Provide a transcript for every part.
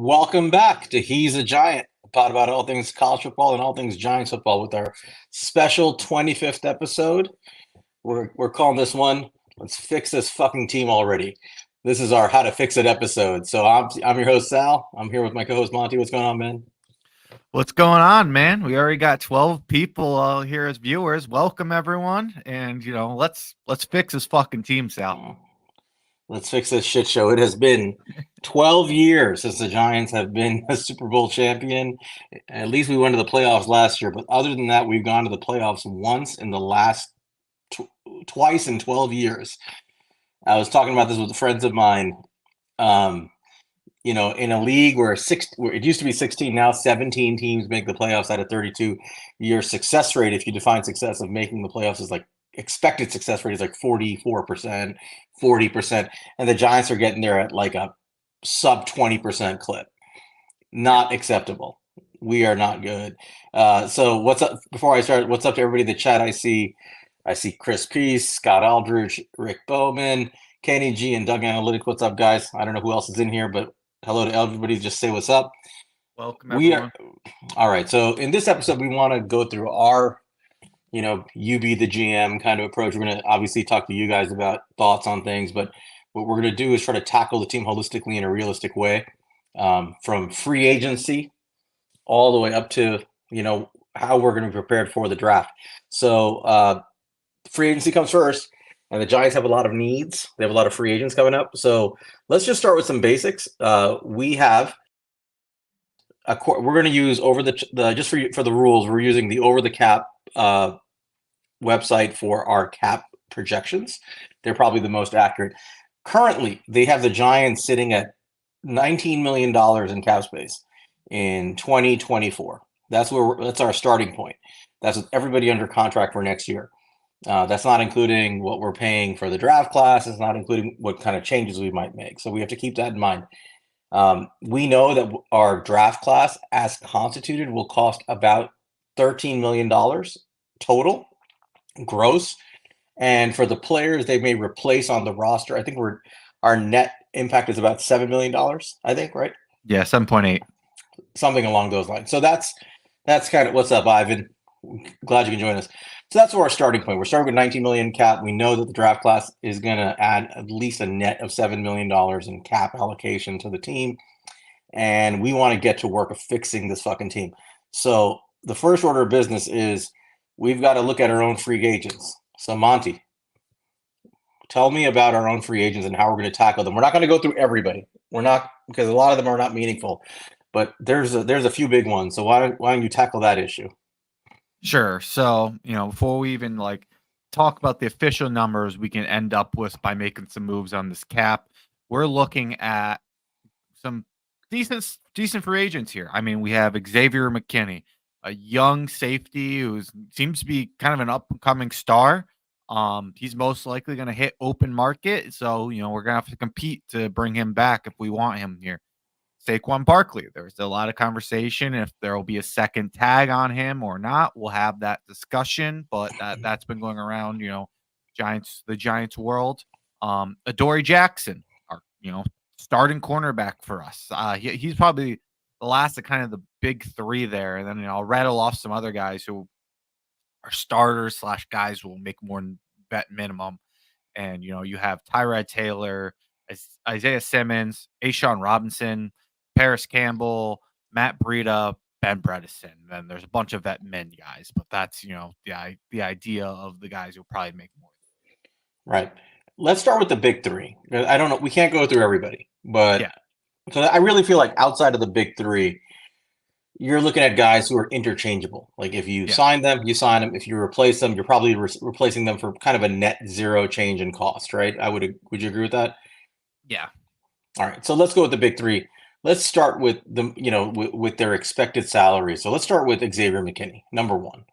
Welcome back to He's a Giant, a pod about all things college football and all things Giants football with our special 25th episode. We're calling this one, Let's Fix This Fucking Team Already. This is our How to Fix It episode. So I'm your host, Sal. I'm here with my co-host, Monty. What's going on, man? What's going on, man? We already got 12 people here as viewers. Welcome, everyone. And, let's fix this fucking team, Sal. Let's fix this shit show. It has been 12 years since the Giants have been a Super Bowl champion. At least we went to the playoffs last year. But other than that, we've gone to the playoffs once in the last twice in 12 years. I was talking about this with friends of mine. In a league where it used to be 16, now 17 teams make the playoffs out of 32. Your success rate, if you define success of making the playoffs, is like expected success rate is like 44%, 40%, and the Giants are getting there at like a sub 20% clip. Not acceptable. We are not good. So what's up? Before I start, what's up to everybody in the chat? I see Chris Peace, Scott Aldridge, Rick Bowman, Kenny G, and Doug Analytics. What's up, guys? I don't know who else is in here, but hello to everybody. Just say what's up. Welcome, everyone. All right. So in this episode, we want to go through our, you be the GM kind of approach. We're going to obviously talk to you guys about thoughts on things, but what we're going to do is try to tackle the team holistically in a realistic way, from free agency all the way up to, how we're going to be prepared for the draft. So free agency comes first. And the Giants have a lot of needs. They have a lot of free agents coming up. So let's just start with some basics. We have we're going to use over the just for the rules. We're using the over the cap website for our cap projections. They're probably the most accurate. Currently, they have the Giants sitting at $19 million in cap space in 2024. That's our starting point. That's with everybody under contract for next year. That's not including what we're paying for the draft class. It's not including what kind of changes we might make. So we have to keep that in mind. We know that our draft class, as constituted, will cost about $13 million total, gross. And for the players they may replace on the roster, I think our net impact is about $7 million, I think, right? Yeah, 7.8. Something along those lines. So that's kind of what's up, Ivan. Glad you can join us. So that's our starting point. We're starting with 19 million cap. We know that the draft class is going to add at least a net of $7 million in cap allocation to the team. And we want to get to work of fixing this fucking team. So the first order of business is we've got to look at our own free agents. So Monty, tell me about our own free agents and how we're going to tackle them. We're not going to go through everybody. We're not, because a lot of them are not meaningful. But there's a few big ones. So why don't you tackle that issue? Sure. So, before we even talk about the official numbers we can end up with by making some moves on this cap, we're looking at some decent free agents here. I mean, we have Xavier McKinney, a young safety who seems to be kind of an up-and-coming star. He's most likely going to hit open market. So, we're going to have to compete to bring him back if we want him here. Saquon Barkley, there's a lot of conversation if there will be a second tag on him or not. We'll have that discussion, but that's been going around, the Giants world. Adoree Jackson, our starting cornerback for us. He's probably the last of kind of the big three there, and then I'll rattle off some other guys who are starters / guys who will make more than vet minimum. And you have Tyrod Taylor, Isaiah Simmons, A'Shawn Robinson, Paris Campbell, Matt Breida, Ben Bredesen. Then there's a bunch of vet men guys, but that's, the idea of the guys who'll probably make more. Right. Let's start with the big three. I don't know. We can't go through everybody, but yeah. So I really feel like outside of the big three, you're looking at guys who are interchangeable. Like if you sign them, you sign them. If you replace them, you're probably replacing them for kind of a net zero change in cost, right? Would you agree with that? Yeah. All right. So let's go with the big three. Let's start with them, with their expected salary. So let's start with Xavier McKinney, number one.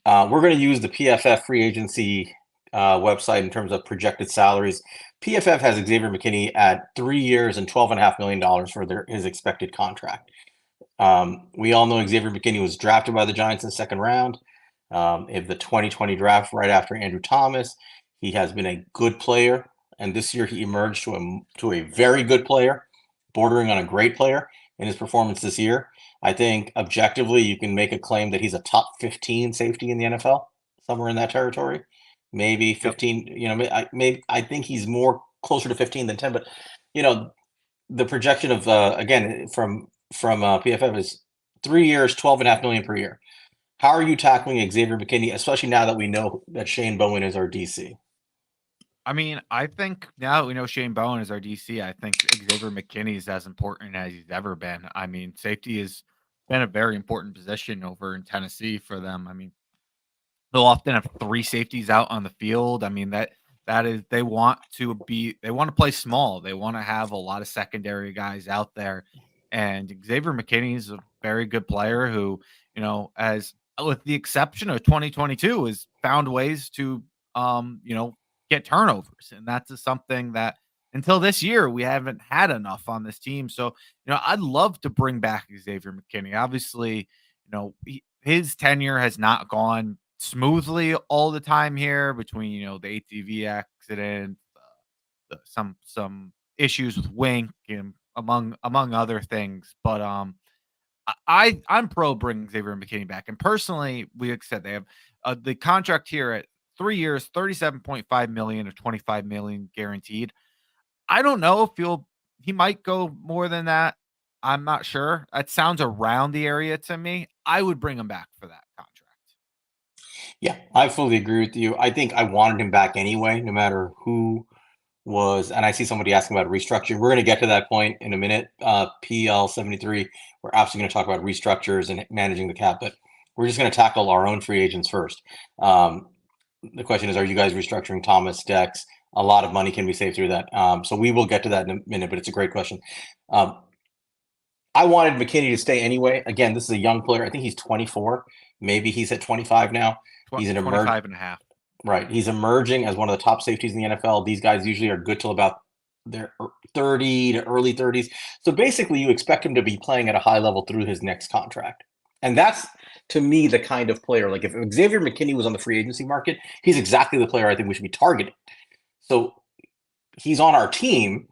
We're going to use the PFF free agency website in terms of projected salaries. PFF has Xavier McKinney at 3 years and $12.5 million for his expected contract. We all know Xavier McKinney was drafted by the Giants in the second round of the 2020 draft right after Andrew Thomas. He has been a good player, and this year he emerged to a very good player, bordering on a great player. in his performance this year. I think objectively you can make a claim that he's a top 15 safety in the NFL, somewhere in that territory. Maybe Yep. 15, I think he's more closer to 15 than 10, but you know, the projection of again from PFF is 3 years, 12.5 million per year. How are you tackling Xavier McKinney, especially now that we know that Shane Bowen is our DC? I mean, I think now that we know Shane Bowen is our DC, I think Xavier McKinney is as important as he's ever been. I mean, safety has been a very important position over in Tennessee for them. I mean, they'll often have 3 safeties out on the field. I mean, that is they want to play small. They wanna have a lot of secondary guys out there, and Xavier McKinney is a very good player who, as with the exception of 2022, has found ways to, get turnovers, and that's just something that until this year, we haven't had enough on this team. So, I'd love to bring back Xavier McKinney. Obviously, his tenure has not gone smoothly all the time here between the ATV accident, some issues with Wink, and among other things. But I'm pro bringing Xavier McKinney back, and personally, we like said they have the contract here at 3 years, 37.5 million or 25 million guaranteed. I don't know if he might go more than that. I'm not sure. It sounds around the area to me. I would bring him back for that contract. Yeah, I fully agree with you. I think I wanted him back anyway, no matter who was. And I see somebody asking about restructuring. We're going to get to that point in a minute. PL 73. We're absolutely going to talk about restructures and managing the cap, but we're just going to tackle our own free agents first. The question is, are you guys restructuring Thomas, Dex? A lot of money can be saved through that. So we will get to that in a minute, but it's a great question. I wanted McKinney to stay anyway. Again, this is a young player. I think he's 24. Maybe he's at 25 now. He's an 25 and a half. Right. He's emerging as one of the top safeties in the NFL. These guys usually are good till about their 30 to early 30s. So basically, you expect him to be playing at a high level through his next contract. And that's, to me, the kind of player, like if Xavier McKinney was on the free agency market, he's exactly the player I think we should be targeting. So he's on our team,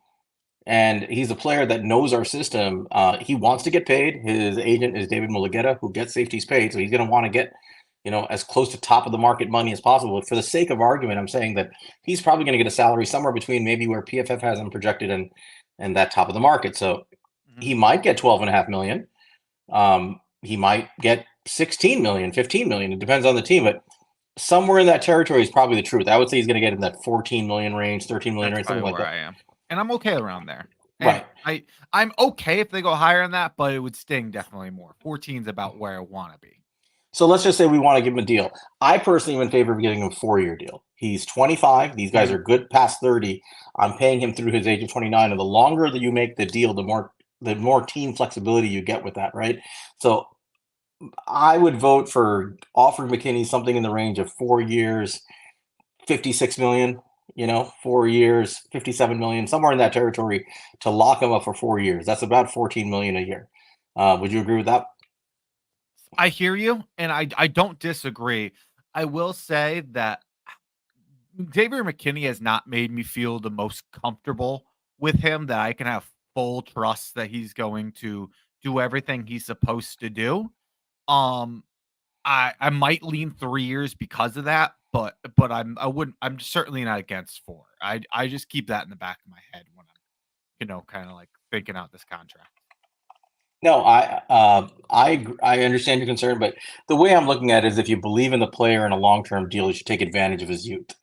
and he's a player that knows our system. He wants to get paid. His agent is David Mulugeta, who gets safeties paid. So he's going to want to get, as close to top of the market money as possible. But for the sake of argument, I'm saying that he's probably going to get a salary somewhere between maybe where PFF has him projected and that top of the market. So he might get 12.5 million. He might get 16 million, 15 million. It depends on the team, but somewhere in that territory is probably the truth. I would say he's going to get in that 14 million range, 13 million range, something like that. I am. And I'm okay around there. And right. I'm okay if they go higher than that, but it would sting definitely more. 14 is about where I want to be. So let's just say we want to give him a deal. I personally am in favor of getting him a 4-year deal. He's 25. These guys are good past 30. I'm paying him through his age of 29. And the longer that you make the deal, the more team flexibility you get with that, right? So I would vote for offering McKinney something in the range of 4 years, 56 million, 4 years, 57 million, somewhere in that territory to lock him up for 4 years. That's about 14 million a year. Would you agree with that? I hear you, and I don't disagree. I will say that Xavier McKinney has not made me feel the most comfortable with him, that I can have full trust that he's going to do everything he's supposed to do. I might lean 3 years because of that, but I'm certainly not against 4. I just keep that in the back of my head when I'm, kind of like thinking out this contract. No, I understand your concern, but the way I'm looking at it is if you believe in the player in a long-term deal, you should take advantage of his youth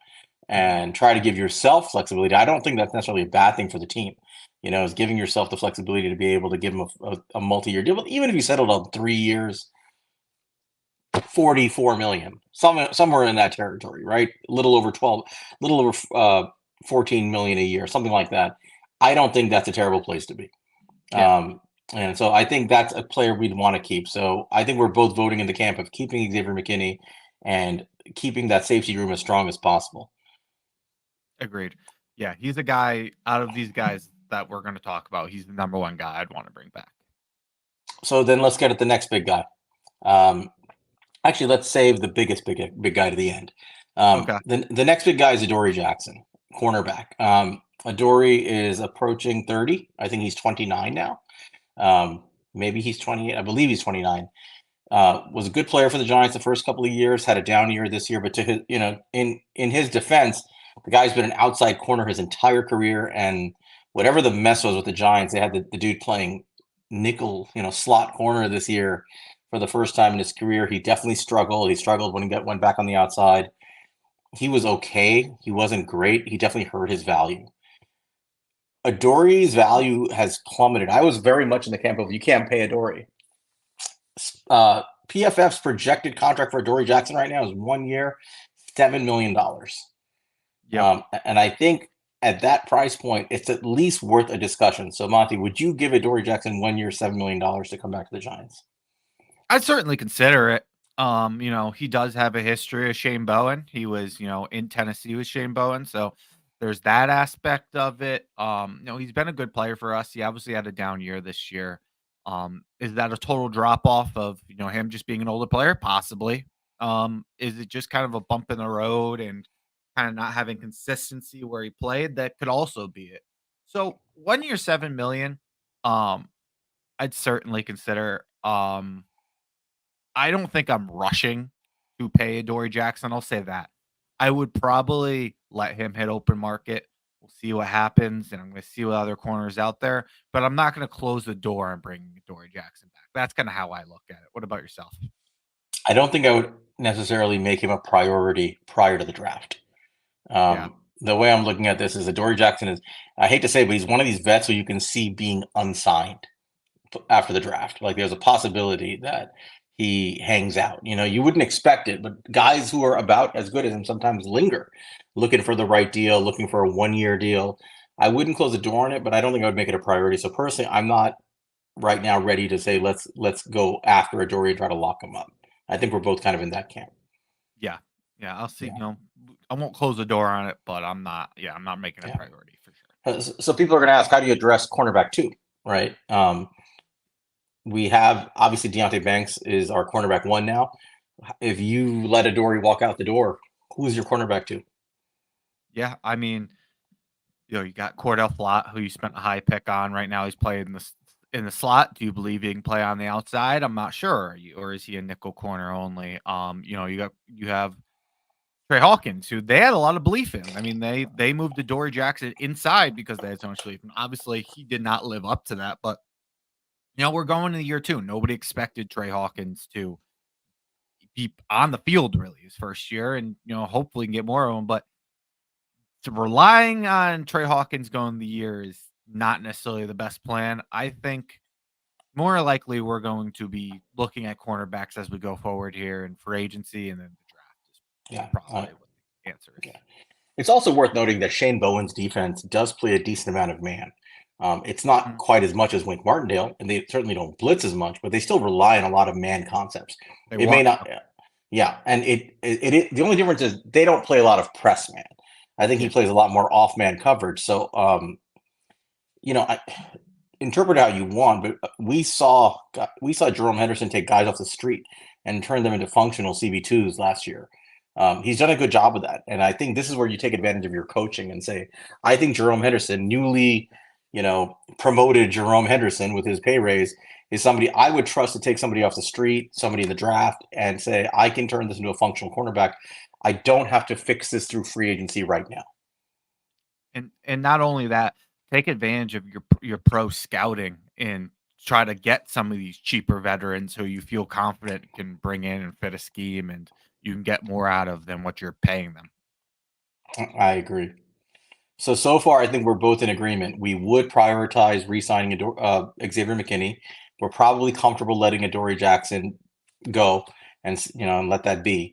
and try to give yourself flexibility. I don't think that's necessarily a bad thing for the team. Is giving yourself the flexibility to be able to give him a multi-year deal. But even if you settled on 3 years, 44 million, somewhere in that territory, right? A little over 14 million a year, something like that. I don't think that's a terrible place to be. Yeah. And so I think that's a player we'd want to keep. So I think we're both voting in the camp of keeping Xavier McKinney and keeping that safety room as strong as possible. Agreed. Yeah, he's a guy out of these guys that we're going to talk about. He's the number one guy I'd want to bring back. So then let's get at the next big guy. Actually, let's save the biggest big guy to the end. Okay. The next big guy is Adoree Jackson, cornerback. Adoree is approaching 30. I think he's 29 now. Maybe he's 28. I believe he's 29. Was a good player for the Giants the first couple of years, had a down year this year, but to his, in his defense, the guy's been an outside corner his entire career, and whatever the mess was with the Giants, they had the dude playing nickel, slot corner this year for the first time in his career. He definitely struggled. He struggled when he went back on the outside. He was okay. He wasn't great. He definitely hurt his value. Adori's value has plummeted. I was very much in the camp of you can't pay Adori. PFF's projected contract for Adoree Jackson right now is 1 year, $7 million. And I think at that price point, it's at least worth a discussion. So, Monty, would you give Adoree Jackson 1 year, $7 million to come back to the Giants? I'd certainly consider it. He does have a history of Shane Bowen. He was, in Tennessee with Shane Bowen. So there's that aspect of it. He's been a good player for us. He obviously had a down year this year. Is that a total drop off of, him just being an older player? Possibly. Is it just kind of a bump in the road and kind of not having consistency where he played? That could also be it. So 1 year, 7 million. I'd certainly consider. I don't think I'm rushing to pay Adoree Jackson. I'll say that. I would probably let him hit open market. We'll see what happens, and I'm going to see what other corners out there. But I'm not going to close the door on bringing Adoree Jackson back. That's kind of how I look at it. What about yourself? I don't think I would necessarily make him a priority prior to the draft. The way I'm looking at this is Adoree Jackson is, I hate to say it, but he's one of these vets who you can see being unsigned after the draft. Like there's a possibility that he hangs out. You wouldn't expect it, but guys who are about as good as him sometimes linger, looking for the right deal, looking for a 1 year deal. I wouldn't close the door on it, but I don't think I would make it a priority. So personally, I'm not right now ready to say let's go after Adoree and try to lock him up. I think we're both kind of in that camp. Yeah. I'll see. I won't close the door on it, but I'm not making a priority for sure. So people are going to ask, how do you address cornerback 2, right? We have, obviously, Deonte Banks is our cornerback 1 now. If you let Adoree walk out the door, who's your cornerback 2? Yeah, I mean, you got Cordell Flott, who you spent a high pick on. Right now, he's playing in the slot. Do you believe he can play on the outside? I'm not sure. Or is he a nickel corner only? You have Trey Hawkins, who they had a lot of belief in. I mean, they moved Adoree Jackson inside because they had so much belief. And obviously, he did not live up to that. But we're going into year 2. Nobody expected Trey Hawkins to be on the field really his first year, and hopefully can get more of them. But relying on Trey Hawkins going the year is not necessarily the best plan. I think more likely we're going to be looking at cornerbacks as we go forward here in free agency and then the draft. Probably what the answer is. Yeah. It's also worth noting that Shane Bowen's defense does play a decent amount of man. It's not quite as much as Wink Martindale, and they certainly don't blitz as much, but they still rely on a lot of man concepts. It may not, and the only difference is they don't play a lot of press man. I think he plays a lot more off man coverage. So, interpret how you want, but we saw Jerome Henderson take guys off the street and turn them into functional CB2s last year. He's done a good job of that, and I think this is where you take advantage of your coaching and say, I think Jerome Henderson, newly promoted Jerome Henderson with his pay raise, is somebody I would trust to take somebody off the street, somebody in the draft, and say, I can turn this into a functional cornerback. I don't have to fix this through free agency right now. And not only that, take advantage of your pro scouting and try to get some of these cheaper veterans who you feel confident can bring in and fit a scheme, and you can get more out of than what you're paying them. I agree. So far, I think we're both in agreement. We would prioritize re-signing Xavier McKinney. We're probably comfortable letting Adoree Jackson go and let that be.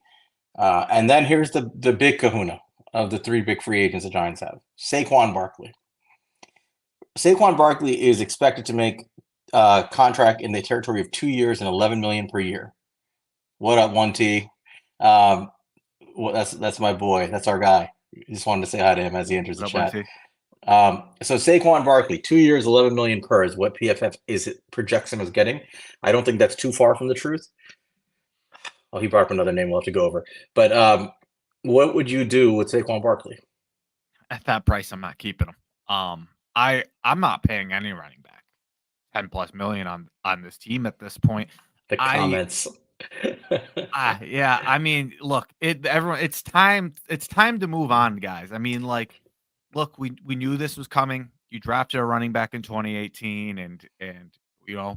And then here's the big kahuna of the 3 big free agents the Giants have. Saquon Barkley. Saquon Barkley is expected to make a contract in the territory of 2 years and $11 million per year. What up, 1T? That's my boy. That's our guy. Just wanted to say hi to him as he enters the chat. So Saquon Barkley, 2 years, $11 million per is what PFF projects him as getting. I don't think that's too far from the truth. Oh, he brought up another name we'll have to go over. But what would you do with Saquon Barkley? At that price, I'm not keeping him. I'm not paying any running back 10+ million on this team at this point. The I comments. yeah, I mean, look, everyone, it's time to move on, guys. I mean, like, look, we knew this was coming. You drafted a running back in 2018, and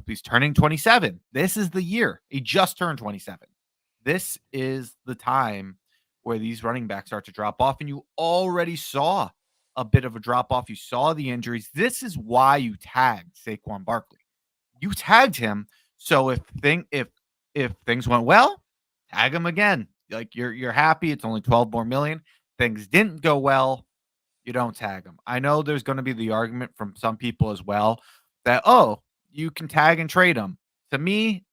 he's turning 27. This is the year. He just turned 27. This is the time where these running backs start to drop off, and you already saw a bit of a drop off. You saw the injuries. This is why you tagged Saquon Barkley. You tagged him, so if things went well, tag him again. Like, you're happy. It's only 12 more million. Things didn't go well, you don't tag him. I know there's going to be the argument from some people as well that, oh, you can tag and trade him. To me,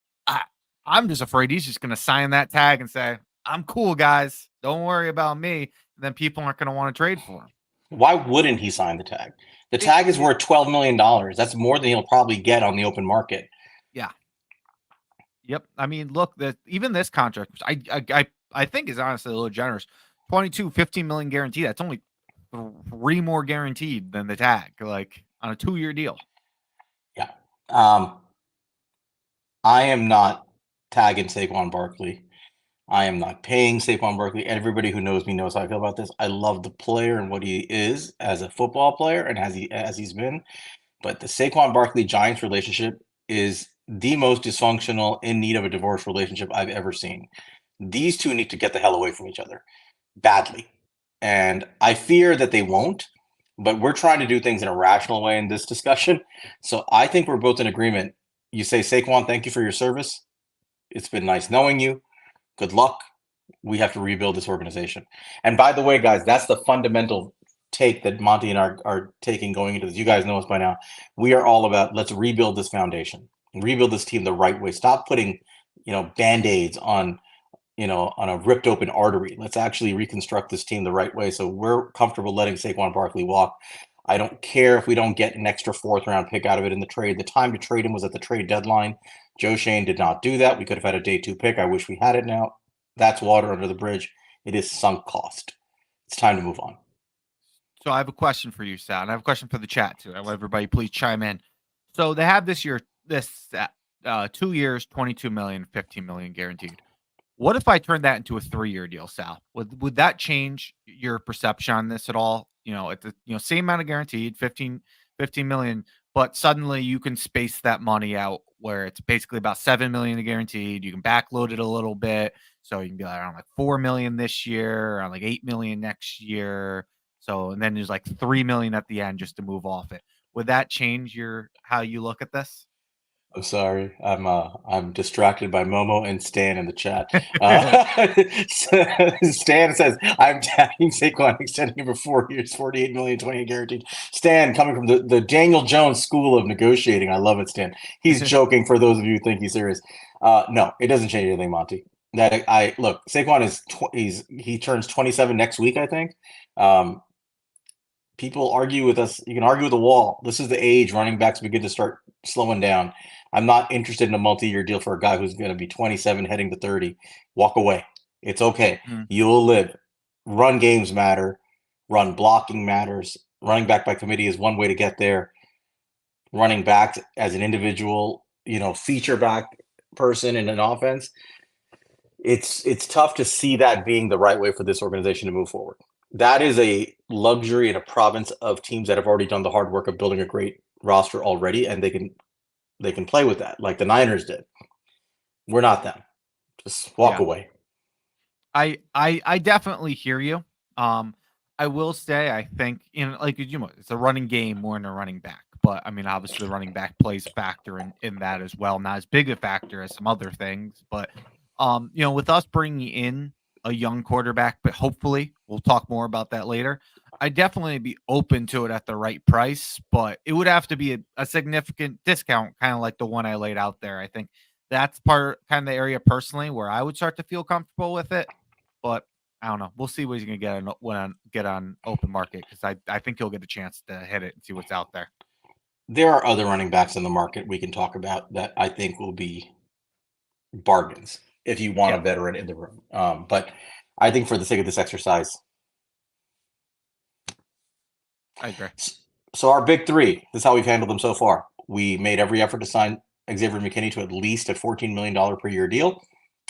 I'm just afraid he's just going to sign that tag and say, I'm cool, guys. Don't worry about me. And then people aren't going to want to trade for him. Why wouldn't he sign the tag? The tag is worth $12 million. That's more than he'll probably get on the open market. Yeah. Yep. I mean, look, even this contract, I think is honestly a little generous. 15 million guaranteed. That's only 3 more guaranteed than the tag, like on a 2-year deal. Yeah. I am not tagging Saquon Barkley. I am not paying Saquon Barkley. Everybody who knows me knows how I feel about this. I love the player and what he is as a football player and as he's been. But the Saquon Barkley Giants relationship is the most dysfunctional, in need of a divorce relationship I've ever seen. These two need to get the hell away from each other badly. And I fear that they won't, but we're trying to do things in a rational way in this discussion. So I think we're both in agreement. You say, Saquon, thank you for your service. It's been nice knowing you. Good luck. We have to rebuild this organization. And by the way, guys, that's the fundamental take that Monty and I are taking going into this. You guys know us by now. We are all about, let's rebuild this foundation, rebuild this team the right way. Stop putting, Band-Aids on a ripped open artery. Let's actually reconstruct this team the right way. So we're comfortable letting Saquon Barkley walk. I don't care if we don't get an extra 4th round pick out of it in the trade. The time to trade him was at the trade deadline. Joe Shane did not do that. We could have had a day 2 pick. I wish we had it now. That's water under the bridge. It is sunk cost. It's time to move on. So I have a question for you, Sal, and I have a question for the chat too. I want everybody please chime in. So they have this 2 years, 22 million, 15 million guaranteed. What if I turn that into a 3-year deal, Sal? Would that change your perception on this at all? At the same amount of guaranteed, 15 million, but suddenly you can space that money out where it's basically about 7 million guaranteed. You can backload it a little bit, so you can be around like 4 million this year, around like 8 million next year. So, and then there's like 3 million at the end just to move off it. Would that change how you look at this? I'm sorry. I'm distracted by Momo and Stan in the chat. Stan says, I'm tagging Saquon, extending him for 4 years, 48 million, 28 guaranteed. Stan, coming from the Daniel Jones school of negotiating. I love it, Stan. He's joking for those of you who think he's serious. No, it doesn't change anything, Monty. Look, Saquon he turns 27 next week, I think. People argue with us. You can argue with the wall. This is the age running backs begin to start slowing down. I'm not interested in a multi-year deal for a guy who's going to be 27 heading to 30. Walk away. It's okay. You'll live. Run games matter. Run blocking matters. Running back by committee is one way to get there. Running back as an individual, feature back person in an offense. It's tough to see that being the right way for this organization to move forward. That is a luxury and a province of teams that have already done the hard work of building a great roster already, and they can play with that like the Niners did. We're not them. Just walk away. I definitely hear you. I will say, I think it's a running game more than a running back, but I mean, obviously the running back plays a factor in that as well. Not as big a factor as some other things, but with us bringing in a young quarterback, but hopefully we'll talk more about that later. I'd definitely be open to it at the right price, but it would have to be a significant discount, kind of like the one I laid out there. I think that's kind of the area personally where I would start to feel comfortable with it, but I don't know. We'll see what he's going to get on open market, because I think he'll get a chance to hit it and see what's out there. There are other running backs in the market we can talk about that I think will be bargains if you want a veteran in the room. But I think for the sake of this exercise, I agree. So our big 3, this is how we've handled them so far. We made every effort to sign Xavier McKinney to at least a $14 million per year deal,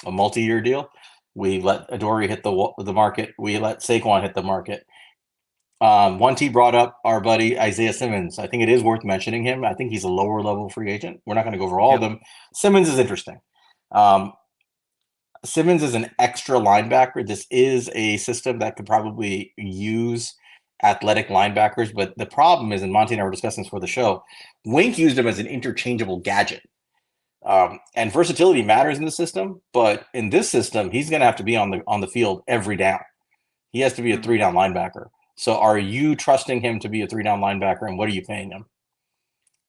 a multi-year deal. We let Adoree hit the market. We let Saquon hit the market. One T brought up our buddy Isaiah Simmons. I think it is worth mentioning him. I think he's a lower level free agent. We're not going to go over all of them. Simmons is interesting. Simmons is an extra linebacker. This is a system that could probably use athletic linebackers, but the problem is, and Monte and I were discussing this for the show, Wink used him as an interchangeable gadget. And versatility matters in the system, but in this system, he's going to have to be on the field every down. He has to be a 3-down linebacker. So are you trusting him to be a 3-down linebacker, and what are you paying him?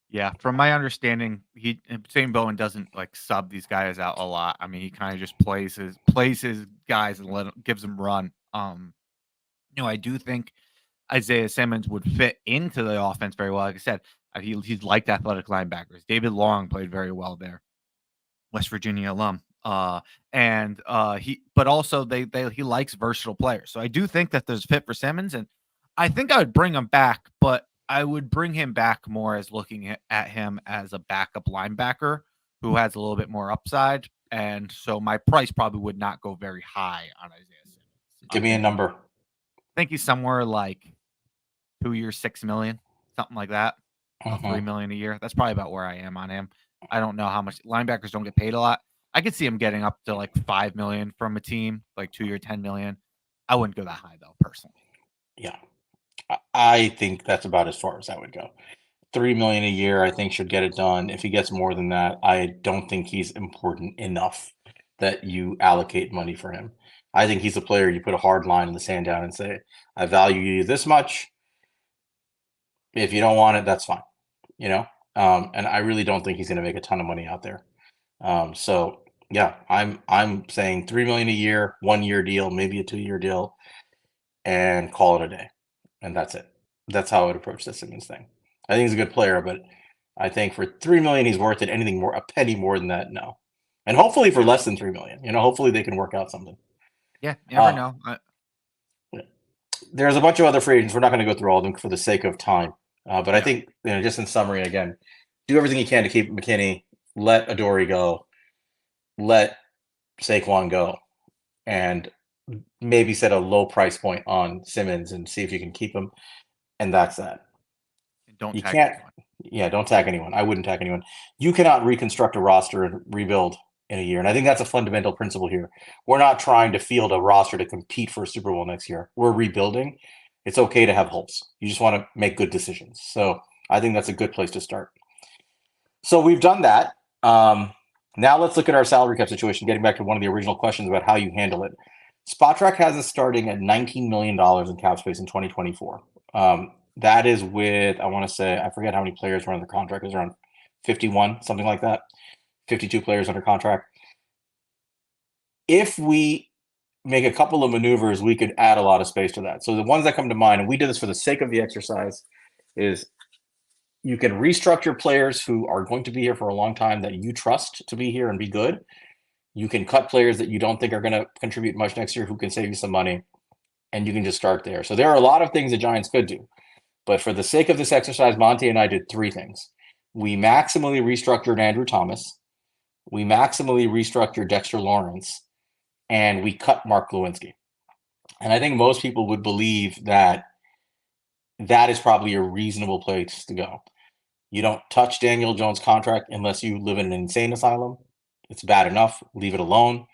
Yeah, from my understanding, Sam Bowen doesn't like sub these guys out a lot. I mean, he kind of just plays his guys and gives them run. I do think Isaiah Simmons would fit into the offense very well. Like I said, he's liked athletic linebackers. David Long played very well there, West Virginia alum. But also he likes versatile players. So I do think that there's a fit for Simmons, and I think I would bring him back, but I would bring him back more as looking at him as a backup linebacker who has a little bit more upside. And so my price probably would not go very high on Isaiah Simmons. Give me a number. I think he's somewhere like 2 years, $6 million, something like that. $3 million a year. That's probably about where I am on him. I don't know how much linebackers don't get paid a lot. I could see him getting up to like $5 million from a team, like 2 year, $10 million. I wouldn't go that high though, personally. Yeah. I think that's about as far as I would go. $3 million a year, I think, should get it done. If he gets more than that, I don't think he's important enough that you allocate money for him. I think he's a player you put a hard line in the sand down and say, I value you this much. If you don't want it, that's fine. And I really don't think he's going to make a ton of money out there. So yeah, I'm saying $3 million a year, 1 year deal, maybe a 2 year deal, and call it a day. And that's it. That's how I would approach the Simmons thing. I think he's a good player, but I think for $3 million, he's worth it. Anything more, a penny more than that, no. And hopefully for less than $3 million, hopefully they can work out something. Yeah, you never know. There's a bunch of other free agents. We're not going to go through all of them for the sake of time. But I think, just in summary, again, do everything you can to keep McKinney, let Adoree go, let Saquon go, and maybe set a low price point on Simmons and see if you can keep him. And that's that. Don't tag anyone. Yeah, don't tag anyone. I wouldn't tag anyone. You cannot reconstruct a roster and rebuild in a year. And I think that's a fundamental principle here. We're not trying to field a roster to compete for a Super Bowl next year. We're rebuilding. It's okay to have holes. You just want to make good decisions. So I think that's a good place to start. So we've done that. Now let's look at our salary cap situation, getting back to one of the original questions about how you handle it. Spotrac has us starting at $19 million in cap space in 2024. That is with, I want to say, I forget how many players were under contract. It was around 51, something like that. 52 players under contract. If we make a couple of maneuvers, we could add a lot of space to that. So the ones that come to mind, and we did this for the sake of the exercise, is you can restructure players who are going to be here for a long time that you trust to be here and be good. You can cut players that you don't think are going to contribute much next year who can save you some money, and you can just start there. So there are a lot of things the Giants could do. But for the sake of this exercise, Monte and I did 3 things. We maximally restructured Andrew Thomas. We maximally restructured Dexter Lawrence. And we cut Mark Lewinsky. And I think most people would believe that that is probably a reasonable place to go. You don't touch Daniel Jones' contract unless you live in an insane asylum. It's bad enough. Leave it alone.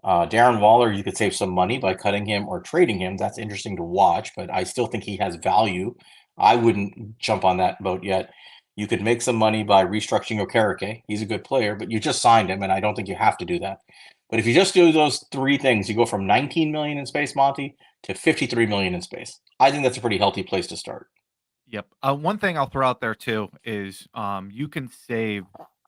Darren Waller, you could save some money by cutting him or trading him. That's interesting to watch, but I still think he has value. I wouldn't jump on that boat yet. You could make some money by restructuring Okereke. He's a good player, but you just signed him, and I don't think you have to do that. But if you just do those 3 things, you go from 19 million in space, Monty, to 53 million in space. I think that's a pretty healthy place to start. Yep. One thing I'll throw out there too is you can save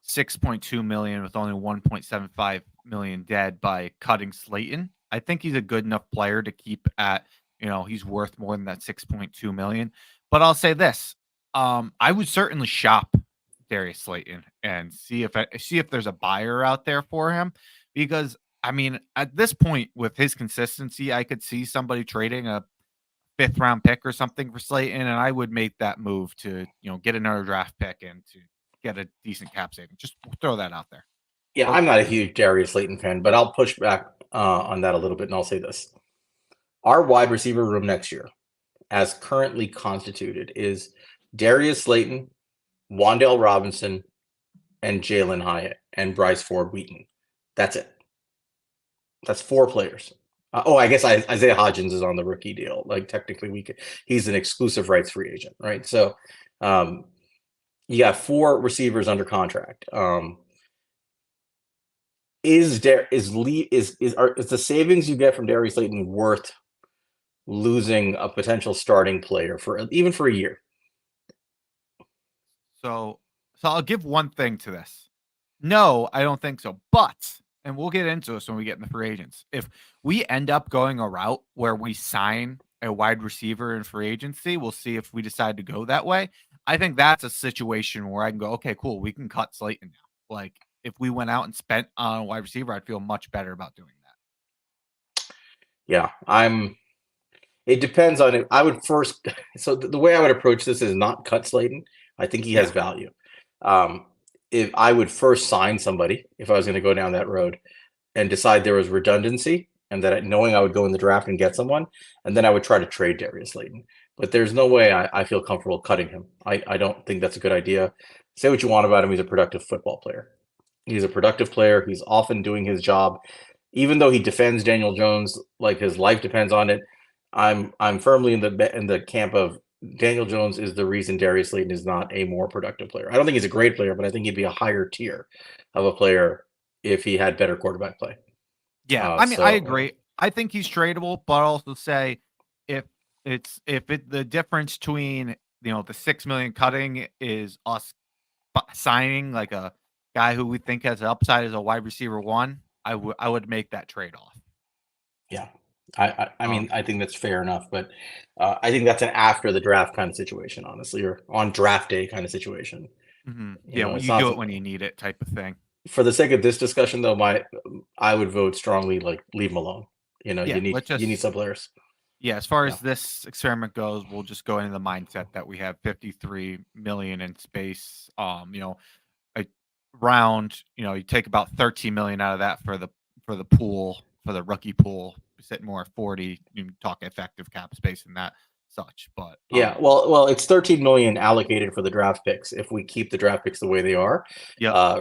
6.2 million with only 1.75 million dead by cutting Slayton. I think he's a good enough player to keep at, he's worth more than that 6.2 million. But I'll say this, I would certainly shop Darius Slayton and see if there's a buyer out there for him, because I mean, at this point with his consistency, I could see somebody trading a 5th round pick or something for Slayton, and I would make that move to, get another draft pick and to get a decent cap saving. Just throw that out there. Yeah, I'm not a huge Darius Slayton fan, but I'll push back on that a little bit, and I'll say this: our wide receiver room next year, as currently constituted, is Darius Slayton, Wan'Dale Robinson, and Jalen Hyatt, and Bryce Ford Wheaton. That's it. That's 4 players. I guess Isaiah Hodgins is on the rookie deal. Like technically, he's an exclusive rights free agent, right? So, you got 4 receivers under contract. Is the savings you get from Darius Slayton worth losing a potential starting player for even for a year? So I'll give one thing to this. No, I don't think so. But, and we'll get into this when we get in the free agents. If we end up going a route where we sign a wide receiver in free agency, we'll see if we decide to go that way. I think that's a situation where I can go, okay, cool, we can cut Slayton now. Like if we went out and spent on a wide receiver, I'd feel much better about doing that. Yeah, it depends on it. I would first, so the way I would approach this is not cut Slayton. I think he has value. If I would first sign somebody, if I was going to go down that road and decide there was redundancy and that knowing I would go in the draft and get someone, and then I would try to trade Darius Slayton. But there's no way I feel comfortable cutting him. I don't think that's a good idea. Say what you want about him. He's a productive football player. He's a productive player. He's often doing his job. Even though he defends Daniel Jones like his life depends on it, I'm firmly in the camp of Daniel Jones is the reason Darius Slayton is not a more productive player. I don't think he's a great player, but I think he'd be a higher tier of a player if he had better quarterback play. Yeah, I mean, I agree. I think he's tradable, but I'll also say if the difference between the $6 million cutting is us signing like a guy who we think has an upside as a wide receiver 1, I would make that trade off. Yeah. I mean, I think that's fair enough, but I think that's an after the draft kind of situation, honestly, or on draft day kind of situation. Yeah, when you do it when you need it type of thing. For the sake of this discussion, though, I would vote strongly like leave him alone. You need some players. Yeah, as far as this experiment goes, we'll just go into the mindset that we have 53 million in space. Round, you take about 13 million out of that for the pool, for the rookie pool, sit more at 40. You talk effective cap space and that such, but well, it's 13 million allocated for the draft picks. If we keep the draft picks the way they are,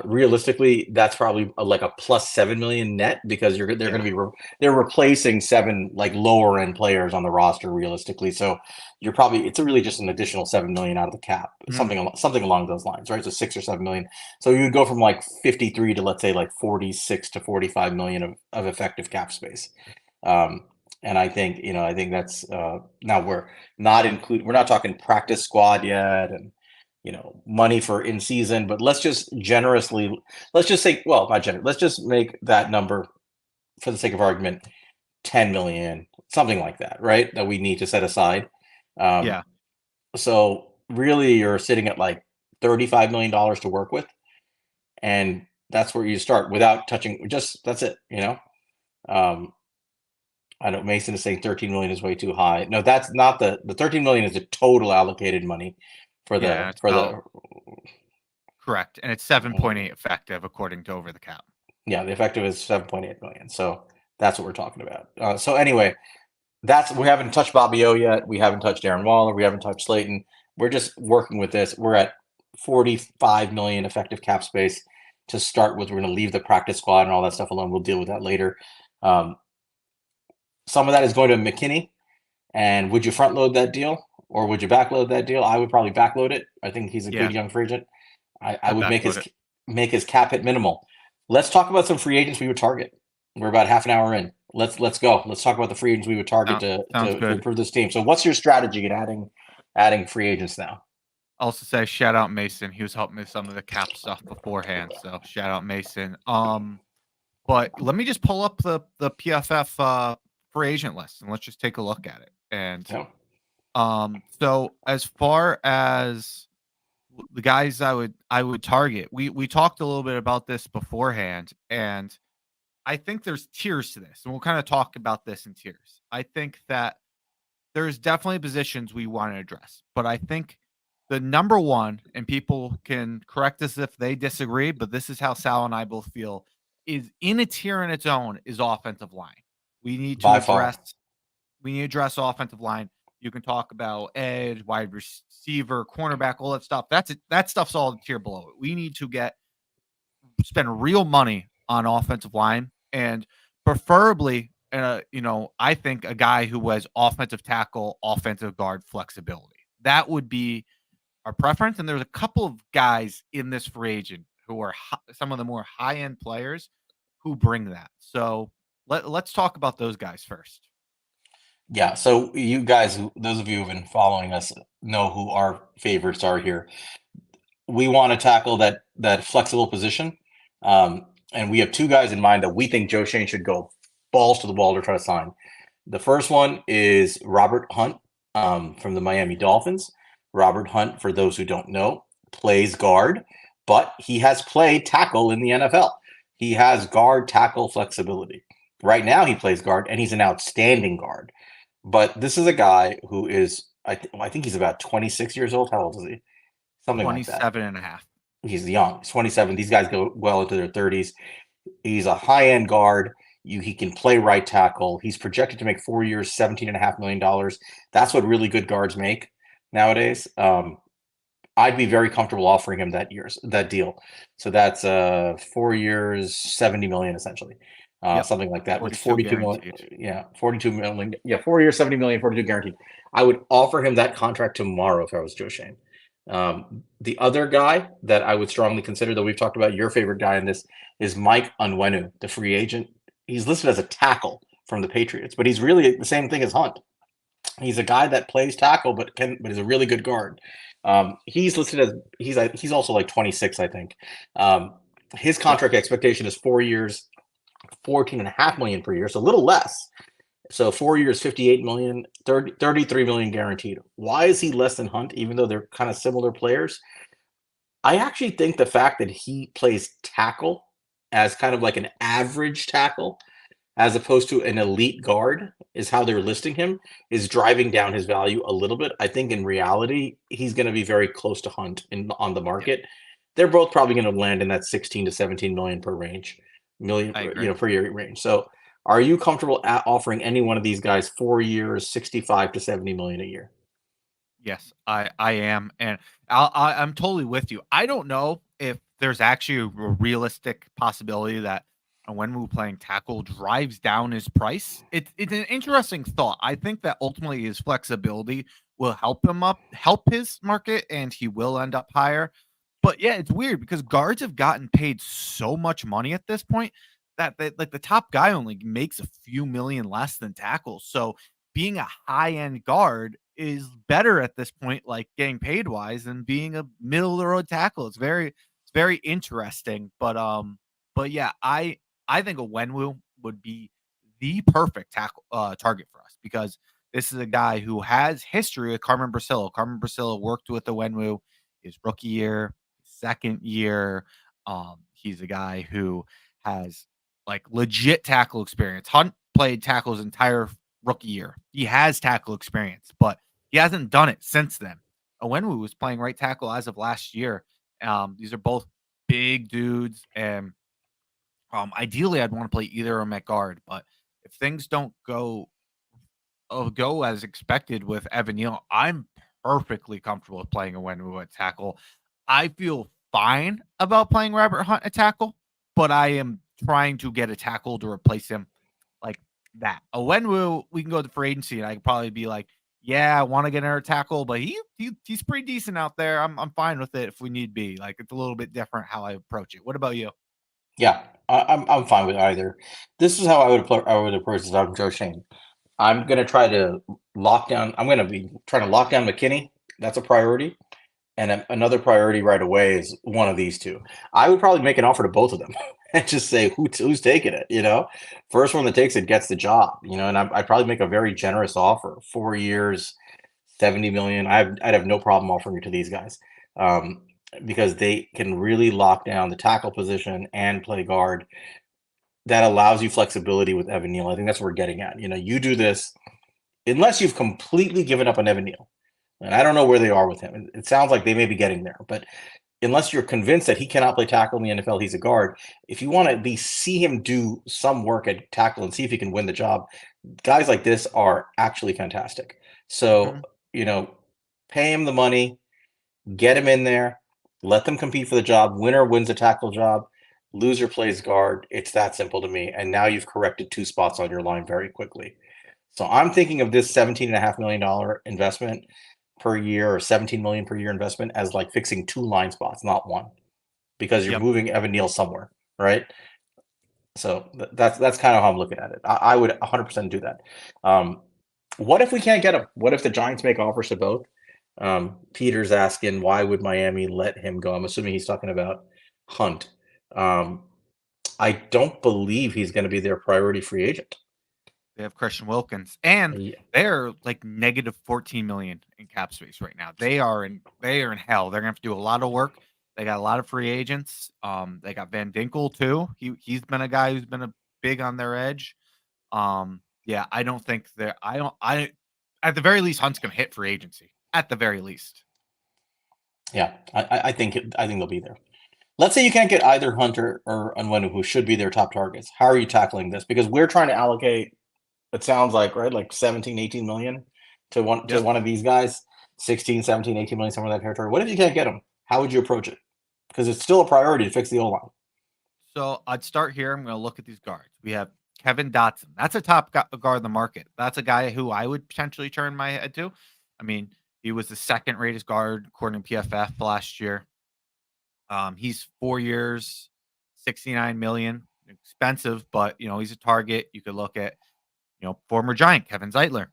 realistically, that's probably like a plus 7 million net because they're going to be they're replacing 7 like lower end players on the roster realistically. So it's really just an additional 7 million out of the cap, something along those lines, right? So 6 or 7 million. So you would go from like 53 to let's say like 46 to 45 million of effective cap space. And I think that's now we're not talking practice squad yet and money for in season, but let's just make that number for the sake of argument 10 million, something like that, right? That we need to set aside. So really you're sitting at like $35 million to work with. And that's where you start without touching, that's it, I know Mason is saying 13 million is way too high. No, that's not the 13 million is the total allocated money for the correct, and it's 7.8 effective according to over the cap. Yeah, the effective is 7.8 million. So that's what we're talking about. So anyway, we haven't touched Bobby O yet. We haven't touched Darren Waller. We haven't touched Slayton. We're just working with this. We're at 45 million effective cap space to start with. We're going to leave the practice squad and all that stuff alone. We'll deal with that later. Some of that is going to McKinney. And would you front load that deal or would you backload that deal? I would probably backload it. I think he's a good young free agent. I would make his cap hit minimal. Let's talk about some free agents we would target. We're about half an hour in. Let's go. Let's talk about the free agents we would target to improve this team. So what's your strategy in adding free agents now? I'll also say shout out Mason. He was helping me with some of the cap stuff beforehand. So shout out Mason. But let me just pull up the PFF free agent list and let's just take a look at it. And so as far as the guys I would target, we talked a little bit about this beforehand, and I think there's tiers to this, and we'll kind of talk about this in tiers. I think that there's definitely positions we want to address, but I think the number one, and people can correct us if they disagree, but this is how Sal and I both feel, is in a tier in its own is offensive line. We need to by far. address offensive line. You can talk about edge, wide receiver, cornerback, all that stuff. That stuff's all the tier below it. We need to spend real money on offensive line, and preferably, I think a guy who has offensive tackle, offensive guard flexibility. That would be our preference. And there's a couple of guys in this free agent who are some of the more high end players who bring that. So let's talk about those guys first. Yeah. So you guys, those of you who've been following us, know who our favorites are here. We want to tackle that flexible position, and we have two guys in mind that we think Joe Shane should go balls to the wall to try to sign. The first one is Robert Hunt from the Miami Dolphins. Robert Hunt, for those who don't know, plays guard, but he has played tackle in the NFL. He has guard tackle flexibility. Right now, he plays guard, and he's an outstanding guard. But this is a guy who is, I think he's about 26 years old. How old is he? Something like that. 27 and a half. He's young. He's 27. These guys go well into their 30s. He's a high-end guard. He can play right tackle. He's projected to make 4 years, $17.5 million. That's what really good guards make nowadays. I'd be very comfortable offering him that deal. So that's 4 years, 70 million essentially. Something like that, with 42 million. Yeah, 42 million. Yeah, 4 years, 70 million, 42 guaranteed. I would offer him that contract tomorrow if I was Joe Shane. The other guy that I would strongly consider, though we've talked about your favorite guy in this, is Mike Onwenu, the free agent. He's listed as a tackle from the Patriots, but he's really the same thing as Hunt. He's a guy that plays tackle, but is a really good guard. He's listed as he's also like 26, I think. His contract expectation is 4 years, 14.5 million per year, so a little less. So 4 years, 58 million, 33 million guaranteed. Why is he less than Hunt, even though they're kind of similar players? I actually think the fact that he plays tackle as kind of like an average tackle, as opposed to an elite guard, is how they're listing him, is driving down his value a little bit. I think in reality, he's going to be very close to Hunt on the market. Yeah. They're both probably going to land in that 16 to 17 million per year range. So are you comfortable offering any one of these guys 4 years, 65 to 70 million a year? Yes, I am, and I'm totally with you. I don't know if there's actually a realistic possibility that Onwenu playing tackle drives down his price. It's an interesting thought. I think that ultimately his flexibility will help his market, and he will end up higher. But yeah, it's weird because guards have gotten paid so much money at this point that like the top guy only makes a few million less than tackles. So being a high-end guard is better at this point, like getting paid wise, than being a middle of the road tackle. It's very interesting. But yeah, I think Onwenu would be the perfect tackle target for us, because this is a guy who has history with Carmen Brasillo. Carmen Brasillo worked with Onwenu his rookie year, second year. He's a guy who has like legit tackle experience. Hunt played tackle his entire rookie year. He has tackle experience, but he hasn't done it since then. Onwenu was playing right tackle as of last year. These are both big dudes, and ideally I'd want to play either of them at guard, but if things don't go as expected with Evan Neal, I'm perfectly comfortable with playing Onwenu at tackle. I feel fine about playing Robert Hunt at tackle, but I am trying to get a tackle to replace him like that. Onwenu, we can go to free agency, and I could probably be like, yeah, I want to get another tackle, but he's pretty decent out there. I'm fine with it if we need be. Like, it's a little bit different how I approach it. What about you? Yeah, I'm fine with either. This is how I would approach this if I'm Joe Shane. I'm going to try to lock down. I'm going to be trying to lock down McKinney. That's a priority. And another priority right away is one of these two. I would probably make an offer to both of them and just say who's taking it. First one that takes it gets the job. And I'd probably make a very generous offer. 4 years, 70 million. I'd have no problem offering it to these guys, because they can really lock down the tackle position and play guard. That allows you flexibility with Evan Neal. I think that's what we're getting at. You do this unless you've completely given up on Evan Neal. And I don't know where they are with him. It sounds like they may be getting there, but unless you're convinced that he cannot play tackle in the NFL, he's a guard. If you want to at least see him do some work at tackle and see if he can win the job, guys like this are actually fantastic. So, you know, pay him the money, get him in there, let them compete for the job. Winner wins a tackle job, loser plays guard. It's that simple to me. And now you've corrected 2 spots on your line very quickly. So I'm thinking of this $17.5 million investment per year, or 17 million per year investment, as like fixing 2 line spots, not 1, because you're Yep. moving Evan Neal somewhere, right? So that's kind of how I'm looking at it. I would 100% do that. What if we can't get him? What if the Giants make offers to both? Peter's asking, why would Miami let him go? I'm assuming he's talking about Hunt. I don't believe he's going to be their priority free agent. They have Christian Wilkins, and Yeah. they're like negative 14 million in cap space right now. They are in hell. They're gonna have to do a lot of work. They got a lot of free agents. They got Van Dinkel too. He's been a guy who's been a big on their edge. Yeah, I don't think they're. I at the very least, Hunt's gonna hit free agency at the very least. Yeah, I think they'll be there. Let's say you can't get either Hunter or Onwenu, who should be their top targets. How are you tackling this? Because we're trying to allocate, it sounds like, right, like 17, 18 million to one of these guys, 16, 17, 18 million, somewhere in that territory. What if you can't get them? How would you approach it? Because it's still a priority to fix the O-line. So I'd start here. I'm going to look at these guards. We have Kevin Dotson. That's a top guard in the market. That's a guy who I would potentially turn my head to. I mean, he was the second rated guard according to PFF last year. He's 4 years, 69 million. Expensive, but he's a target. You could look at former Giant Kevin Zeitler.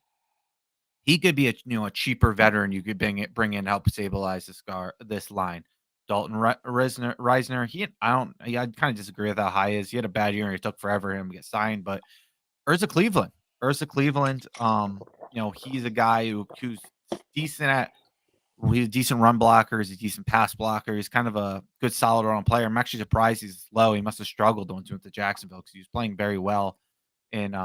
He could be a cheaper veteran. You could bring in help stabilize this line. Dalton Reisner. I kind of disagree with how high he is. He had a bad year and it took forever for him to get signed. But Urza Cleveland. He's a guy who's decent at. He's a decent run blocker. He's a decent pass blocker. He's kind of a good solid run player. I'm actually surprised he's low. He must have struggled when he went to Jacksonville because he was playing very well in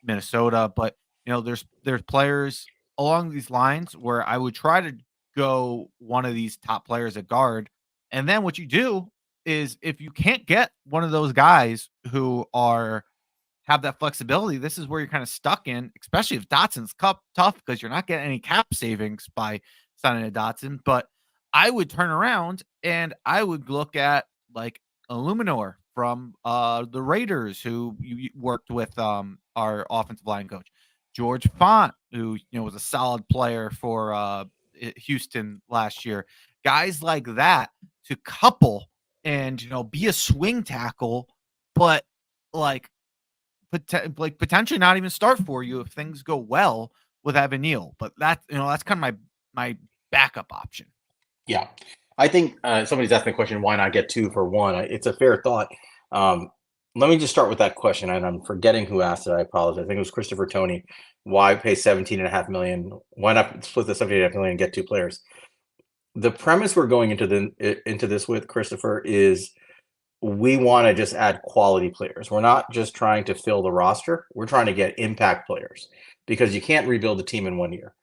Minnesota. But there's players along these lines where I would try to go one of these top players at guard. And then what you do is, if you can't get one of those guys who have that flexibility, this is where you're kind of stuck in, especially if Dotson's tough because you're not getting any cap savings by signing a Dotson. But I would turn around and I would look at like Illuminor from the Raiders, who you worked with our offensive line coach, George Font, who was a solid player for Houston last year. Guys like that to couple and be a swing tackle, but potentially not even start for you if things go well with Evan Neal. But that's kind of my backup option. Yeah, I think somebody's asking the question, why not get 2 for 1? It's a fair thought. Let me just start with that question, and I'm forgetting who asked it. I apologize. I think it was Christopher Tony. Why pay 17.5 million? Why not split the 17.5 million and get 2 players? The premise we're going into this with, Christopher, is we want to just add quality players. We're not just trying to fill the roster. We're trying to get impact players, because you can't rebuild a team in 1 year.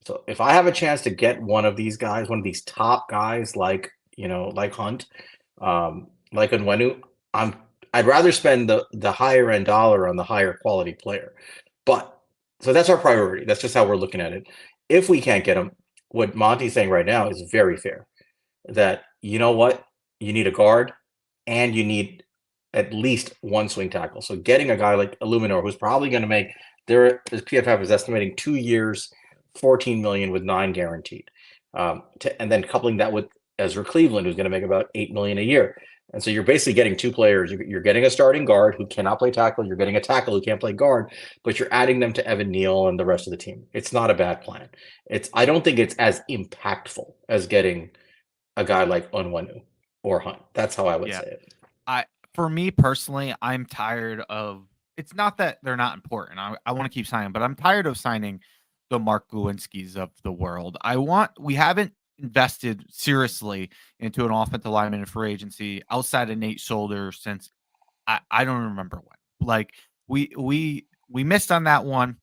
So if I have a chance to get one of these guys, one of these top guys, like Hunt, like Onwenu, I'd rather spend the higher end dollar on the higher quality player. But so that's our priority. That's just how we're looking at it. If we can't get them, what Monty's saying right now is very fair. That, you know what, you need a guard and you need at least 1 swing tackle. So getting a guy like Illuminor, who's probably going to make his PFF is estimating 2 years, 14 million with 9 guaranteed, and then coupling that with Ezra Cleveland, who's going to make about 8 million a year. And so you're basically getting 2 players. You're getting a starting guard who cannot play tackle. You're getting a tackle who can't play guard, but you're adding them to Evan Neal and the rest of the team. It's not a bad plan. I don't think it's as impactful as getting a guy like Onwenu or Hunt. That's how I would say it. For me personally, I'm tired of. It's not that they're not important. I want to keep signing, but I'm tired of signing the Mark Lewinsky's of the world. We haven't invested seriously into an offensive lineman in free agency outside of Nate Solder since I don't remember when. Like we missed on that one.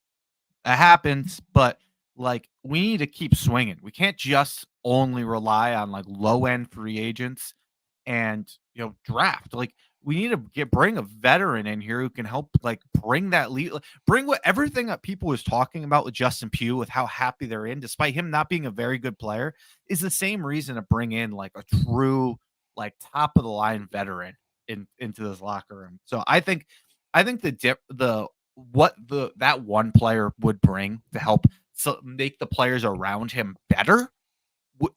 It happens, but like we need to keep swinging. We can't just only rely on like low end free agents and draft. Like we need to bring a veteran in here who can help like bring that lead, bring what everything that people was talking about with Justin Pugh, with how happy they're in, despite him not being a very good player, is the same reason to bring in like a true like top of the line veteran into this locker room. So I think that one player would bring to help make the players around him better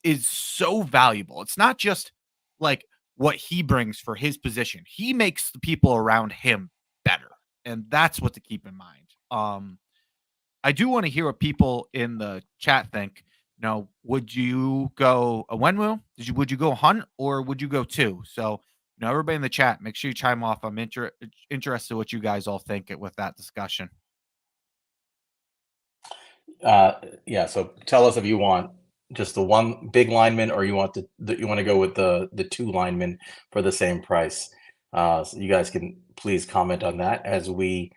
is so valuable. It's not just like what he brings for his position. He makes the people around him better. And that's what to keep in mind. I do want to hear what people in the chat think. Would you go a Wenwu? Would you go Hunt, or would you go two? So, everybody in the chat, make sure you chime off. I'm interested what you guys all think with that discussion. Yeah. So tell us if you want just the one big lineman, or you want you want to go with the two linemen for the same price. So you guys can please comment on that as we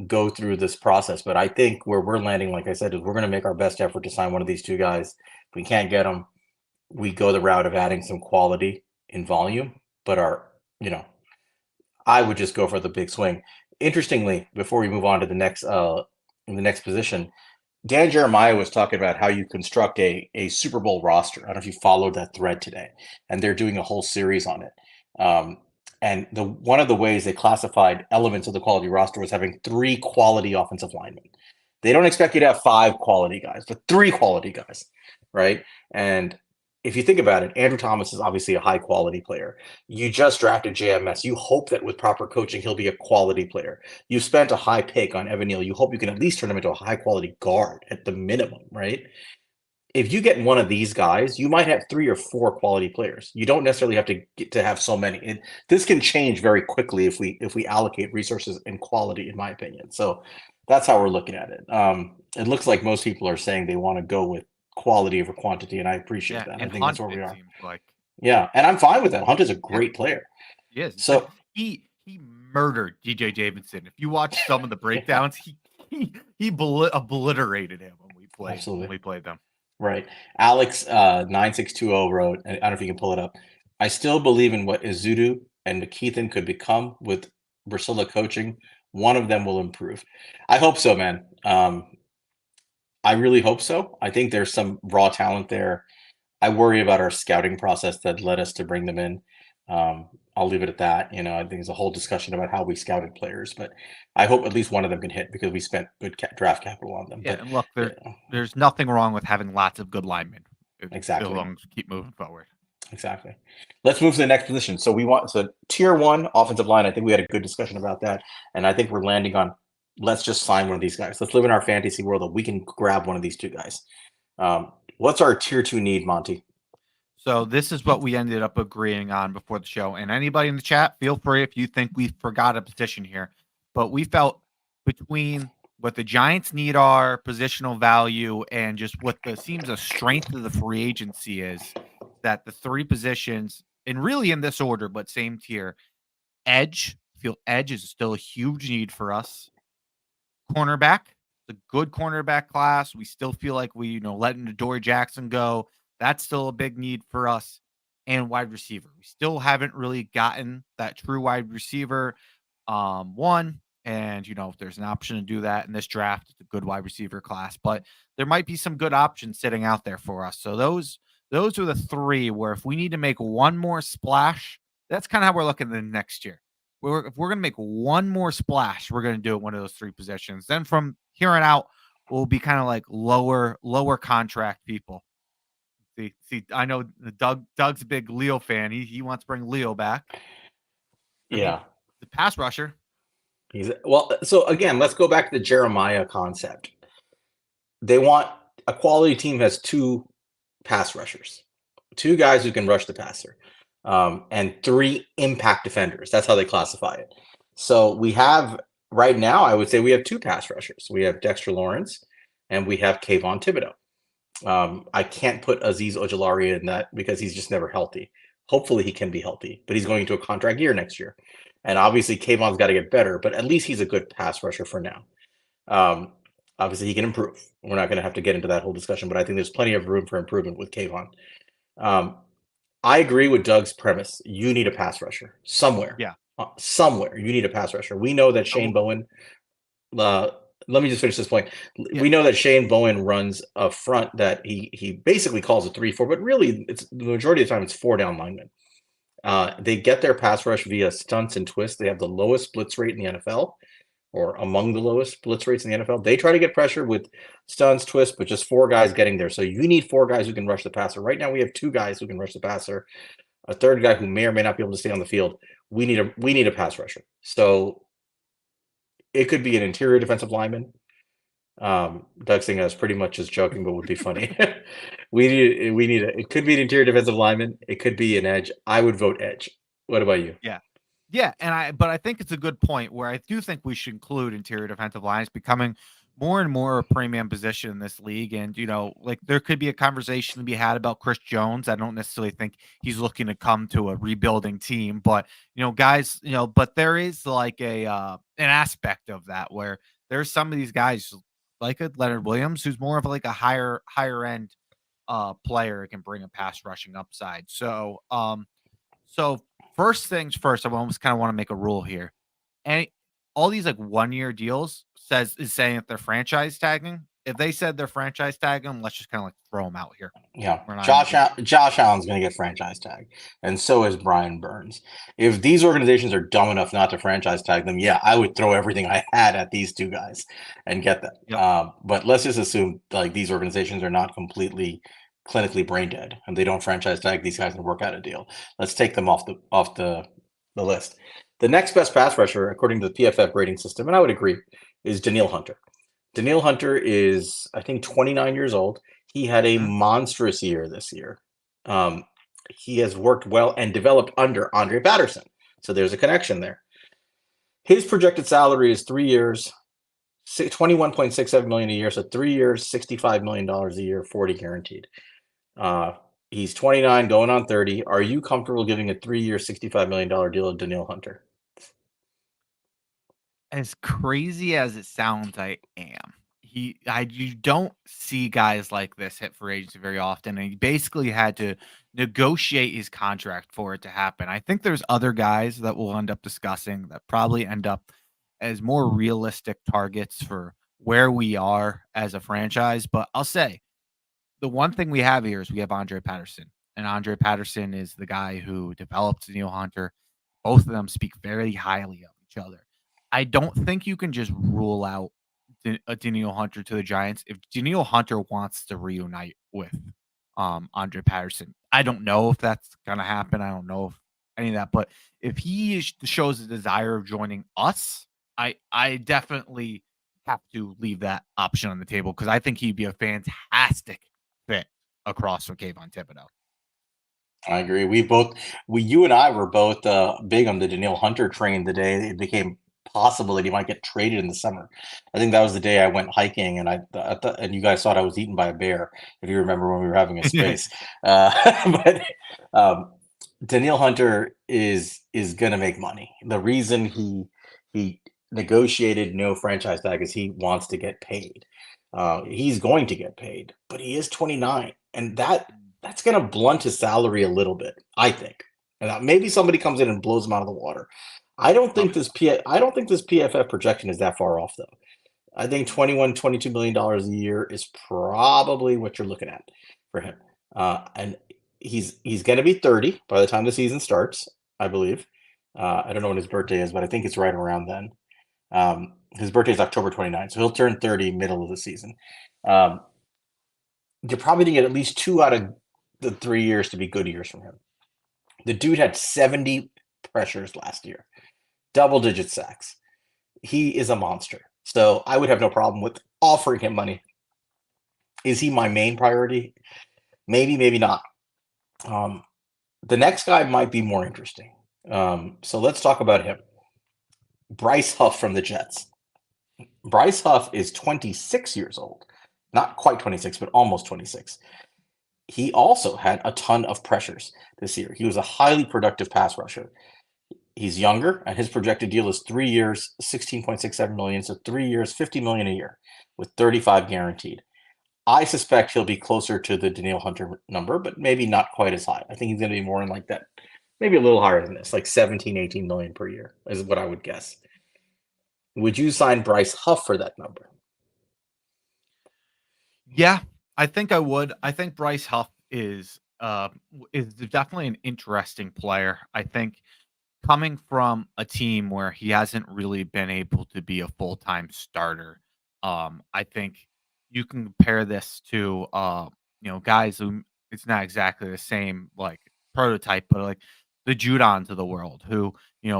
go through this process. But I think where we're landing, like I said, is we're going to make our best effort to sign one of these two guys. If we can't get them, we go the route of adding some quality in volume. But I would just go for the big swing. Interestingly, before we move on to the next position, Dan Jeremiah was talking about how you construct a Super Bowl roster. I don't know if you followed that thread today, and they're doing a whole series on it. And one of the ways they classified elements of the quality roster was having 3 quality offensive linemen. They don't expect you to have 5 quality guys, but 3 quality guys, right? And if you think about it, Andrew Thomas is obviously a high quality player. You just drafted JMS. You hope that with proper coaching, he'll be a quality player. You spent a high pick on Evan Neal. You hope you can at least turn him into a high quality guard at the minimum, right? If you get one of these guys, you might have 3 or 4 quality players. You don't necessarily have to get to have so many. This can change very quickly if we allocate resources and quality, in my opinion. So that's how we're looking at it. It looks like most people are saying they want to go with quality over quantity, and I appreciate that. I think Hunt, that's where we are. seems like. Yeah, and I'm fine with that. Hunt is a great player. He is. So he murdered DJ Davidson. If you watch some of the breakdowns, he obliterated him when we played them. Right. Alex 9620 wrote, I don't know if you can pull it up. I still believe in what Izudu and McKeithen could become with Brasilla coaching. One of them will improve. I hope so, man. I really hope so. I think there's some raw talent there. I worry about our scouting process that led us to bring them in. I'll leave it at that. I think there's a whole discussion about how we scouted players, but I hope at least one of them can hit because we spent good draft capital on them. Yeah, but and look, there's nothing wrong with having lots of good linemen. Exactly. As long as we keep moving forward. Exactly. Let's move to the next position. So tier 1 offensive line. I think we had a good discussion about that, and I think we're landing on let's just sign one of these guys. Let's live in our fantasy world that we can grab one of these 2 guys. What's our tier 2 need, Monty? So this is what we ended up agreeing on before the show. And anybody in the chat, feel free if you think we forgot a position here. But we felt between what the Giants need are positional value and just what seems a strength of the free agency is, that the 3 positions, and really in this order, but same tier, edge is still a huge need for us. Cornerback, the good cornerback class. We still feel like we, letting Adoree Jackson go. That's still a big need for us. And wide receiver. We still haven't really gotten that true wide receiver one. And, if there's an option to do that in this draft, it's a good wide receiver class. But there might be some good options sitting out there for us. So those are the 3 where if we need to make one more splash, that's kind of how we're looking at the next year. If we're going to make one more splash, we're going to do it one of those 3 positions. Then from here on out, we'll be kind of like lower contract people. See, I know Doug's a big Leo fan. He wants to bring Leo back. The pass rusher. So again, let's go back to the Jeremiah concept. They want a quality team has 2 pass rushers, 2 guys who can rush the passer, and 3 impact defenders. That's how they classify it. So we have right now, I would say we have 2 pass rushers. We have Dexter Lawrence and we have Kayvon Thibodeau. I can't put Azeez Ojulari in that because he's just never healthy. Hopefully he can be healthy, but he's going into a contract year next year. And obviously Kayvon's got to get better, but at least he's a good pass rusher for now. Obviously, he can improve. We're not going to have to get into that whole discussion, but I think there's plenty of room for improvement with Kayvon. Um, I agree with Doug's premise. You need a pass rusher somewhere. Yeah. Somewhere you need a pass rusher. We know that Shane So, Bowen. Uh, Let me just finish this point. yeah. We know that Shane Bowen runs a front that he basically calls a 3-4, but really it's the majority of the time it's 4 down linemen. They get their pass rush via stunts and twists. They have the lowest blitz rate in the NFL, or among the lowest blitz rates in the NFL. They try to get pressure with stunts, twists, but just 4 guys getting there. So you need 4 guys who can rush the passer. Right now we have 2 guys who can rush the passer, a third guy who may or may not be able to stay on the field. We need a pass rusher. So it could be an interior defensive lineman. Doug's saying I was pretty much just joking, but would be funny. It could be an interior defensive lineman. It could be an edge. I would vote edge. What about you? Yeah. Yeah, but I think it's a good point where I do think we should include interior defensive lines becoming more and more a premium position in this league. And, like there could be a conversation to be had about Chris Jones. I don't necessarily think he's looking to come to a rebuilding team, but guys, but there is like an aspect of that where there's some of these guys like a Leonard Williams who's more of like a higher end player who can bring a pass rushing upside. So first things first, I almost kind of want to make a rule here. And all these like 1-year deals is saying that they're franchise tagging. If they said they're franchise tagging them, let's just kind of like throw them out here. Yeah, We're not Josh Allen's going to get franchise tag, and so is Brian Burns. If these organizations are dumb enough not to franchise tag them, yeah, I would throw everything I had at these 2 guys and get them. Yep. But let's just assume like these organizations are not completely clinically brain dead, and they don't franchise tag these guys and work out a deal. Let's take them off the list. The next best pass rusher, according to the PFF rating system, and I would agree, is Danielle Hunter. Danielle Hunter is, I think, 29 years old. He had a monstrous year this year. He has worked well and developed under Andre Patterson. So there's a connection there. His projected salary is 3 years, $21.67 million a year. So 3 years, $65 million a year, 40 guaranteed. He's 29, going on 30. Are you comfortable giving a 3-year, $65 million deal to Danielle Hunter? As crazy as it sounds, I am. You don't see guys like this hit free agency very often, and he basically had to negotiate his contract for it to happen. I think there's other guys that we'll end up discussing that probably end up as more realistic targets for where we are as a franchise. But I'll say the one thing we have here is we have Andre Patterson, and Andre Patterson is the guy who developed Danielle Hunter. Both of them speak very highly of each other. I don't think you can just rule out a Danielle Hunter to the Giants if Danielle Hunter wants to reunite with Andre Patterson. I don't know if that's gonna happen. I don't know if any of that, but if he shows a desire of joining us, I definitely have to leave that option on the table because I think he'd be a fantastic fit across from Kayvon Thibodeau. I agree. You and I were both big on the Danielle Hunter train the day it became possible that he might get traded in the summer. I think that was the day I went hiking, and I thought, and you guys thought I was eaten by a bear, if you remember when we were having a space. But Danielle Hunter is going to make money. The reason he negotiated no franchise tag is he wants to get paid. He's going to get paid, but he is 29, and that's going to blunt his salary a little bit, I think. And maybe somebody comes in and blows him out of the water. I don't think this PFF projection is that far off, though. I think $22 million a year is probably what you're looking at for him. And he's going to be 30 by the time the season starts, I believe. I don't know when his birthday is, but I think it's right around then. His birthday is October 29th, so he'll turn 30 middle of the season. You're probably going to get at least 2 out of the 3 years to be good years from him. The dude had 70 pressures last year, double-digit sacks. He is a monster. So I would have no problem with offering him money. Is he my main priority? Maybe, maybe not. The next guy might be more interesting. So let's talk about him. Bryce Huff from the Jets. Bryce Huff is 26 years old. Not quite 26, but almost 26. He also had a ton of pressures this year. He was a highly productive pass rusher. He's younger, and his projected deal is 3 years, 16.67 million, so 3 years, 50 million a year, with 35 guaranteed. I suspect he'll be closer to the Danielle Hunter number, but maybe not quite as high. I think he's going to be more in like that, maybe a little higher than this, like 17, 18 million per year is what I would guess. Would you sign Bryce Huff for that number? Yeah, I think I would. I think Bryce Huff is definitely an interesting player. I think coming from a team where he hasn't really been able to be a full-time starter, I think you can compare this to guys who it's not exactly the same like prototype, but like the Judons of the world who,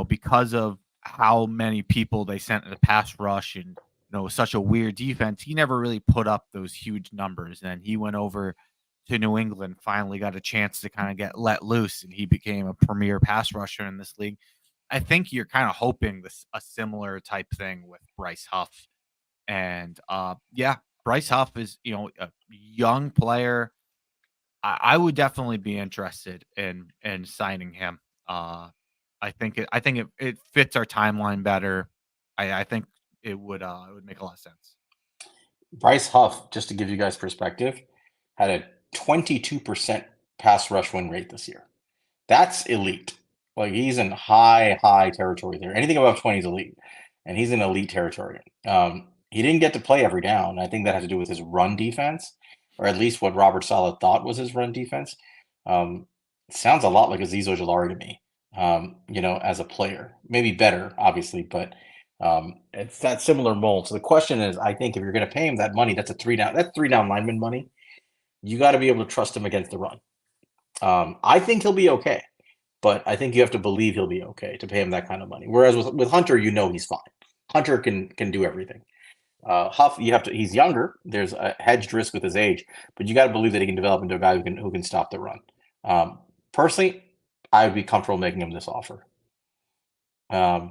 because of how many people they sent in the pass rush and such a weird defense, he never really put up those huge numbers. And he went over to New England, finally got a chance to kind of get let loose, and he became a premier pass rusher in this league. I think you're kind of hoping this a similar type thing with Bryce Huff. And yeah, Bryce Huff is, a young player. I would definitely be interested in signing him. I think it fits our timeline better. I think it would make a lot of sense. Bryce Huff, just to give you guys perspective, had a 22% pass rush win rate this year. That's elite. Like he's in high territory there. Anything above 20 is elite, and he's in elite territory. He didn't get to play every down. I think that has to do with his run defense, or at least what Robert Saleh thought was his run defense. It sounds a lot like Aziz Ojulari to me. As a player, maybe better, obviously, but it's that similar mold. So the question is, I think if you're going to pay him that money, that's three down lineman money. You got to be able to trust him against the run. I think he'll be okay, but I think you have to believe he'll be okay to pay him that kind of money. Whereas with Hunter, he's fine. Hunter can do everything. Huff, he's younger. There's a hedged risk with his age, but you got to believe that he can develop into a guy who can stop the run. Personally, I would be comfortable making him this offer. A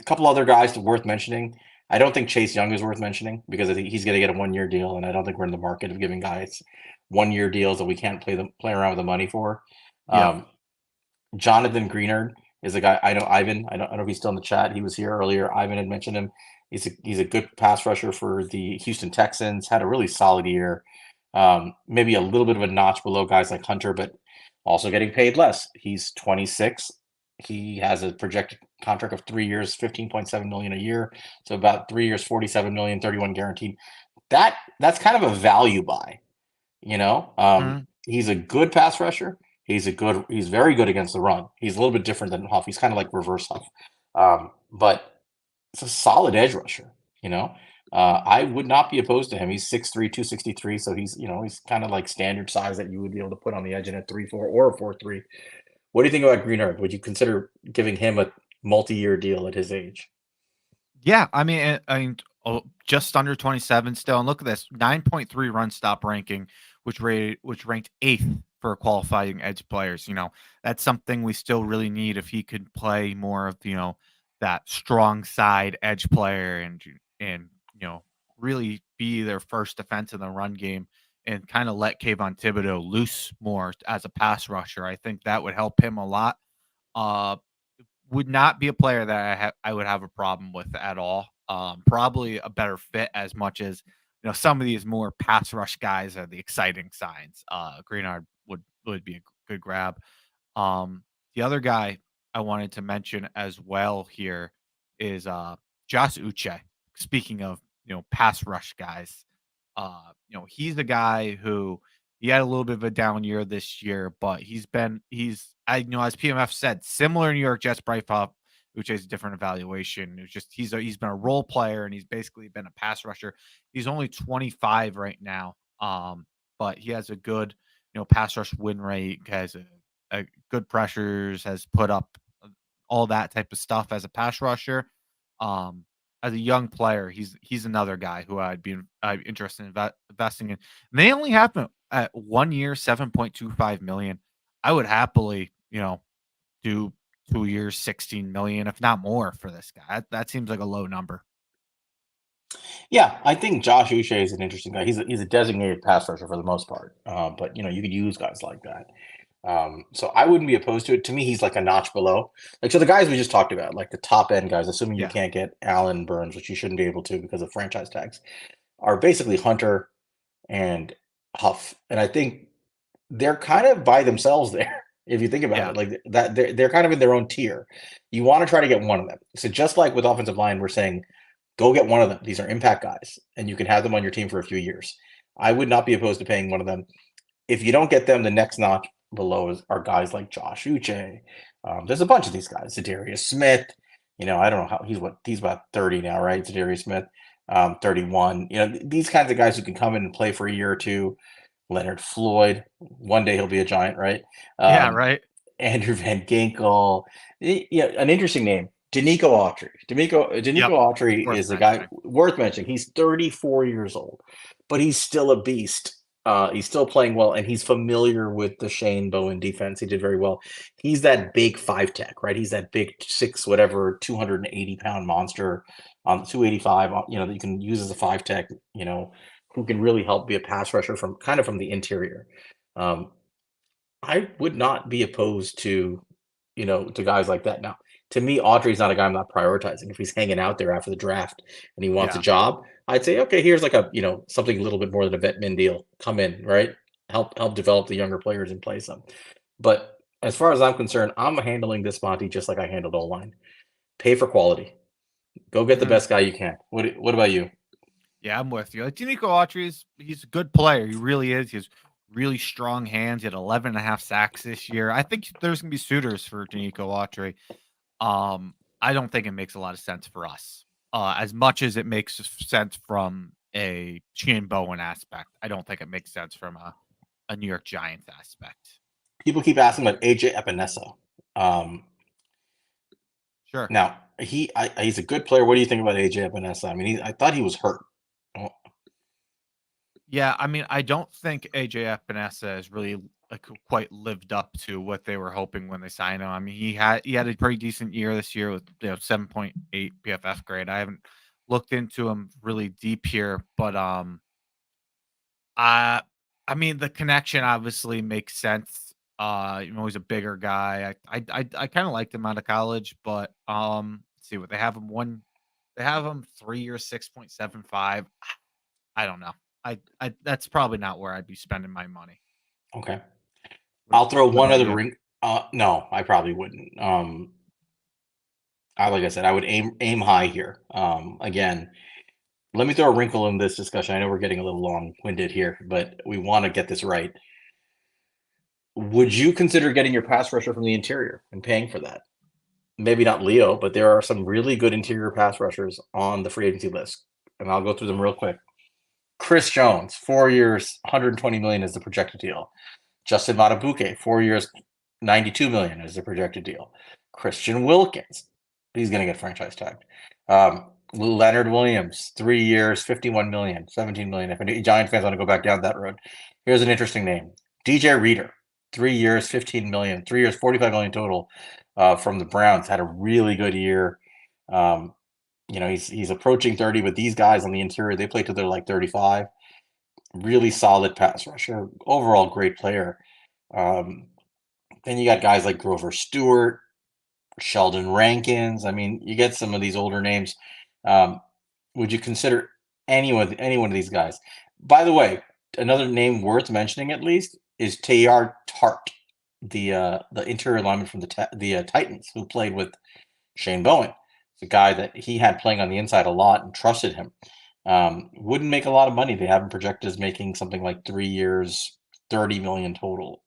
couple other guys worth mentioning. I don't think Chase Young is worth mentioning because I think he's going to get a 1-year deal, and I don't think we're in the market of giving guys 1-year deals that we can't play around with the money for. Yeah. Jonathan Greenard is a guy. I know Ivan. I don't know if he's still in the chat. He was here earlier. Ivan had mentioned him. He's a good pass rusher for the Houston Texans. Had a really solid year. Maybe a little bit of a notch below guys like Hunter, but also getting paid less. He's 26. He has a projected contract of 3 years, 15.7 million a year. So about 3 years, 47 million, 31 guaranteed. That's kind of a value buy. He's a good pass rusher. He's very good against the run. He's a little bit different than Huff. He's kind of like reverse Huff. But it's a solid edge rusher, I would not be opposed to him. He's 6'3", 263, so he's kind of like standard size that you would be able to put on the edge in a 3-4 or a 4-3. What do you think about Greenard? Would you consider giving him a multi-year deal at his age? Yeah, just under 27 still. And look at this, 9.3 run stop ranking, which ranked 8th for qualifying edge players. That's something we still really need if he could play more of, that strong side edge player and really be their first defense in the run game and kind of let Kayvon Thibodeau loose more as a pass rusher. I think that would help him a lot. Would not be a player that I would have a problem with at all. Probably a better fit as much as some of these more pass rush guys are the exciting signs. Greenard would be a good grab. The other guy I wanted to mention as well here is Josh Uche. Speaking of pass rush guys, he's a guy who he had a little bit of a down year this year, but as PMF said, similar New York Jets Bryce Huff, which is a different evaluation. It's just he's been a role player and he's basically been a pass rusher. He's only 25 right now, but he has a good pass rush win rate, has a good pressures, has put up all that type of stuff as a pass rusher. As a young player, he's another guy who I'd be interested in investing in. And they only have him at 1 year, 7.25 million. I would happily, do 2 years, 16 million, if not more, for this guy. That seems like a low number. Yeah, I think Josh Uche is an interesting guy. He's a designated pass rusher for the most part, but you could use guys like that. So I wouldn't be opposed to it. To me, he's like a notch below. Like, so the guys we just talked about, like the top end guys, assuming you Yeah. can't get Allen Burns, which you shouldn't be able to because of franchise tags, are basically Hunter and Huff. And I think they're kind of by themselves there. If you think about Yeah. it, like that, they're kind of in their own tier. You want to try to get one of them. So just like with offensive line, we're saying go get one of them. These are impact guys, and you can have them on your team for a few years. I would not be opposed to paying one of them. If you don't get them, the next notch below are guys like Josh Uche. There's a bunch of these guys. Zadarius Smith. I don't know how he's about 30 now, right? Zadarius Smith, 31. These kinds of guys who can come in and play for a year or two. Leonard Floyd. One day he'll be a Giant, right? Yeah. Um, Right. Andrew Van Ginkel. Yeah, an interesting name. Danico Autry. Danico Yep. Autry Worth is a guy mentioning. worth mentioning. He's 34 years old, but he's still a beast. He's still playing well, and he's familiar with the Shane Bowen defense. He did very well. He's that big 5 tech, right? He's that big 6 whatever 280-pound monster on 285. That you can use as a 5 tech. Who can really help be a pass rusher from the interior. Um, I would not be opposed to guys like that. Now, to me, Audrey's not a guy I'm not prioritizing. If he's hanging out there after the draft and he wants a Yeah. job, I'd say, okay, here's like something a little bit more than a vet min deal. Come in, right? Help develop the younger players and place them. But as far as I'm concerned, I'm handling this Monty just like I handled O-line. Pay for quality. Go get the Mhm. best guy you can. What about you? Yeah, I'm with you. Like Danico Autry he's a good player. He really is. He has really strong hands. He had 11 and a half sacks this year. I think there's gonna be suitors for Danico Autry. I don't think it makes a lot of sense for us. As much as it makes sense from a Shane Bowen aspect, I don't think it makes sense from a New York Giants aspect. People keep asking about AJ Epinesa. Um, Sure. Now he's a good player. What do you think about AJ Epinesa? I mean, I thought he was hurt. Oh, Yeah, I mean, I don't think AJ Epinesa has really quite lived up to what they were hoping when they signed him. I mean, he had a pretty decent year this year with 7.8 PFF grade. I haven't looked into him really deep here, but I I mean the connection obviously makes sense. He's a bigger guy. I kind of liked him out of college, but let's see what they have him one. They have him 3 years, 6.75. I don't know. I that's probably not where I'd be spending my money. okay. What I'll throw what one about other you? ring. No, I probably wouldn't. Like I said, I would aim high here. Again, let me throw a wrinkle in this discussion. I know we're getting a little long-winded here, but we want to get this right. Would you consider getting your pass rusher from the interior and paying for that? Maybe not Leo, but there are some really good interior pass rushers on the free agency list, and I'll go through them real quick. Chris Jones, 4 years, 120 million is the projected deal. Justin Matabuke, 4 years, 92 million is the projected deal. Christian Wilkins, he's going to get franchise tagged. Leonard Williams, 3 years, 51 million, 17 million. If any Giant fans want to go back down that road, here's an interesting name: DJ Reader, 3 years, 15 million, 3 years, 45 million total. From the Browns, had a really good year. Um, he's approaching 30, but these guys on the interior, they play till they're like 35. Really solid pass rusher, overall great player. Um, then you got guys like Grover Stewart, Sheldon Rankins. I mean, you get some of these older names. Um, would you consider any one of these guys? By the way, another name worth mentioning at least is Tayar Tart, the interior lineman from the Titans, who played with Shane Bowen. It's a guy that he had playing on the inside a lot and trusted him. Wouldn't make a lot of money. They have him projected as making something like 3 years, 30 million total.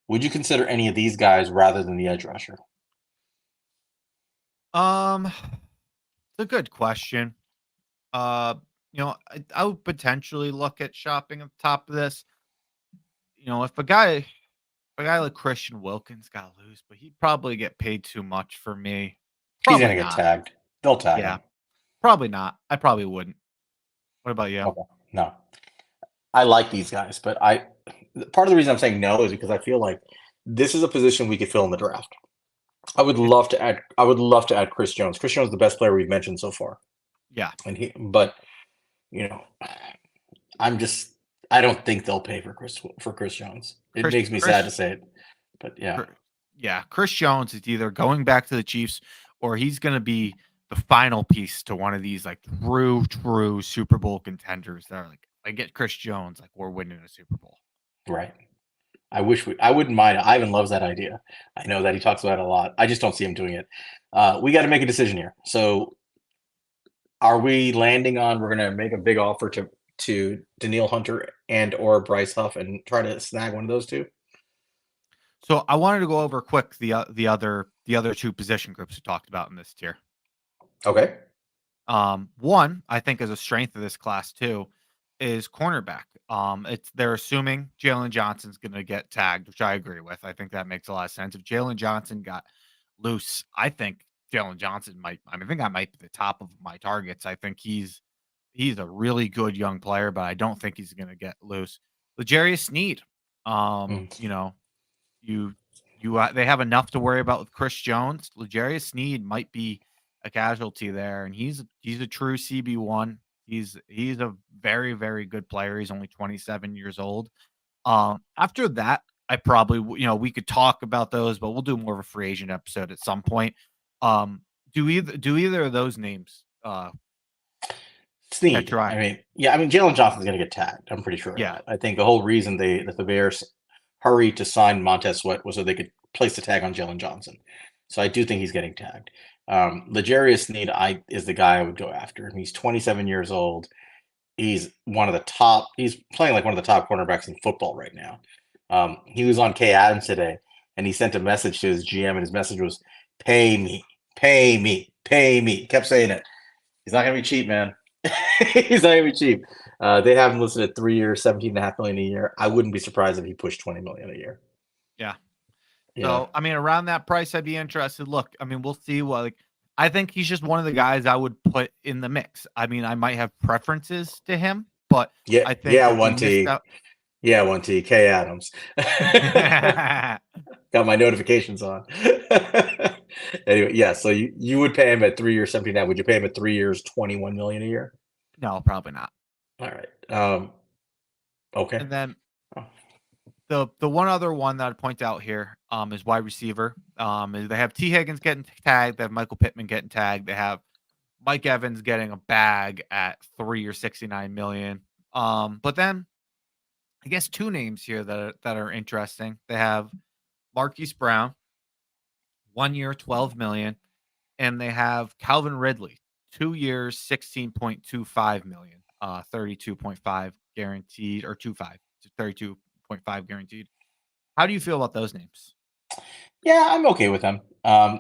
Would you consider any of these guys rather than the edge rusher? It's a good question. Uh, I would potentially look at shopping at the top of this. If a guy like Christian Wilkins got loose, but he'd probably get paid too much for me. He's Probably gonna get not. tagged. They'll tag Yeah, him. probably not. I probably wouldn't. What about you? Okay. No, I like these guys, but part of the reason I'm saying no is because I feel like this is a position we could fill in the draft. I would It, love to add. I would love to add Chris Jones. Chris Jones is the best player we've mentioned so far, yeah, but you know, I'm just. I don't think they'll pay for Chris Jones. It Chris, makes me sad Chris, to say it. But yeah. Yeah, Chris Jones is either going back to the Chiefs or he's going to be the final piece to one of these like true Super Bowl contenders that are like, I get Chris Jones, like we're winning a Super Bowl. Right. I wouldn't mind. Ivan loves that idea. I know that he talks about it a lot. I just don't see him doing it. We got to make a decision here. So are we landing on we're going to make a big offer to Daniil Hunter and or Bryce Huff and try to snag one of those two? So I wanted to go over quick the other two position groups we talked about in this tier. Okay. One I think is a strength of this class too is cornerback. They're assuming Jalen Johnson's going to get tagged, which I agree with. I think that makes a lot of sense. If Jalen Johnson got loose, I think Jalen Johnson might. I think I might be the top of my targets. I think he's a really good young player, but I don't think he's going to get loose. L'Jarius Sneed, you know, they have enough to worry about with Chris Jones. L'Jarius Sneed might be a casualty there, and he's a true CB1. He's a very, very good player. He's only 27 years old. After that, I probably we could talk about those, but we'll do more of a free agent episode at some point. Do either of those names Snead. try? I mean, Jalen Johnson's going to get tagged. I'm pretty sure of that. I think the whole reason the Bears hurried to sign Montez Sweat was so they could place the tag on Jalen Johnson. So I do think he's getting tagged. L'Jarius Sneed is the guy I would go after. He's 27 years old. He's one of the top. He's playing like one of the top cornerbacks in football right now. He was on Kay Adams today, and he sent a message to his GM, and his message was, "Pay me, pay me, pay me." He kept saying it. He's not going to be cheap, man. He's not going to be cheap. They have him listed at 3 years, $17.5 million a year. I wouldn't be surprised if he pushed $20 million a year. Yeah. So, I mean, around that price, I'd be interested. Look, I mean, we'll see I think he's just one of the guys I would put in the mix. I mean, I might have preferences to him, but I think 1T. Yeah, 1T. Kay Adams. Got my notifications on. Anyway, yeah, so you would pay him at 3 years, 79. Would you pay him at 3 years, $21 million a year? No, probably not. All right. Okay. And then the one other one that I'd point out here is wide receiver. They have T. Higgins getting tagged. They have Michael Pittman getting tagged. They have Mike Evans getting a bag at 3 years, $69 million. But then I guess two names here that are interesting. They have Marquise Brown, 1 year, $12 million, and they have Calvin Ridley, 2 years, $16.25 million, 32.5 guaranteed, or 32.5 guaranteed. How do you feel about those names? Yeah, I'm okay with them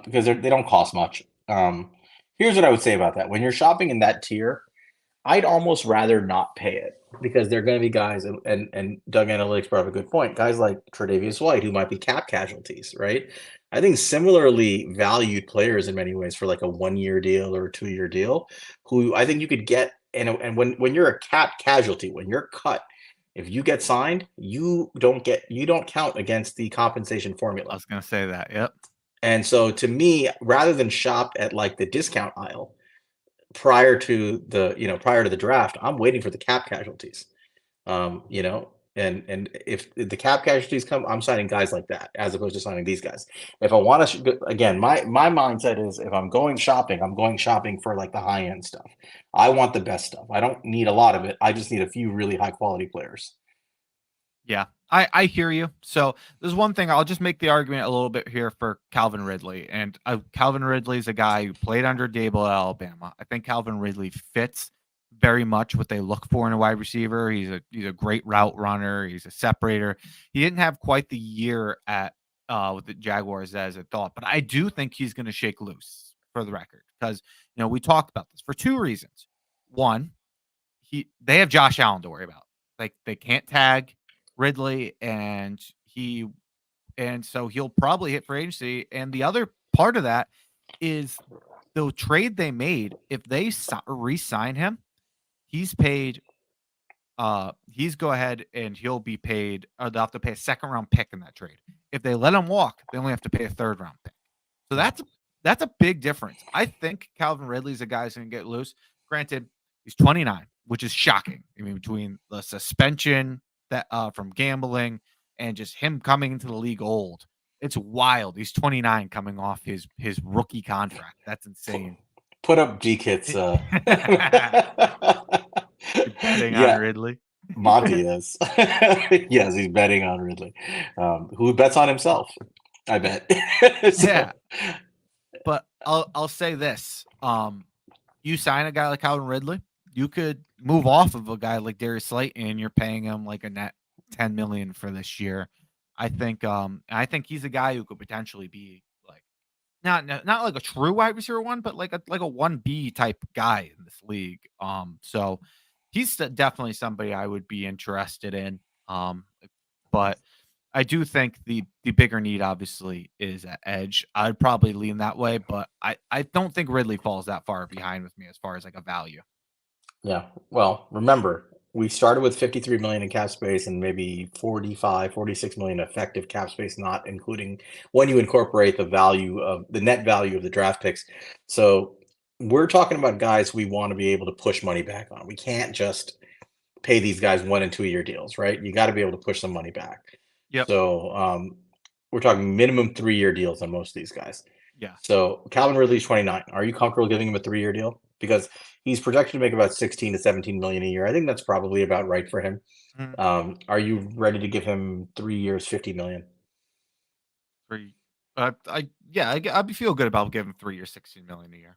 because they don't cost much. Here's what I would say about that: when you're shopping in that tier, I'd almost rather not pay it because they're going to be guys, and Doug Analytics brought up a good point, guys like Tre'Davious White who might be cap casualties, right? I think similarly valued players in many ways for like a 1 year deal or a 2 year deal, who I think you could get, and when you're a cap casualty, when you're cut, if you get signed, you don't count against the compensation formula. I was going to say that. Yep. And so to me, rather than shop at like the discount aisle prior to the draft, I'm waiting for the cap casualties. And if the cap casualties come, I'm signing guys like that as opposed to signing these guys. If I want to, again, my mindset is if I'm going shopping for like the high end stuff. I want the best stuff. I don't need a lot of it. I just need a few really high quality players. Yeah, I hear you. So there's one thing, I'll just make the argument a little bit here for Calvin Ridley. And Calvin Ridley is a guy who played under Dable at Alabama. I think Calvin Ridley fits very much what they look for in a wide receiver. He's a great route runner. He's a separator. He didn't have quite the year at with the Jaguars as I thought, but I do think he's going to shake loose, for the record, because we talked about this for two reasons. One, they have Josh Allen to worry about. Like, they can't tag Ridley, and so he'll probably hit free agency. And the other part of that is the trade they made. If they re-sign him, he's paid. He's go ahead and he'll be paid, or they'll have to pay a second round pick in that trade. If they let him walk, they only have to pay a third round pick. So that's a big difference. I think Calvin Ridley's a guy who's going to get loose. Granted, he's 29, which is shocking. I mean, between the suspension that from gambling and just him coming into the league old, It's wild. He's 29 coming off his rookie contract. That's insane. Put up G-Kit's. You're betting on Yeah, Ridley. Monty is. Yes, he's betting on Ridley, who bets on himself, I bet. So, Yeah. But I'll say this. You sign a guy like Calvin Ridley, you could move off of a guy like Darius Slayton and you're paying him like a net 10 million for this year. I think he's a guy who could potentially be like not like a true wide receiver one, but like a 1B type guy in this league. So he's definitely somebody I would be interested in. But I do think the bigger need obviously is at edge. I'd probably lean that way, but I don't think Ridley falls that far behind with me as far as like a value. yeah. Well, remember, we started with 53 million in cap space and maybe 45, 46 million effective cap space, not including when you incorporate the net value of the draft picks. So we're talking about guys we want to be able to push money back on. We can't just pay these guys 1 and 2 year deals, right? You got to be able to push some money back. Yep. So we're talking minimum 3-year deals on most of these guys. Yeah. So Calvin Ridley's 29. Are you comfortable giving him a 3-year deal? Because he's projected to make about 16 to 17 million a year. I think that's probably about right for him. Are you ready to give him 3 years, 50 million? I'd feel good about giving 3 years, 16 million a year.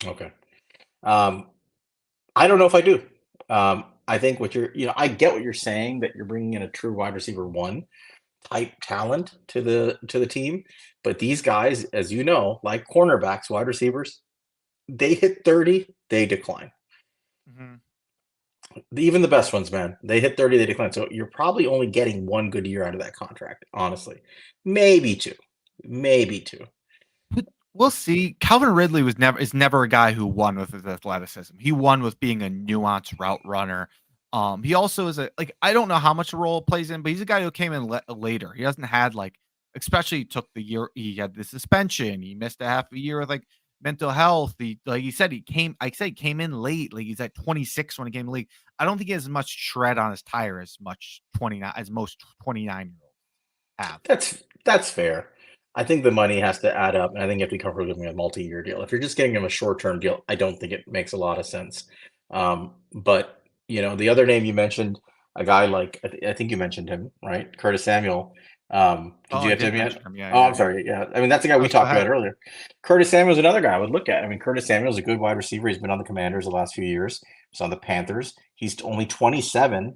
Okay. I don't know if I do. I think I get what you're saying, that you're bringing in a true wide receiver one type talent to the team, but these guys, as you know, like cornerbacks, wide receivers, they hit 30, they decline. Even the best ones, man, they hit 30, they decline. So you're probably only getting 1 good year out of that contract, honestly. Maybe 2. But we'll see. Calvin Ridley is never a guy who won with his athleticism. He won with being a nuanced route runner. He also is I don't know how much role plays in, but he's a guy who came in later. He hasn't had especially took the year he had the suspension. He missed a half a year with mental health. He came in late. Like he's at 26 when he came late. I don't think he has as much tread on his tire as most 29-year-olds have. That's fair. I think the money has to add up, and I think you have to be comfortable giving a multi-year deal. If you're just getting him a short-term deal, I don't think it makes a lot of sense. But the other name you mentioned, a guy like I think you mentioned him, right? Curtis Samuel. Did you have him yet? Yeah, I'm sorry. Yeah, I mean that's the guy we talked about earlier. Curtis Samuel's another guy I would look at. I mean, Curtis Samuel's a good wide receiver. He's been on the Commanders the last few years. He's on the Panthers. He's only 27.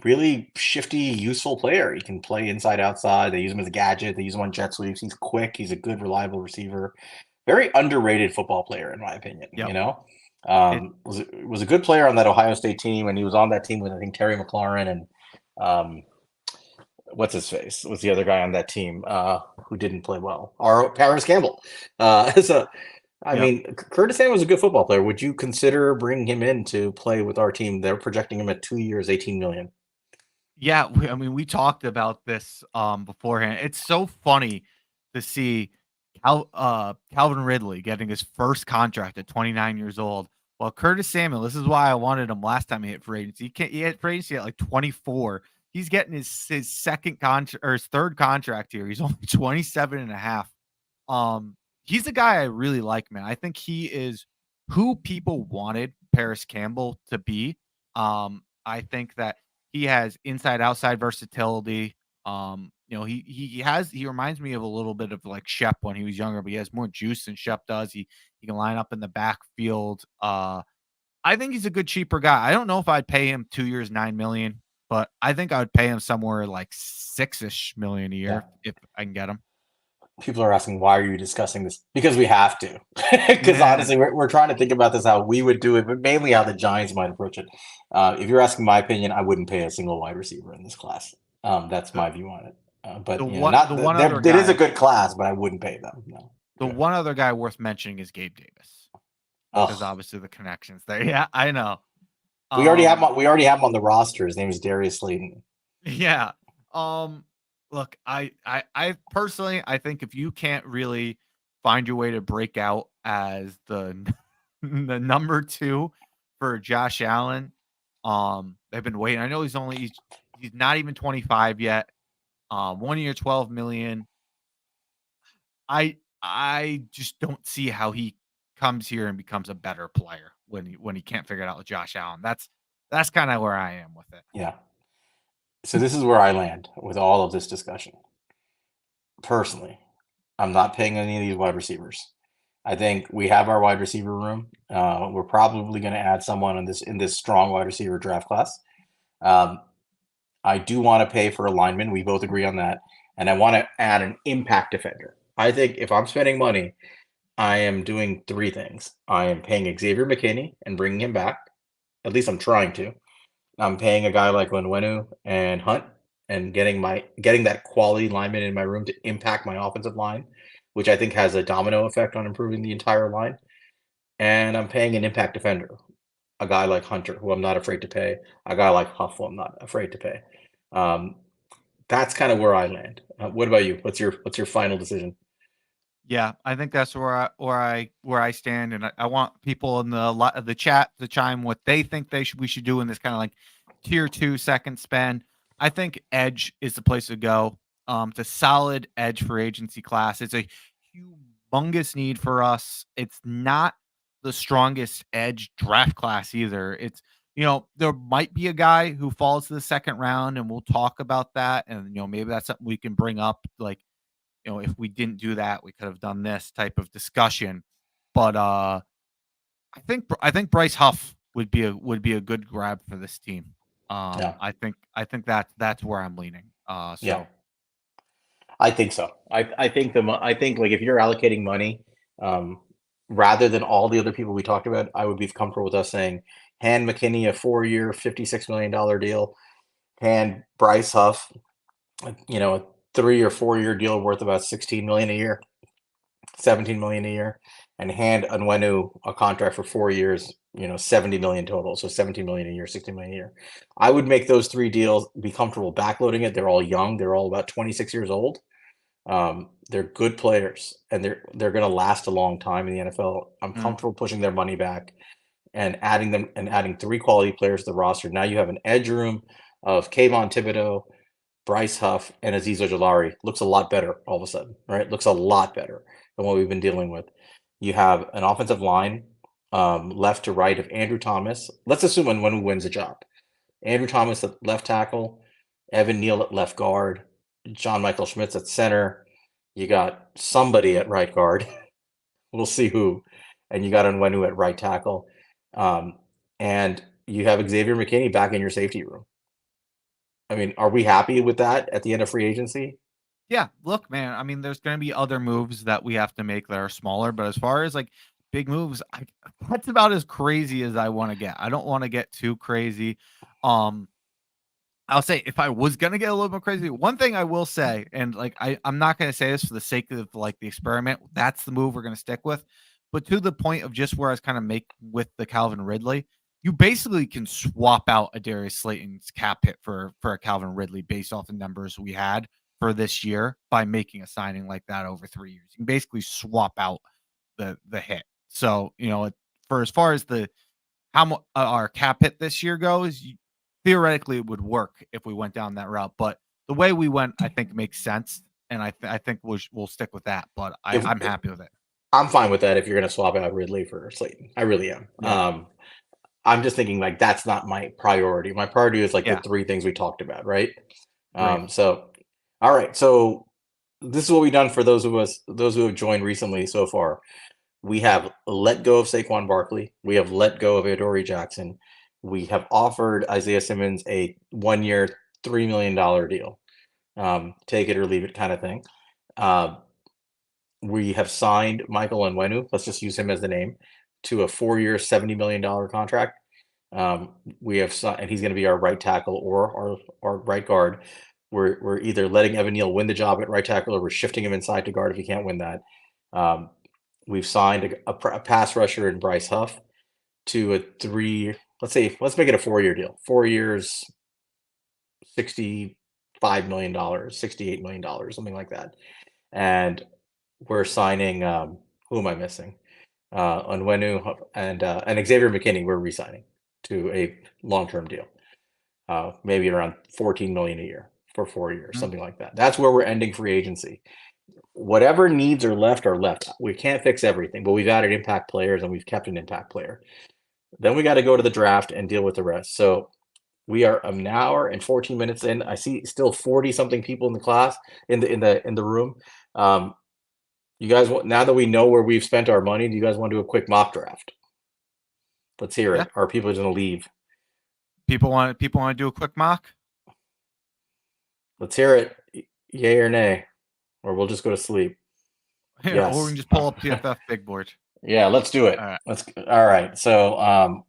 Really shifty, useful player. He can play inside, outside. They use him as a gadget. They use him on jet sweeps. He's quick. He's a good, reliable receiver. Very underrated football player, in my opinion. Yep. Was a good player on that Ohio State team, and he was on that team with I think Terry McLaurin and what's his face was the other guy on that team who didn't play well, or Paris Campbell. I mean, Curtis Samuel was a good football player. Would you consider bringing him in to play with our team? They're projecting him at 2 years, 18 million. Yeah, we talked about this beforehand. It's so funny to see Calvin Ridley getting his first contract at 29 years old. Well, Curtis Samuel, this is why I wanted him last time he hit free agency. He hit free agency at 24. He's getting his second contract or his third contract here. He's only 27 and a half. He's a guy I really like, man. I think he is who people wanted Paris Campbell to be. I think that he has inside outside versatility. He reminds me of a little bit of like Shep when he was younger, but he has more juice than Shep does. He can line up in the backfield. I think he's a good cheaper guy. I don't know if I'd pay him 2 years, 9 million, but I think I would pay him somewhere like 6-ish million a year if I can get him. People are asking, why are you discussing this? Because we have to. Because honestly, we're trying to think about this, how we would do it, but mainly how the Giants might approach it. If you're asking my opinion, I wouldn't pay a single wide receiver in this class. That's my view on it. It is a good class, but I wouldn't pay them. No. One other guy worth mentioning is Gabe Davis. Because obviously the connections there. Yeah, I know. We already have him on the roster. His name is Darius Slayton. Yeah. Look, I personally, I think if you can't really find your way to break out as the number 2 for Josh Allen, they've been waiting. I know he's not even 25 yet. 1 year, 12 million. I just don't see how he comes here and becomes a better player when he can't figure it out with Josh Allen. That's kind of where I am with it. Yeah. So this is where I land with all of this discussion. Personally, I'm not paying any of these wide receivers. I think we have our wide receiver room. We're probably going to add someone in this strong wide receiver draft class. Um, I do want to pay for a lineman. We both agree on that. And I want to add an impact defender. I think if I'm spending money, I am doing three things. I am paying Xavier McKinney and bringing him back. At least I'm trying to. I'm paying a guy like Onwenu and Hunt and getting that quality lineman in my room to impact my offensive line, which I think has a domino effect on improving the entire line. And I'm paying an impact defender, a guy like Hunter, who I'm not afraid to pay, a guy like Huff, who I'm not afraid to pay. Um, that's kind of where I land. What about you? What's your final decision? Yeah, I think that's where I stand, and I want people in the chat to chime what they think we should do in this kind of like tier 2 second spend. I think edge is the place to go. It's a solid edge for agency class. It's a humongous need for us. It's not the strongest edge draft class either. It's there might be a guy who falls to the second round, and we'll talk about that. And maybe that's something we can bring up, like if we didn't do that, we could have done this type of discussion. But I think Bryce Huff would be a good grab for this team. Yeah, I think that's where I'm leaning. yeah, So I think so. I think like if you're allocating money, um, rather than all the other people we talked about, I would be comfortable with us saying hand McKinney a 4-year, $56 million deal, hand Bryce Huff, a 3 or 4 year deal worth about 16 million a year, 17 million a year, and hand Onwenu a contract for 4 years, 70 million total. So 17 million a year, 16 million a year. I would make those three deals, be comfortable backloading it. They're all young. They're all about 26 years old. They're good players and they're going to last a long time in the NFL. I'm mm, comfortable pushing their money back and adding three quality players to the roster. Now you have an edge room of Kayvon Thibodeau, Bryce Huff, and Azeez Ojulari. Looks a lot better all of a sudden, right? Looks a lot better than what we've been dealing with. You have an offensive line, left to right of Andrew Thomas. Let's assume when who wins the job. Andrew Thomas at left tackle, Evan Neal at left guard, John Michael Schmitz at center. You got somebody at right guard. We'll see who. And you got Onwenu at right tackle. Um, and you have Xavier McKinney back in your safety room. I mean, are we happy with that at the end of free agency? yeah, look, man. I mean, there's going to be other moves that we have to make that are smaller, but as far as like big moves, that's about as crazy as I want to get. I don't want to get too crazy. Um, I'll say if I was gonna get a little bit crazy, one thing I will say, and like I'm not gonna say this for the sake of like the experiment. That's the move we're gonna stick with. But to the point of just where I was kind of make with the Calvin Ridley, you basically can swap out a Darius Slayton's cap hit for a Calvin Ridley based off the numbers we had for this year by making a signing like that over 3 years. You can basically swap out the hit. So for as far as the how much our cap hit this year goes, theoretically it would work if we went down that route. But the way we went, I think makes sense, and I think we'll stick with that. But If I'm happy with it. I'm fine with that if you're going to swap out Ridley for Slayton. I really am. Yeah, I'm just thinking like that's not my priority. My priority is like the yeah, three things we talked about, right? great. So all right. So this is what we've done for those who have joined recently so far. We have let go of Saquon Barkley. We have let go of Adoree Jackson. We have offered Isaiah Simmons a 1 year, $3 million deal. Take it or leave it kind of thing. Uh, we have signed Michael Onwenu. Let's just use him as the name to a 4 year, $70 million contract. We have and he's going to be our right tackle or our right guard. We're either letting Evan Neal win the job at right tackle or we're shifting him inside to guard if he can't win that. Um, we've signed a pass rusher in Bryce Huff to a let's make it a 4 year deal. 4 years, $65 million, $68 million, something like that. And we're signing, who am I missing? Onwenu and Xavier McKinney, we're re-signing to a long-term deal. Maybe around 14 million a year. for 4 years, something like that. That's where we're ending free agency. Whatever needs are left are left. We can't fix everything, but we've added impact players and we've kept an impact player. Then we got to go to the draft and deal with the rest. So we are an hour and 14 minutes in. I see still 40 something people in the class in the room. You guys want, now that we know where we've spent our money, do you guys want to do a quick mock draft? Let's hear it. Are people going to leave? People want to do a quick mock? Let's hear it. Yay or nay? Or we'll just go to sleep. Yes. Or we can just pull up PFF big board. Yeah, let's do it. All right. So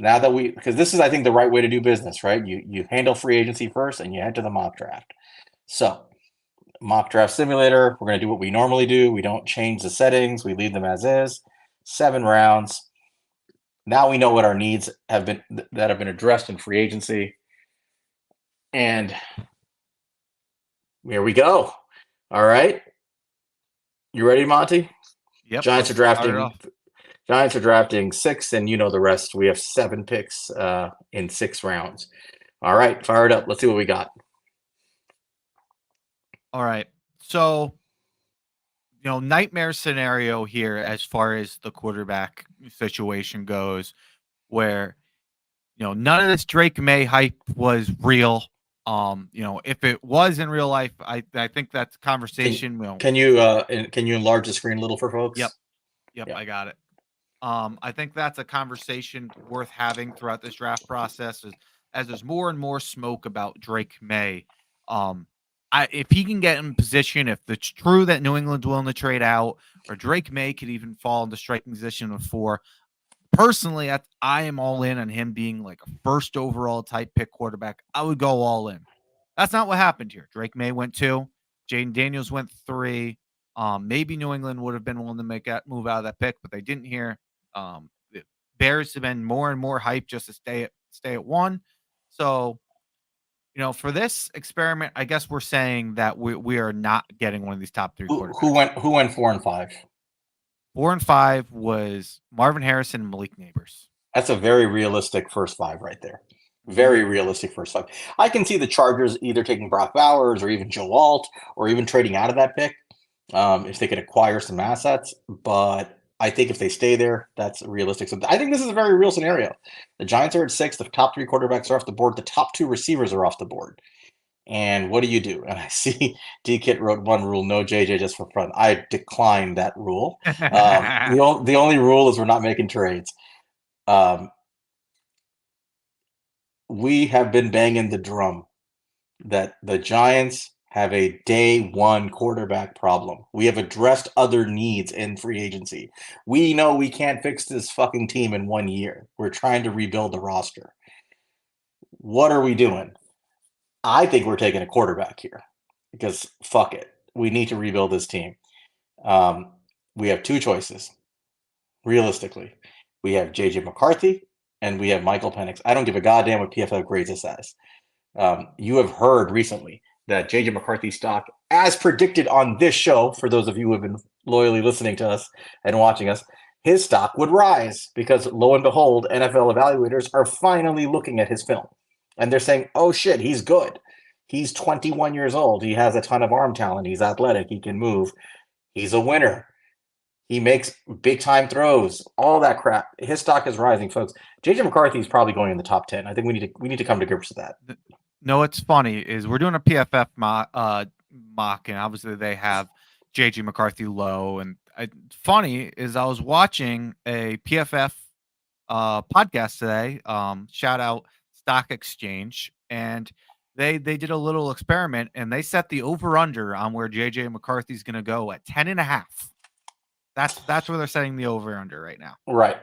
now that because this is, I think, the right way to do business, right? You handle free agency first and you head to the mock draft. So mock draft simulator, we're going to do what we normally do. We don't change the settings. We leave them as is. 7 rounds. Now we know what our needs have been that have been addressed in free agency. And here we go. All right. You ready, Monty? Yep. Giants are drafting 6, and you know the rest. We have 7 picks in 6 rounds. All right, fire it up. Let's see what we got. All right. So, nightmare scenario here as far as the quarterback situation goes, where, none of this Drake May hype was real. If it was in real life, I think that's a conversation. Can you enlarge the screen a little for folks? Yep, I got it. I think that's a conversation worth having throughout this draft process as there's more and more smoke about Drake May. If he can get in position, if it's true that New England's willing to trade out, or Drake May could even fall into striking position of 4. Personally, I am all in on him being like a first overall type pick quarterback. I would go all in. That's not what happened here. Drake May went 2. Jaden Daniels went 3. Maybe New England would have been willing to make that move out of that pick, but they didn't here. The Bears have been more and more hyped just to stay at 1. So, for this experiment, I guess we're saying that we are not getting one of these top 3 quarterbacks. Who went 4 and 5? 4 and 5 was Marvin Harrison and Malik Neighbors. That's a very realistic first 5 right there. Very realistic first 5. I can see the Chargers either taking Brock Bowers or even Joe Alt or even trading out of that pick if they could acquire some assets. But I think if they stay there, that's realistic. So I think this is a very real scenario. The Giants are at 6. The top 3 quarterbacks are off the board. The top 2 receivers are off the board. And what do you do? And I see D-Kit wrote one rule, no JJ just for fun. I declined that rule. The only rule is we're not making trades. We have been banging the drum that the Giants have a day 1 quarterback problem. We have addressed other needs in free agency. We know we can't fix this fucking team in 1 year. We're trying to rebuild the roster. What are we doing? I think we're taking a quarterback here because fuck it. We need to rebuild this team. We have 2 choices. Realistically, we have JJ McCarthy and we have Michael Penix. I don't give a goddamn what PFF grades this as. You have heard recently that JJ McCarthy stock, as predicted on this show, for those of you who have been loyally listening to us and watching us, his stock would rise because lo and behold, NFL evaluators are finally looking at his film. And they're saying, oh shit, he's good. He's 21 years old. He has a ton of arm talent. He's athletic. He can move. He's a winner. He makes big time throws. All that crap. His stock is rising, folks. JJ McCarthy is probably going in the top 10. I think we need to come to grips with that. No, what's funny is we're doing a PFF mock, and obviously they have JJ McCarthy low. And funny is I was watching a PFF podcast today. Shout out Stock Exchange, and they did a little experiment and they set the over under on where JJ McCarthy is going to go at 10.5. That's where they're setting the over under right now. Right.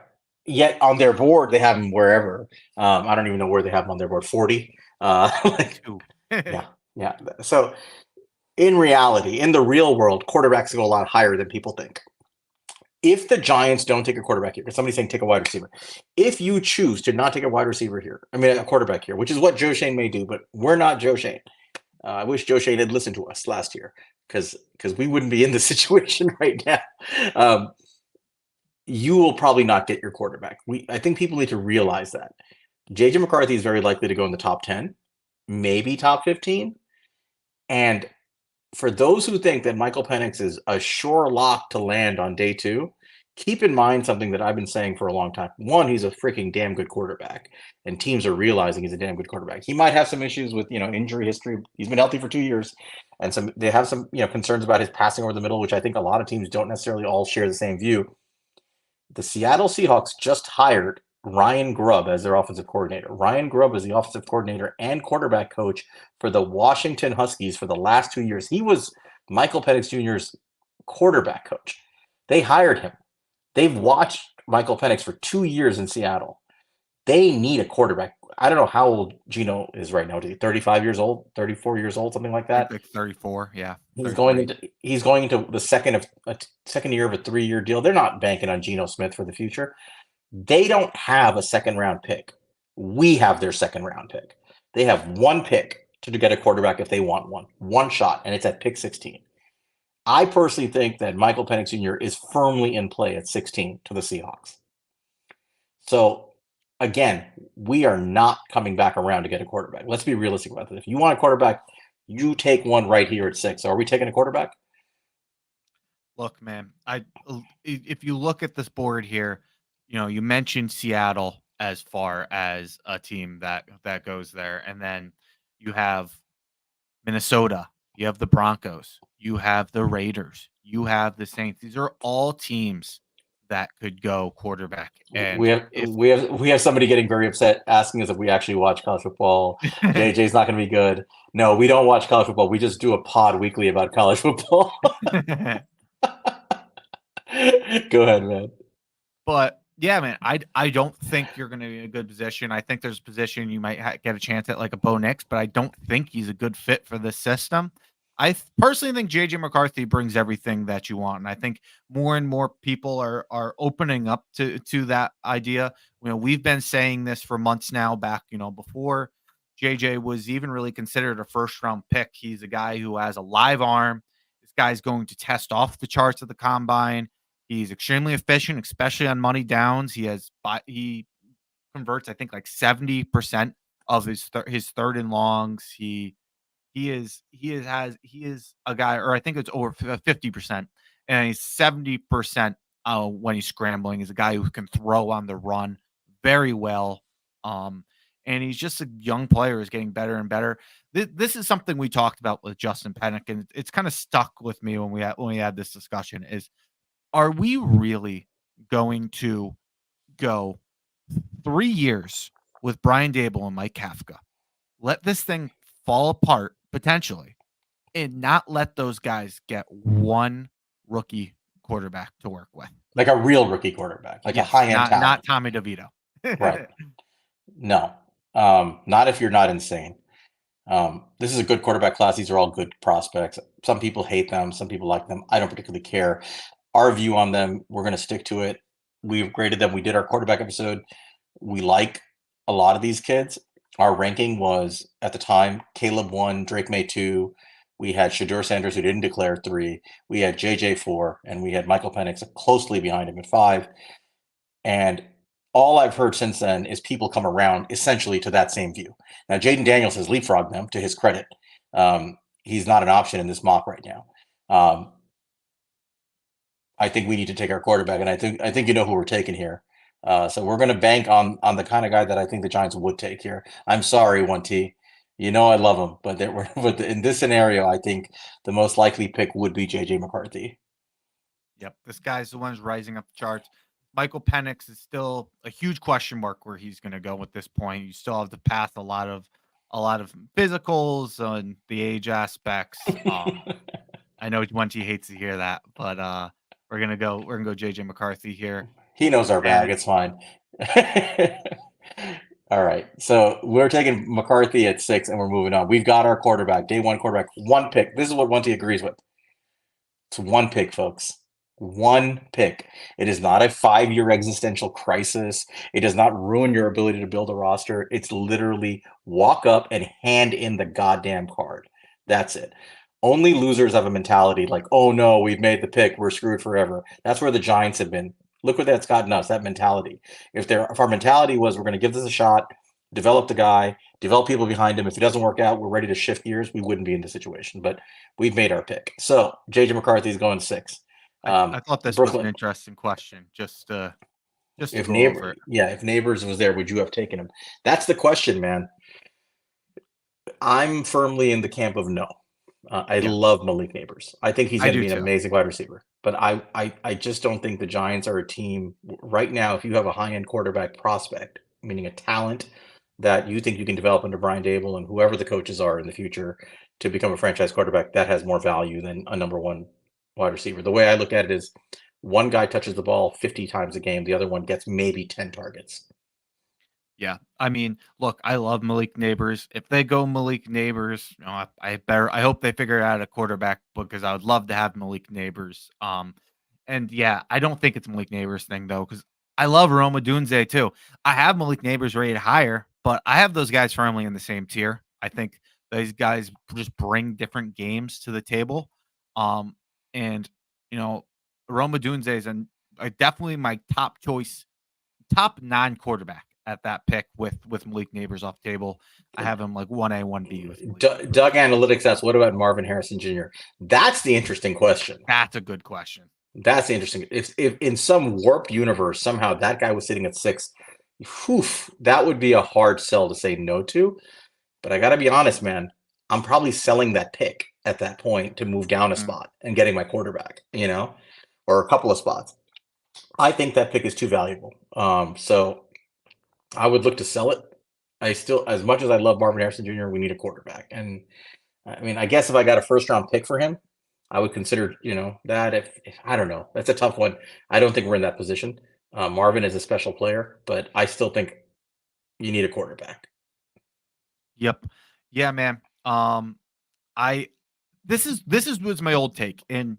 Yet on their board they have him wherever. I don't even know where they have him on their board. 40. Yeah. So in reality, in the real world, quarterbacks go a lot higher than people think. If the Giants don't take a quarterback here, because somebody's saying take a wide receiver. If you choose to not take a wide receiver here, a quarterback here, which is what Joe Shane may do, but we're not Joe Shane. I wish Joe Shane had listened to us last year because we wouldn't be in this situation right now. You will probably not get your quarterback. I think people need to realize that. JJ McCarthy is very likely to go in the top 10. maybe top 15. And for those who think that Michael Penix is a sure lock to land on day 2, keep in mind something that I've been saying for a long time. One, he's a freaking damn good quarterback, and teams are realizing he's a damn good quarterback. He might have some issues with, injury history. He's been healthy for 2 years, and they have some, concerns about his passing over the middle, which I think a lot of teams don't necessarily all share the same view. The Seattle Seahawks just hired Ryan Grubb as their offensive coordinator. Ryan Grubb is the offensive coordinator and quarterback coach for the Washington Huskies for the last 2 years. He was Michael Penix Jr.'s quarterback coach. They hired him. They've watched Michael Penix for 2 years in Seattle. They need a quarterback. I don't know how old Geno is right now. 35 years old, 34 years old, something like that. Like 34, yeah. He's going into the second year of a 3-year deal. They're not banking on Geno Smith for the future. They don't have a second-round pick. We have their second-round pick. They have one pick to get a quarterback if they want one shot, and it's at pick 16. I personally think that Michael Penix Jr. is firmly in play at 16 to the Seahawks. So, again, we are not coming back around to get a quarterback. Let's be realistic about this. If you want a quarterback, you take one right here at 6. So are we taking a quarterback? Look, man, if you look at this board here, you mentioned Seattle as far as a team that goes there, and then you have Minnesota, you have the Broncos, you have the Raiders, you have the Saints. These are all teams that could go quarterback. And we have somebody getting very upset asking us if we actually watch college football. JJ's not going to be good. No, we don't watch college football. We just do a pod weekly about college football. Go ahead, man. But yeah, man, I don't think you're going to be in a good position. I think there's a position you might get a chance at, like a Bo Nix, but I don't think he's a good fit for this system. I personally think JJ McCarthy brings everything that you want, and I think more and more people are opening up to that idea. We've been saying this for months now. Back, before JJ was even really considered a first-round pick, he's a guy who has a live arm. This guy's going to test off the charts at the combine. He's extremely efficient, especially on money downs. He converts, I think, like 70% of his third and longs. He is a guy, or I think it's over 50%, and he's 70% when he's scrambling. He's a guy who can throw on the run very well. And he's just a young player who's getting better and better. This is something we talked about with Justin Pennick, and it's kind of stuck with me when we had this discussion is, are we really going to go 3 years with Brian Daboll and Mike Kafka, let this thing fall apart potentially, and not let those guys get one rookie quarterback to work with? Like a real rookie quarterback, like a high-end talent. Not Tommy DeVito. Right. No. Not if you're not insane. This is a good quarterback class. These are all good prospects. Some people hate them. Some people like them. I don't particularly care. Our view on them, we're going to stick to it. We've graded them. We did our quarterback episode. We like a lot of these kids. Our ranking was, at the time, Caleb 1, Drake May 2. We had Shadur Sanders, who didn't declare 3. We had JJ 4, and we had Michael Penix closely behind him at 5. And all I've heard since then is people come around essentially to that same view. Now, Jaden Daniels has leapfrogged them, to his credit. He's not an option in this mock right now. I think we need to take our quarterback, and I think you know who we're taking here. So we're going to bank on the kind of guy that I think the Giants would take here. I'm sorry, 1T. I love him, but in this scenario, I think the most likely pick would be JJ McCarthy. Yep, this guy's the one who's rising up the charts. Michael Penix is still a huge question mark where he's going to go at this point. You still have to pass a lot of physicals and the age aspects. I know 1T hates to hear that, but we're gonna go JJ McCarthy here. He knows our bag. It's fine. All right. So we're taking McCarthy at 6, and we're moving on. We've got our quarterback, day 1 quarterback, 1 pick. This is what 1T agrees with. It's 1 pick, folks. 1 pick. It is not a 5-year existential crisis. It does not ruin your ability to build a roster. It's literally walk up and hand in the goddamn card. That's it. Only losers have a mentality like, oh no, we've made the pick, we're screwed forever. That's where the Giants have been. Look what that's gotten us, that mentality. If our mentality was we're going to give this a shot, develop the guy, develop people behind him. If it doesn't work out, we're ready to shift gears. We wouldn't be in this situation, but we've made our pick. So JJ McCarthy's going 6. I thought this was an Brooklyn. interesting question. Just to If go over it. if Neighbors was there, would you have taken him? That's the question, man. I'm firmly in the camp of no. I Yeah, love Malik Neighbors. I think he's I going to do be an too. amazing wide receiver. But I just don't think the Giants are a team right now. If you have a high end quarterback prospect, meaning a talent that you think you can develop under Brian Dable and whoever the coaches are in the future to become a franchise quarterback, that has more value than a number one wide receiver. The way I look at it is one guy touches the ball 50 times a game, the other one gets maybe 10 targets. Yeah, I mean, look, I love Malik Neighbors. If they go Malik Neighbors, I hope they figure out a quarterback because I would love to have Malik Neighbors. And yeah, I don't think it's Malik Neighbors thing though, because I love Roma Dunze too. I have Malik Neighbors rated higher, but I have those guys firmly in the same tier. I think these guys just bring different games to the table. And you know, Roma Dunze is definitely my top choice, top non-quarterback at that pick with Malik Neighbors off table. I have him like 1A, 1B with Malik Neighbors. Doug Analytics asks, what about Marvin Harrison Jr.? That's the interesting question. That's a good question. That's interesting. If in some warped universe somehow that guy was sitting at 6, whew, that would be a hard sell to say no to. But I got to be honest, man. I'm probably selling that pick at that point to move down a spot and getting my quarterback, or a couple of spots. I think that pick is too valuable. So I would look to sell it. I still, as much as I love Marvin Harrison Jr., we need a quarterback. And I mean, I guess if I got a first round pick for him, I would consider, that if I don't know, that's a tough one. I don't think we're in that position. Marvin is a special player, but I still think you need a quarterback. Yep. Yeah, man. I this was my old take, and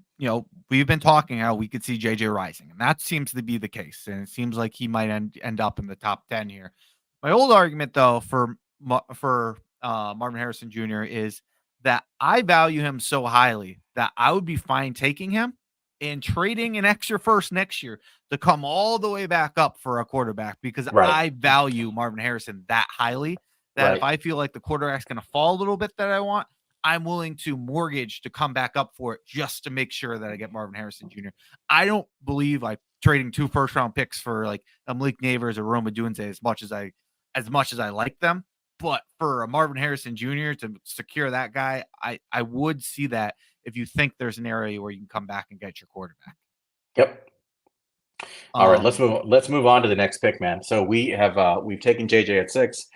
we've been talking how we could see JJ rising, and that seems to be the case, and it seems like he might end up in the top 10 here. My old argument though for Marvin Harrison Jr. is that I value him so highly that I would be fine taking him and trading an extra first next year to come all the way back up for a quarterback because Right. I value Marvin Harrison that highly that if Right. I feel like the quarterback's going to fall a little bit that I want, I'm willing to mortgage to come back up for it just to make sure that I get Marvin Harrison Jr. I don't believe like trading 2 first round picks for like a Malik Neighbors or Roma Dunze as much as I like them. But for a Marvin Harrison Jr. to secure that guy, I would see that if you think there's an area where you can come back and get your quarterback. Yep. All right, let's move on to the next pick, man. So we've taken JJ at 6.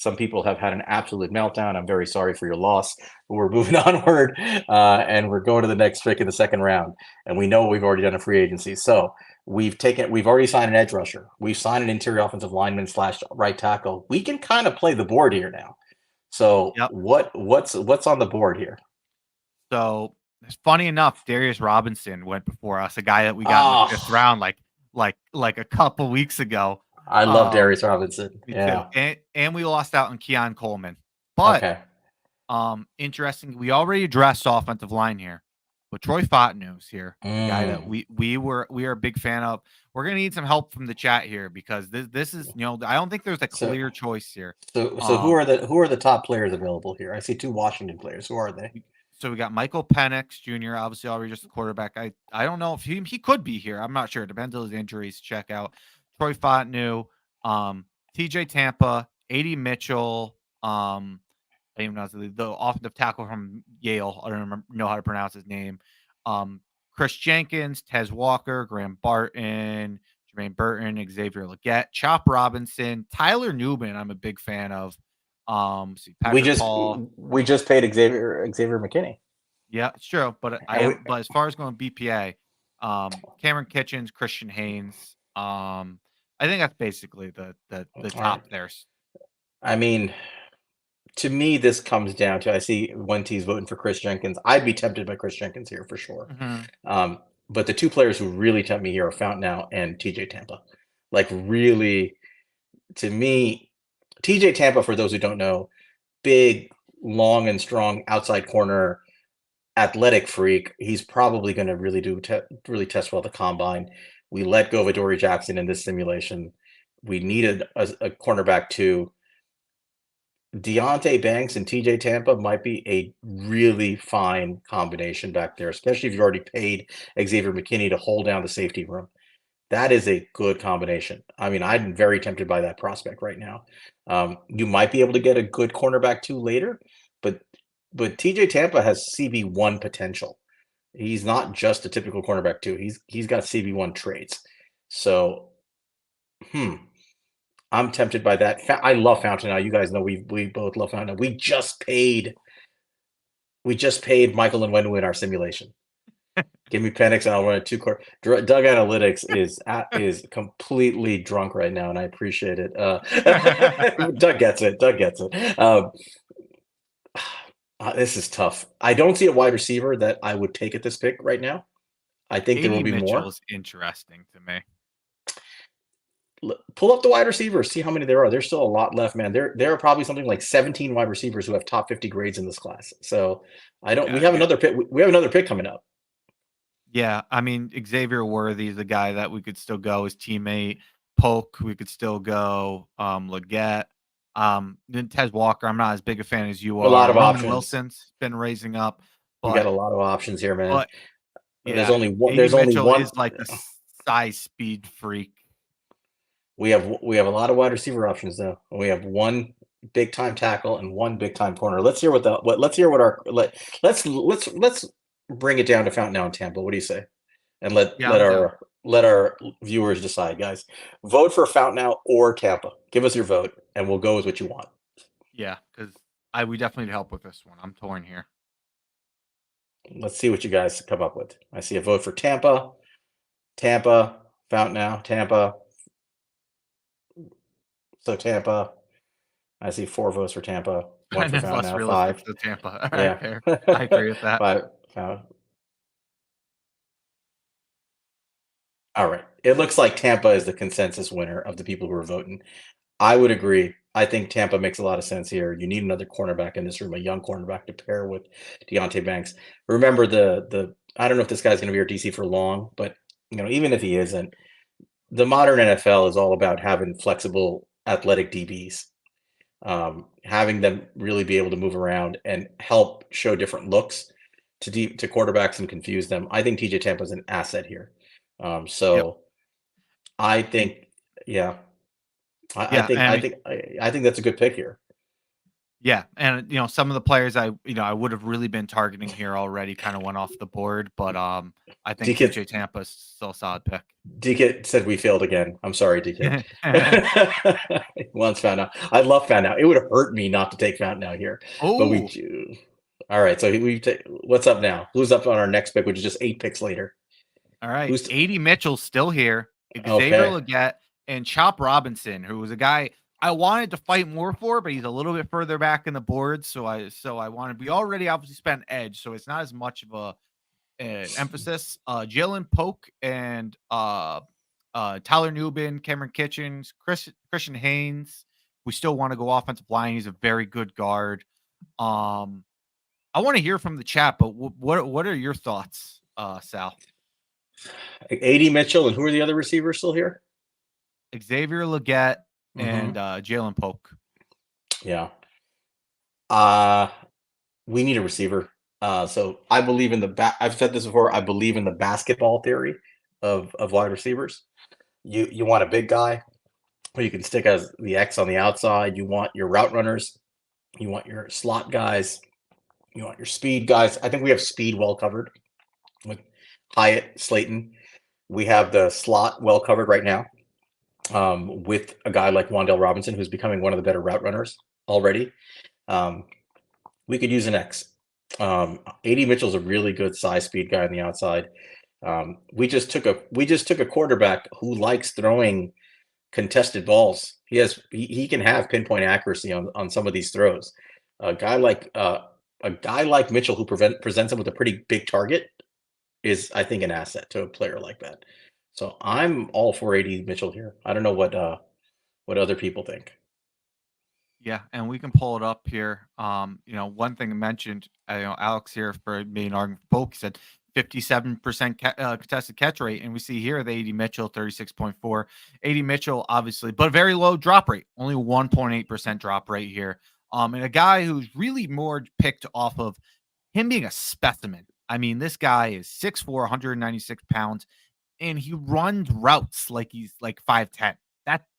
Some people have had an absolute meltdown. I'm very sorry for your loss. But we're moving onward, and we're going to the next pick in the second round. And we know we've already done a free agency. So we've already signed an edge rusher. We've signed an interior offensive lineman / right tackle. We can kind of play the board here now. So Yep. what's on the board here? So it's funny enough, Darius Robinson went before us, a guy that we got in the 5th round like a couple weeks ago. I love Darius Robinson. Me Yeah. too. And we lost out on Keon Coleman. But okay. Interesting. We already addressed offensive line here. But Troy Fontenot's here, a guy that we are a big fan of. We're gonna need some help from the chat here because this is I don't think there's a clear choice here. So who are the top players available here? I see 2 Washington players. Who are they? So we got Michael Penix Jr. Obviously already just a quarterback. I don't know if he could be here. I'm not sure. It depends on his injuries. Check out Troy Fontenot, TJ Tampa, AD Mitchell. I don't even know the offensive tackle from Yale. I don't know how to pronounce his name. Chris Jenkins, Tez Walker, Graham Barton, Jermaine Burton, Xavier Legette, Chop Robinson, Tyler Newman. I'm a big fan of. We just paid Xavier McKinney. Yeah, it's true. But but as far as going BPA, Cameron Kitchens, Christian Haynes. I think that's basically the top there. I mean, to me, this comes down to I see Wenty's voting for Chris Jenkins. I'd be tempted by Chris Jenkins here for sure. Mm-hmm. But the 2 players who really tempt me here are Fontenot and TJ Tampa. Like really, to me, TJ Tampa, for those who don't know, big, long and strong outside corner, athletic freak. He's probably going to really test well at the combine. We let go of Adoree Jackson in this simulation. We needed a cornerback too. Deontay Banks and TJ Tampa might be a really fine combination back there, especially if you've already paid Xavier McKinney to hold down the safety room. That is a good combination. I mean, I'm very tempted by that prospect right now. You might be able to get a good cornerback too later, but TJ Tampa has CB1 potential. He's not just a typical cornerback too. He's got CB1 traits. So, I'm tempted by that. I love Fountain now. You guys know we both love Fountain. We just paid Michael and Wenwu in our simulation. Give me Penix and I'll run a two-court. Doug Analytics is completely drunk right now, and I appreciate it. Doug gets it. This is tough. I don't see a wide receiver that I would take at this pick right now. I think there will be Mitchell more. is interesting to me. Pull up the wide receivers, see how many there are. There's still a lot left, man. There are probably something like 17 wide receivers who have top 50 grades in this class. So we have another pick. We have another pick coming up. Yeah, I mean, Xavier Worthy is a guy that we could still go. His teammate Polk, we could still go. Leggett, then Tez Walker. I'm not as big a fan as you are. A lot of Roman options. Wilson's been raising up. We got a lot of options here, man. But there's only one. There's only one. Is like a size speed freak. We have a lot of wide receiver options though. We have one big time tackle and one big time corner. Let's hear let's bring it down to Fountain now in Tampa. What do you say? And let our viewers decide, guys. Vote for Fountain now or Tampa. Give us your vote, and we'll go with what you want. Yeah, because we definitely need help with this one. I'm torn here. Let's see what you guys come up with. I see a vote for Tampa. Fountain now, Tampa. So Tampa. I see 4 votes for Tampa. 1 for Fountain now. 5 for Tampa. All right, fair. I agree with that. 5 Fountain. All right. It looks like Tampa is the consensus winner of the people who are voting. I would agree. I think Tampa makes a lot of sense here. You need another cornerback in this room, a young cornerback to pair with Deontay Banks. Remember I don't know if this guy's going to be our DC for long, but even if he isn't, the modern NFL is all about having flexible, athletic DBs, having them really be able to move around and help show different looks to quarterbacks and confuse them. I think TJ Tampa is an asset here. I think, I think that's a good pick here. Yeah, and some of the players I would have really been targeting here already kind of went off the board, but I think TJ Tampa is still a solid pick. DK said we failed again. I'm sorry, DK. Once Fountain out. I love Fountain out. It would have hurt me not to take Fountain out here. Oh, but we do. All right, so what's up now? Who's up on our next pick, which is just 8 picks later? All right, AD Mitchell's still here. Xavier Leggett and Chop Robinson, who was a guy I wanted to fight more for, but he's a little bit further back in the board. So I wanted. We already obviously spent edge, so it's not as much of an emphasis. Jalen Polk and Tyler Newbin, Cameron Kitchens, Christian Haynes. We still want to go offensive line. He's a very good guard. I want to hear from the chat, but what are your thoughts, Sal? AD Mitchell, and who are the other receivers still here? Xavier Leggett and Jalen Polk. Yeah. We need a receiver. So I believe in I've said this before. I believe in the basketball theory of wide receivers. You want a big guy who you can stick as the X on the outside. You want your route runners. You want your slot guys. You want your speed guys. I think we have speed well covered with Hyatt, Slayton. We have the slot well covered right now with a guy like Wan'Dale Robinson, who's becoming one of the better route runners already. We could use an X. AD Mitchell's a really good size speed guy on the outside. We just took a quarterback who likes throwing contested balls. He can have pinpoint accuracy on some of these throws. A guy like Mitchell who presents him with a pretty big target is, I think, an asset to a player like that. So I'm all for AD Mitchell here. I don't know what other people think. Yeah, and we can pull it up here. One thing I mentioned, Alex here for being argument for Polk said 57% contested catch rate, and we see here the AD Mitchell 36.4. AD Mitchell, obviously, but very low drop rate, only 1.8% drop rate here. And a guy who's really more picked off of him being a specimen. I mean, this guy is 6'4", 196 pounds, and he runs routes like he's like 5'10".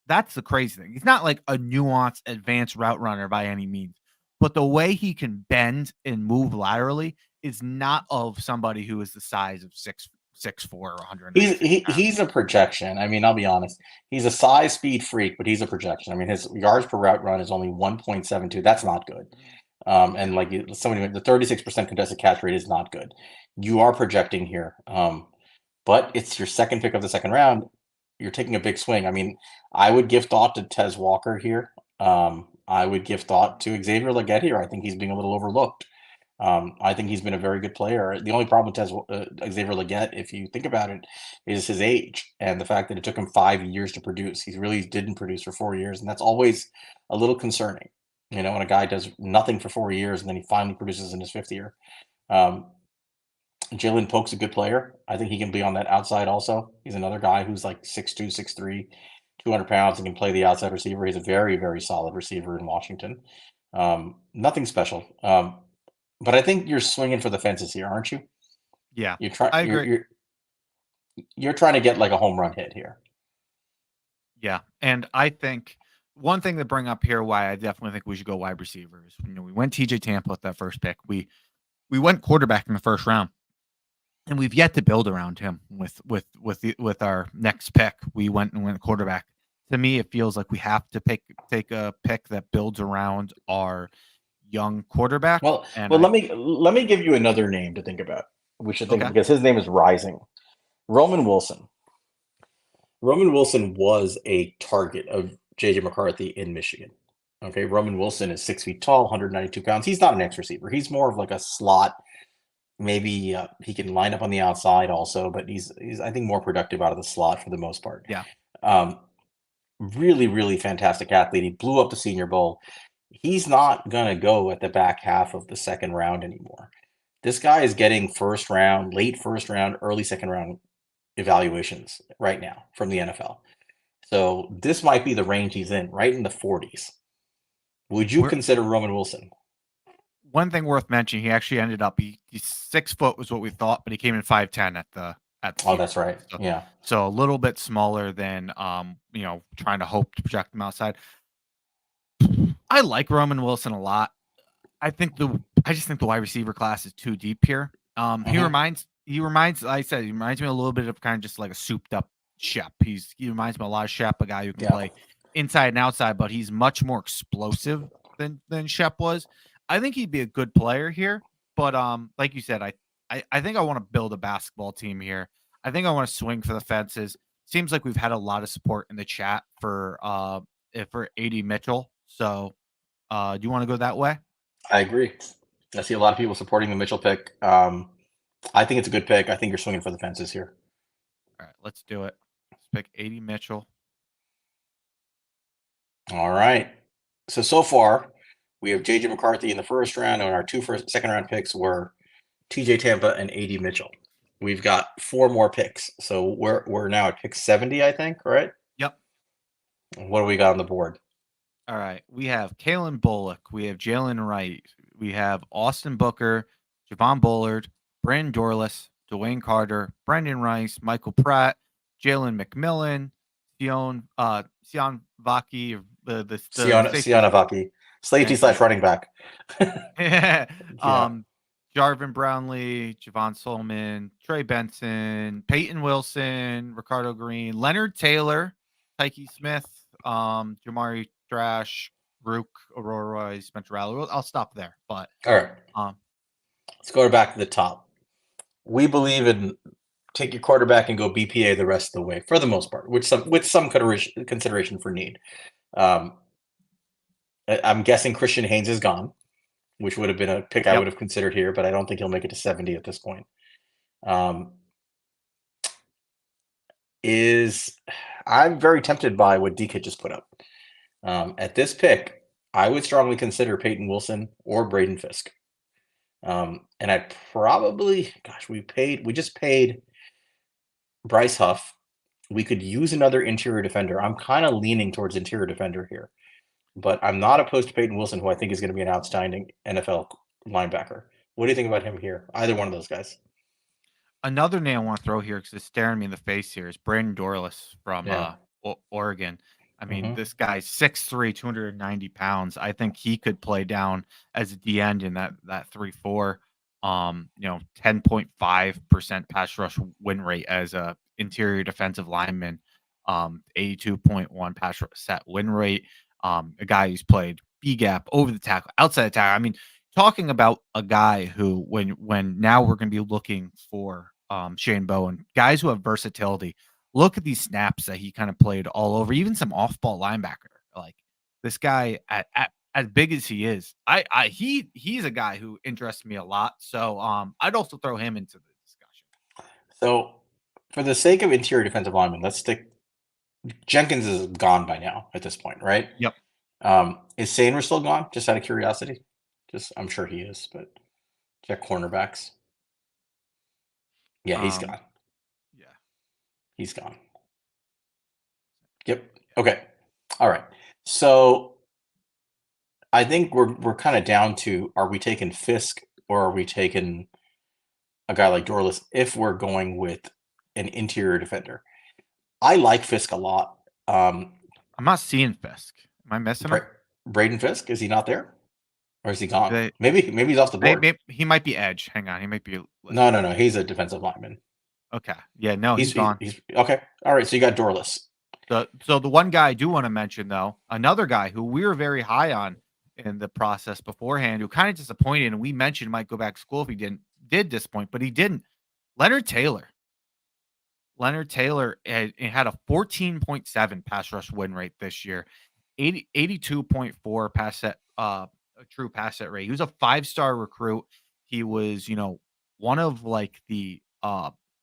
That's the crazy thing. He's not like a nuanced, advanced route runner by any means, but the way he can bend and move laterally is not of somebody who is the size of 6'4" or 196 pounds. He's a projection. I mean, I'll be honest. He's a size speed freak, but he's a projection. I mean, his yards per route run is only 1.72. That's not good. And like somebody, the 36% contested catch rate is not good. You are projecting here. But it's your second pick of the second round. You're taking a big swing. I mean, I would give thought to Tez Walker here. I would give thought to Xavier Legette here. I think he's being a little overlooked. I think he's been a very good player. The only problem with Xavier Legette, if you think about it, is his age and the fact that it took him 5 years to produce. He really didn't produce for 4 years, and that's always a little concerning. When a guy does nothing for 4 years and then he finally produces in his fifth year. Jalen Polk's a good player. I think he can be on that outside also. He's another guy who's like 6'2", 6'3", 200 pounds and can play the outside receiver. He's a very, very solid receiver in Washington. Nothing special. But I think you're swinging for the fences here, aren't you? Yeah, I agree. You're trying to get like a home run hit here. Yeah, and I think one thing to bring up here, why I definitely think we should go wide receivers. We went TJ Tampa with that first pick. We went quarterback in the first round, and we've yet to build around him with our next pick. We went quarterback. To me, it feels like we have to take a pick that builds around our young quarterback. Well, let me give you another name to think about. We should think because his name is rising. Roman Wilson. Roman Wilson was a target of J.J. McCarthy in Michigan. Okay, Roman Wilson is 6 feet tall, 192 pounds. He's not an X receiver. He's more of like a slot. Maybe he can line up on the outside also, but he's I think more productive out of the slot for the most part. Yeah. Really, really fantastic athlete. He blew up the Senior Bowl. He's not going to go at the back half of the second round anymore. This guy is getting first round, late first round, early second round evaluations right now from the NFL. So this might be the range he's in, right in the 40s. Would you consider Roman Wilson? One thing worth mentioning, he actually ended up, he's 6 foot was what we thought, but he came in 5'10" at the Oh, that's right. So, yeah. So a little bit smaller than trying to hope to project him outside. I like Roman Wilson a lot. I just think the wide receiver class is too deep here. He reminds like I said, he reminds me a little bit of kind of just like a souped up Shep. He reminds me a lot of Shep, a guy who can play inside and outside, but he's much more explosive than Shep was. I think he'd be a good player here, but like you said, I think I want to build a basketball team here. I think I want to swing for the fences. Seems like we've had a lot of support in the chat for AD Mitchell. So do you want to go that way? I agree. I see a lot of people supporting the Mitchell pick. I think it's a good pick. I think you're swinging for the fences here. All right, let's do it. Let's pick AD Mitchell. All right. So far, we have J.J. McCarthy in the first round, and our second round picks were T.J. Tampa and AD Mitchell. We've got 4 more picks, so we're now at pick 70, I think, right? Yep. What do we got on the board? All right, we have Kalen Bullock, we have Jalen Wright, we have Austin Booker, Javon Bullard, Brandon Dorless, Dwayne Carter, Brendan Rice, Michael Pratt, Jalen McMillan, Sion Vaki, Siona Vaki, safety / running back. Jarvin Brownlee, Javon Solomon, Trey Benson, Peyton Wilson, Ricardo Green, Leonard Taylor, Tyke Smith, Jamari Thrash, Rook, Aurora, Spencer Rattler. I'll stop there. But all right, let's go back to the top. We believe in take your quarterback and go BPA the rest of the way for the most part, with some consideration for need. I'm guessing Christian Haynes is gone, which would have been a pick I would have considered here, but I don't think he'll make it to 70 at this point. I'm very tempted by what DK just put up. At this pick, I would strongly consider Peyton Wilson or Braden Fisk. And I'd probably, we just paid Bryce Huff. We could use another interior defender. I'm kind of leaning towards interior defender here. but I'm not opposed to Peyton Wilson, who I think is going to be an outstanding NFL linebacker. What do you think about him here? Either one of those guys. Another name I want to throw here because it's staring me in the face here is Brandon Dorlus from Yeah. Oregon. I mean, Mhm. this guy's 6'3", 290 pounds. I think he could play down as a D end in that 3-4. 10.5% pass rush win rate as a interior defensive lineman. 82.1 pass set win rate. A guy who's played B gap, over the tackle, outside the tackle. I mean, talking about a guy who, when now we're going to be looking for Shane Bowen, guys who have versatility. Look at these snaps that he kind of played all over, even some off-ball linebacker. Like this guy, at as big as he is, he's a guy who interests me a lot. So I'd also throw him into the discussion. So, for the sake of interior defensive lineman, let's stick. Jenkins is gone by now at this point, right? Yep. Is Sanders still gone? Just out of curiosity. I'm sure he is, but check cornerbacks. Yeah, he's gone. Yeah. He's gone. Yep. Okay. All right. So I think we're kind of down to, are we taking Fisk or are we taking a guy like Dorless if we're going with an interior defender? I like Fisk a lot. I'm not seeing Fisk. Am I missing him? Braden Fisk, is he not there? Or is he gone? They- Maybe he's off the board. Maybe he might be edge. Hang on, he might be. No. He's a defensive lineman. Okay. Yeah. No, he's gone. He's okay. All right. So you got Dorless. So the one guy I do want to mention, though, another guy who we were very high on in the process beforehand, who kind of disappointed, and we mentioned might go back to school if he did disappoint, but he didn't. Leonard Taylor. Leonard Taylor had a 14.7 pass rush win rate this year, 82.4 pass set, a true pass set rate. He was a 5-star recruit. He was, one of like the,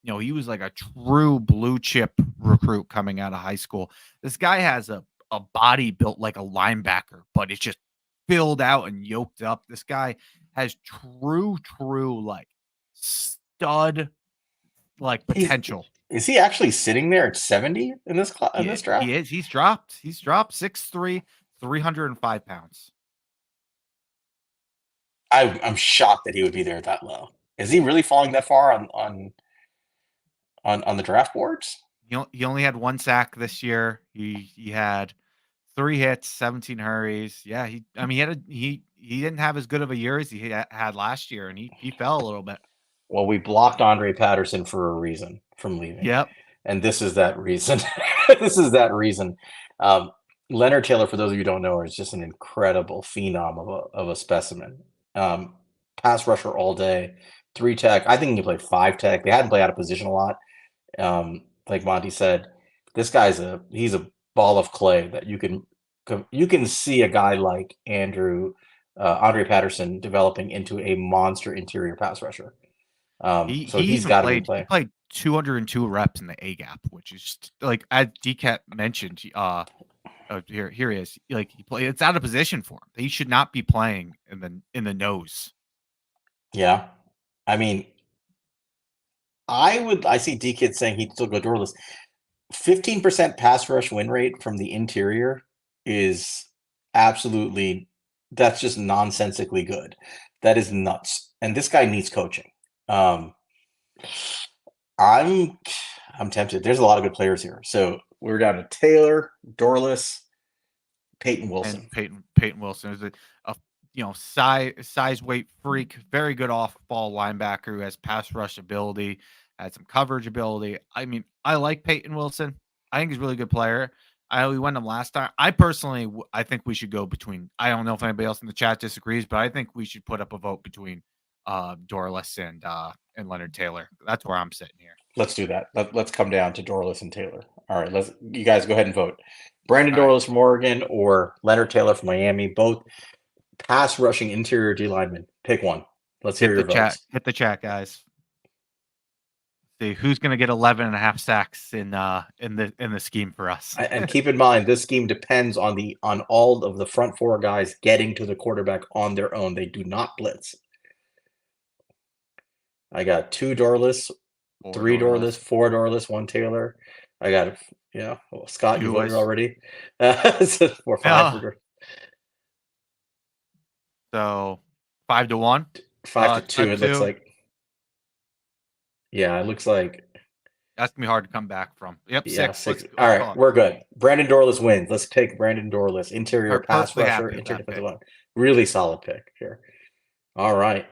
he was like a true blue chip recruit coming out of high school. This guy has a body built like a linebacker, but it's just filled out and yoked up. This guy has true like stud like potential. Is he actually sitting there at 70 in this draft? He is. He's dropped 6'3", 305 pounds. I'm shocked that he would be there that low. Is he really falling that far on the draft boards? He only had 1 sack this year. He had 3 hits, 17 hurries. Yeah, he didn't have as good of a year as he had last year, and he fell a little bit. Well, we blocked Andre Patterson for a reason from leaving. Yep. And this is that reason. This is that reason. Leonard Taylor, for those of you who don't know, is just an incredible phenom of a specimen. Pass rusher all day, 3 tech. I think he played 5 tech. They hadn't played out of position a lot. Like Monty said, this guy's he's a ball of clay that you can see a guy like Andre Patterson developing into a monster interior pass rusher. So he's got to be playing. He played 202 reps in the A gap, which is just, like as DCAT mentioned. Here he is. Like it's out of position for him. He should not be playing in the nose. Yeah, I mean, I see DKit saying he'd still go Dorless. 15% pass rush win rate from the interior is absolutely, that's just nonsensically good. That is nuts. And this guy needs coaching. I'm tempted. There's a lot of good players here. So we're down to Taylor, Dorless, Peyton Wilson. And Peyton Wilson is a size weight freak, very good off ball linebacker who has pass rush ability, had some coverage ability. I mean, I like Peyton Wilson. I think he's a really good player. We went him last time. I personally, I think we should go between. I don't know if anybody else in the chat disagrees, but I think we should put up a vote between Dorless and Leonard Taylor. That's where I'm sitting here. Let's do that. Let's come down to Dorless and Taylor. All right, you guys go ahead and vote. Brandon Dorless from Oregon or Leonard Taylor from Miami, both pass rushing interior D linemen. Pick one. Let's hear your votes. Hit the chat, guys. See who's going to get 11.5 sacks in the scheme for us. And keep in mind, this scheme depends on all of the front 4 guys getting to the quarterback on their own. They do not blitz. I got 2 Dorless, 3 Dorless, 4 Dorless, 1 Taylor. I got Scott, you voted already. 4 5 for So 5-1. 5-2. It looks like. Yeah, it looks like. That's gonna be hard to come back from. Yep, Yeah, 6. All right, we're good. Brandon Dorless wins. Let's take Brandon Dorless, interior pass rusher, interior defensive line. Really solid pick here. All right.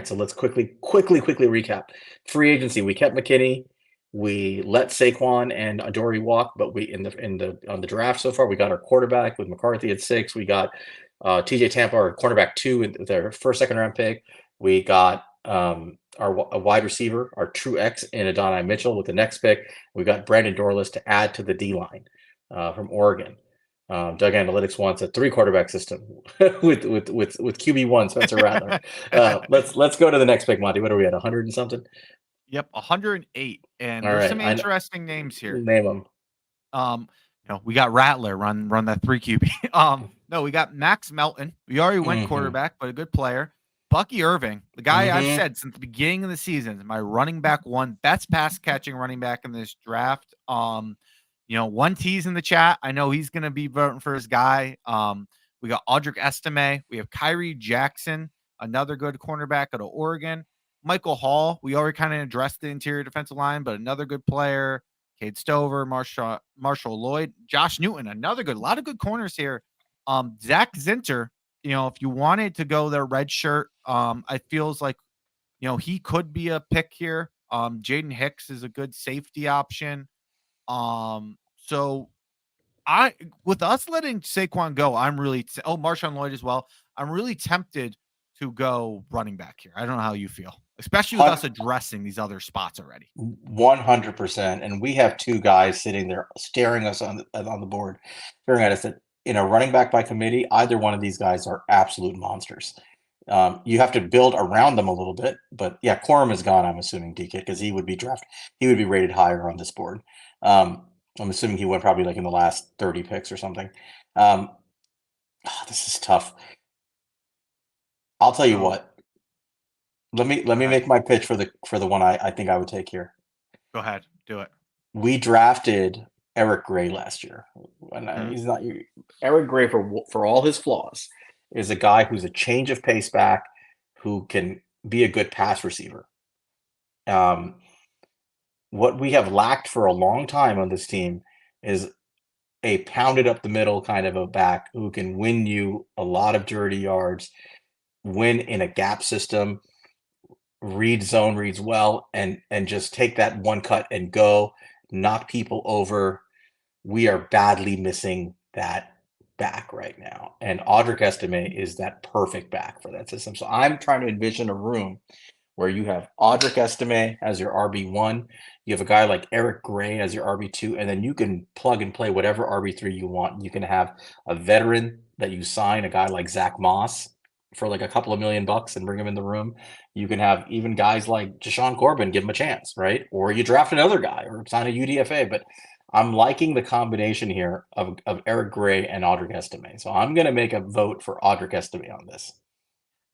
So let's quickly recap. Free agency, we kept McKinney. We let Saquon and Adoree walk, but we on the draft so far, we got our quarterback with McCarthy at 6. We got TJ Tampa, our cornerback 2, in their first, second round pick. We got a wide receiver, our true X, in Adonai Mitchell with the next pick. We got Brandon Dorless to add to the D line from Oregon. Doug Analytics wants a 3-quarterback system with QB1 Spencer Rattler. Let's go to the next pick, Monty. What are we at? 100 and something? Yep, 108. And all there's right, some interesting names here. Name them. We got Rattler run that 3 QB. No, we got Max Melton. We already went quarterback, but a good player. Bucky Irving, the guy I've said since the beginning of the season, my running back 1, best pass catching running back in this draft. 1T's in the chat. I know he's going to be voting for his guy. We got Audric Estime. We have Kyrie Jackson, another good cornerback out of Oregon. Michael Hall. We already kind of addressed the interior defensive line, but another good player. Cade Stover, Marshall Lloyd, Josh Newton, another good. A lot of good corners here. Zach Zinter. If you wanted to go their red shirt, it feels like, he could be a pick here. Jaden Hicks is a good safety option. So with us letting Saquon go, I'm really Marshawn Lloyd as well. I'm really tempted to go running back here. I don't know how you feel, especially with us addressing these other spots already. 100%. And we have 2 guys sitting there staring us on the board, staring at us that in a running back by committee, either one of these guys are absolute monsters. You have to build around them a little bit, but yeah, Corum is gone. I'm assuming DK, because he would be drafted. He would be rated higher on this board. I'm assuming he went probably like in the last 30 picks or something. This is tough. I'll tell you what. Let me make my pitch for the one I think I would take here. Go ahead, do it. We drafted Eric Gray last year, and he's not Eric Gray for all his flaws. Is a guy who's a change of pace back who can be a good pass receiver. What we have lacked for a long time on this team is a pounded up the middle kind of a back who can win you a lot of dirty yards, win in a gap system, read zone reads well, and just take that one cut and go, knock people over. We are badly missing that back right now. And Audric Estime is that perfect back for that system. So I'm trying to envision a room where you have Audric Estime as your RB1, you have a guy like Eric Gray as your RB2, and then you can plug and play whatever RB3 you want. You can have a veteran that you sign, a guy like Zach Moss, for like a couple of $1 million and bring him in the room. You can have even guys like Jashawn Corbin, give him a chance, right? Or you draft another guy or sign a UDFA. But I'm liking the combination here of Eric Gray and Audric Estime. So I'm going to make a vote for Audric Estime on this.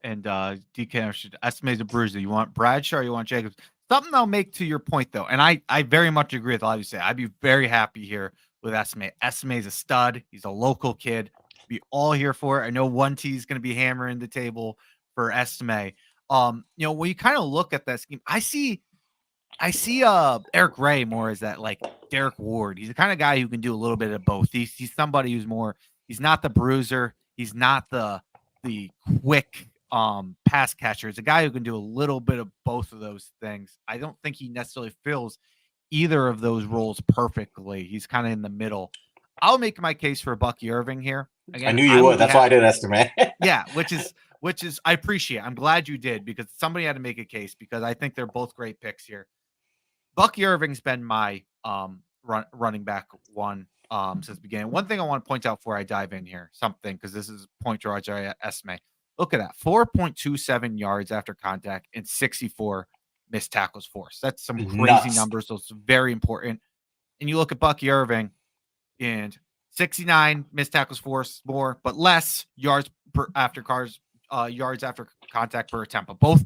And DK should estimate a bruiser. You want Bradshaw or you want Jacobs? Something I'll make to your point, though, and I very much agree with all you say. I'd be very happy here with Estime. Estime is a stud. He's a local kid. Be all here for it. I know 1T is going to be hammering the table for Estime. When you kind of look at that scheme, I see Eric Gray more as that like Derek Ward. He's the kind of guy who can do a little bit of both. He's somebody who's more. He's not the bruiser. He's not the quick pass catcher. It's a guy who can do a little bit of both of those things. I don't think he necessarily fills either of those roles perfectly. He's kind of in the middle. I'll make my case for Bucky Irving here. Again, I knew you would. That's why I did Estime. Yeah, which is I appreciate. I'm glad you did, because somebody had to make a case, because I think they're both great picks here. Bucky Irving's been my running back 1 since the beginning. One thing I want to point out before I dive in here, because this is point George Estime. Look at that, 4.27 yards after contact and 64 missed tackles forced. That's some crazy numbers. So it's very important. And you look at Bucky Irving, and 69 missed tackles forced more, but less yards after contact per attempt. But both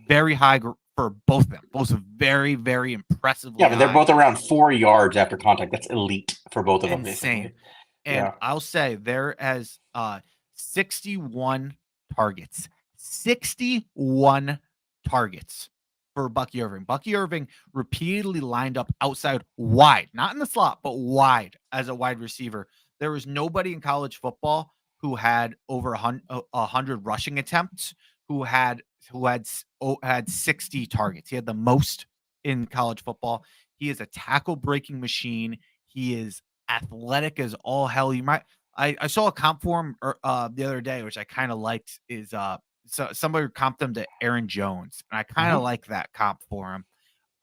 very high for both of them. Both are very, very impressively. Yeah, but they're both around 4 yards after contact. That's elite for both of them. Insane. And I'll say there has 61 targets. 61 targets for Bucky Irving. Bucky Irving repeatedly lined up outside wide, not in the slot, but wide as a wide receiver. There was nobody in college football who had over 100 rushing attempts who had 60 targets. He had the most in college football. He is a tackle breaking machine. He is athletic as all hell. I saw a comp for him the other day, which I kind of liked. Is so somebody comped him to Aaron Jones, and I kind of like that comp for him.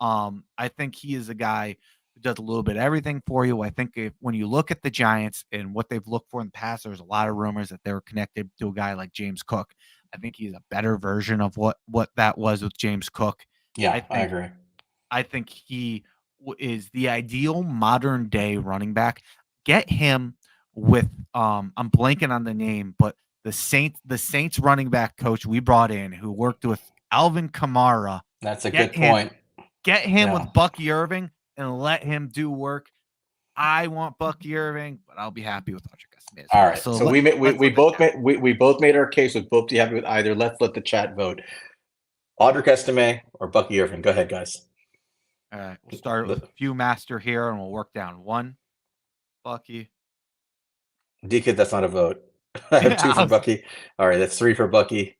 I think he is a guy who does a little bit of everything for you. I think when you look at the Giants and what they've looked for in the past, there's a lot of rumors that they were connected to a guy like James Cook. I think he's a better version of what that was with James Cook. Yeah, I agree. I think he is the ideal modern day running back. Get him with I'm blanking on the name, but the Saints running back coach we brought in who worked with Alvin Kamara. That's a good point. Get him with Bucky Irving and let him do work. I want Bucky Irving, but I'll be happy with Audric Estimé. All right. So we both made our case with both. Do you happy with either? Let's let the chat vote. Audric Estimé or Bucky Irving. Go ahead, guys. All right. We'll start with Viewmaster here and we'll work down. 1, Bucky. D-Kid, that's not a vote. I have 2 for Bucky. All right, that's 3 for Bucky.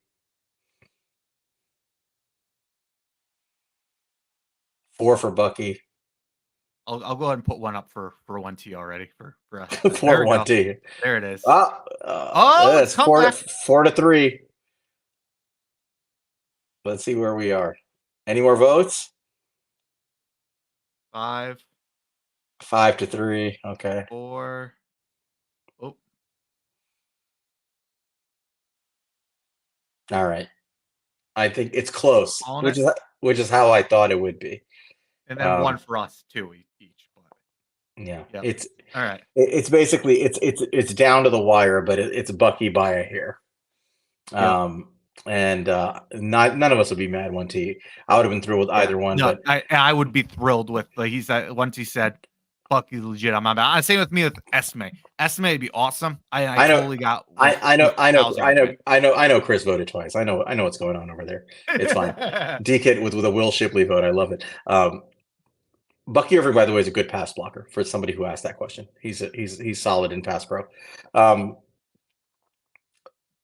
4 for Bucky. I'll go ahead and put 1 up for 1T already for us. 4 1T. There it is. That's 4 to 3. Let's see where we are. Any more votes? 5 to 3. Okay. 4. Oh. All right. I think it's close, which is how I thought it would be. And then 1 for us too each. Yeah. Yep. It's all right. It's basically it's down to the wire, but it's Bucky by a hair. Yep. And none of us would be mad 1T. I would have been thrilled with either one. No, but I would be thrilled with once he said Bucky's legit. I'm not. Same with me with Estimé. Estimé would be awesome. I know. Totally got. I know. Chris voted twice. I know what's going on over there. It's fine. D-Kid with a Will Shipley vote. I love it. Bucky Irving, by the way, is a good pass blocker for somebody who asked that question. He's solid in pass pro.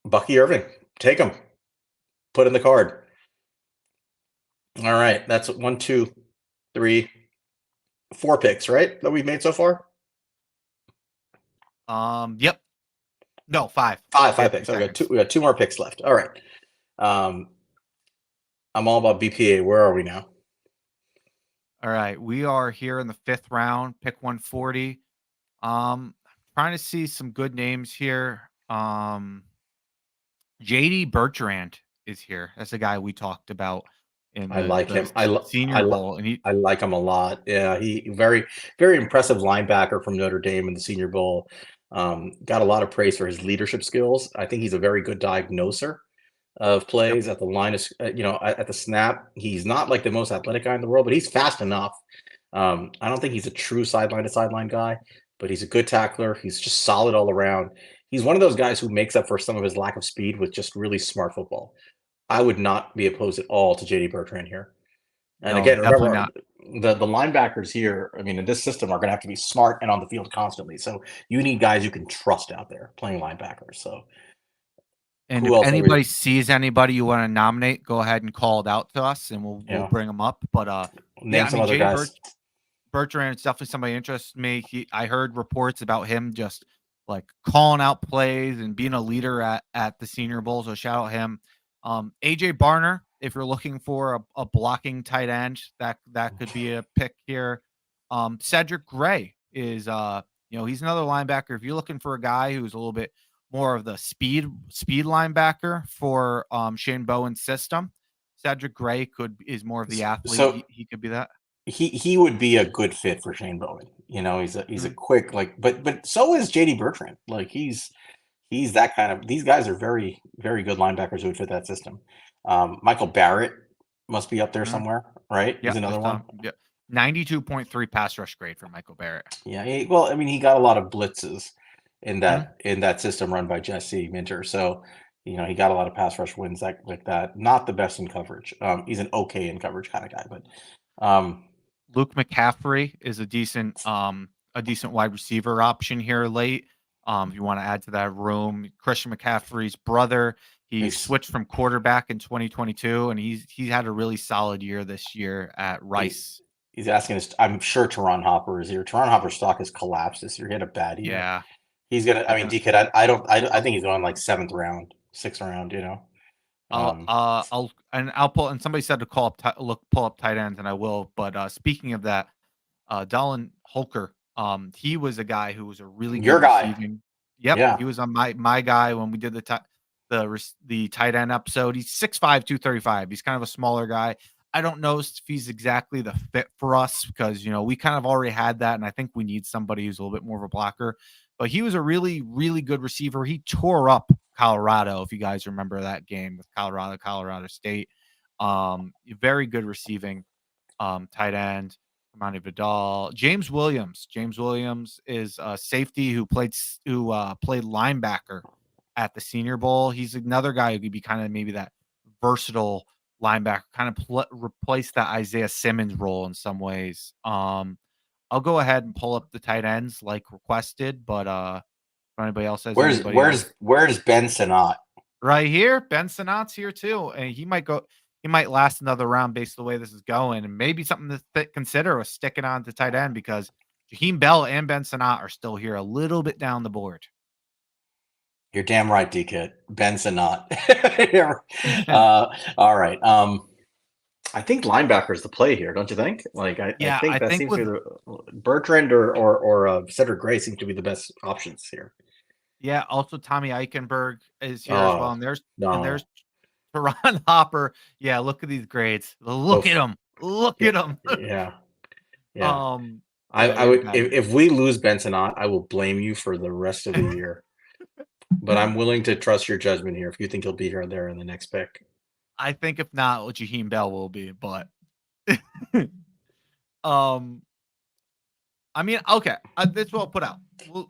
Bucky Irving, take him. Put in the card. All right, that's 1, 2, 3, 4 picks, right? That we've made so far. Yep. No, 5. 5 picks. Okay, we got 2 more picks left. All right. I'm all about BPA. Where are we now? All right, we are here in the 5th round, pick 140. Trying to see some good names here. JD Bertrand is here. That's the guy we talked about in I like him. Senior Bowl, and I like him a lot. Yeah, he very impressive linebacker from Notre Dame in the Senior Bowl. Got a lot of praise for his leadership skills. I think he's a very good diagnoser of plays at the line of, at the snap. He's not like the most athletic guy in the world, but he's fast enough. I don't think he's a true sideline to sideline guy, but he's a good tackler. He's just solid all around. He's one of those guys who makes up for some of his lack of speed with just really smart football. I would not be opposed at all to JD Bertrand here. And again, remember, the linebackers here, I mean, in this system are going to have to be smart and on the field constantly. So you need guys you can trust out there playing linebackers. So, and if anybody sees anybody you want to nominate, go ahead and call it out to us, and we'll bring them up. But name some other guys. Bertrand is definitely somebody interests me. I heard reports about him just like calling out plays and being a leader at the Senior Bowl. So shout out him. AJ Barner, if you're looking for a blocking tight end, that could be a pick here. Cedric Gray is he's another linebacker. If you're looking for a guy who's a little bit more of the speed linebacker for Shane Bowen's system, Cedric Gray is more of the athlete. So he could be that. He would be a good fit for Shane Bowen. He's a quick, but so is JD Bertrand. Like he's that kind of. These guys are very, very good linebackers who would fit that system. Michael Barrett must be up there somewhere, right? Yeah, he's another one. Yeah, 92.3 pass rush grade for Michael Barrett. Yeah, he got a lot of blitzes in that system run by Jesse Minter. So, he got a lot of pass rush wins like that. Not the best in coverage. He's an okay in coverage kind of guy, but Luke McCaffrey is a decent wide receiver option here late. If you want to add to that room, Christian McCaffrey's brother, he switched from quarterback in 2022, and he had a really solid year this year at Rice. He's asking us. I'm sure Teron Hopper is here. Teron Hopper's stock has collapsed this year. He had a bad year. Yeah, he's gonna. I mean, DK. I think he's going like 7th round, 6th round. I'll pull. And somebody said to pull up tight ends, and I will. But speaking of that, Dallin Holker, he was a guy who was a really your good guy. receiving. Yep, yeah. He was on my guy when we did the tight end episode. He's 6'5", 235. He's kind of a smaller guy. I don't know if he's exactly the fit for us because we kind of already had that, and I think we need somebody who's a little bit more of a blocker. But he was a really, really good receiver. He tore up Colorado, if you guys remember that game with Colorado State. Very good receiving tight end. Monte Vidal. James Williams. James Williams is a safety who played linebacker at the Senior Bowl. He's another guy who could be kind of maybe that versatile linebacker, kind of replace that Isaiah Simmons role in some ways. I'll go ahead and pull up the tight ends like requested, but if anybody else has where's Ben Sinnott? Right here. Ben Sinnott's here too, and he might last another round based on the way this is going, and maybe something to consider was sticking on to tight end because Jaheim Bell and Ben Sinnott are still here a little bit down the board. You're damn right, D-Kid. Ben Sinnott. All right. I think linebacker is the play here, don't you think? I think that seems to be Bertrand or Cedric Gray seem to be the best options here. Yeah. Also, Tommy Eichenberg is here as well, and there's Teron Hopper. Yeah. Look at these grades. Look at him. Look at him. Yeah. I would if we lose Ben Sinnott, I will blame you for the rest of the year. But I'm willing to trust your judgment here if you think he'll be here or there in the next pick. I think if not, Jaheim Bell will be, but I mean, okay, that's what I'll put out.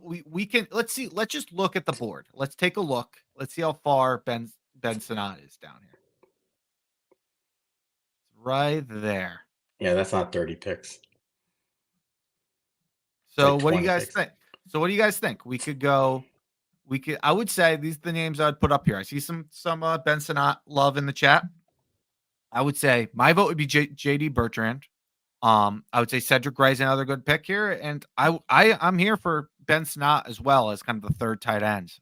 We can let's just look at the board. Let's take a look. Let's see how far Ben Sinnott is down here. Right there. Yeah, that's not 30 picks. So what do you guys think? I would say these are the names I'd put up here. I see some Ben Sinnott love in the chat. I would say my vote would be JD Bertrand. I would say Cedric Gray's another good pick here, and I'm here for Ben Sinnott as well as kind of the third tight end.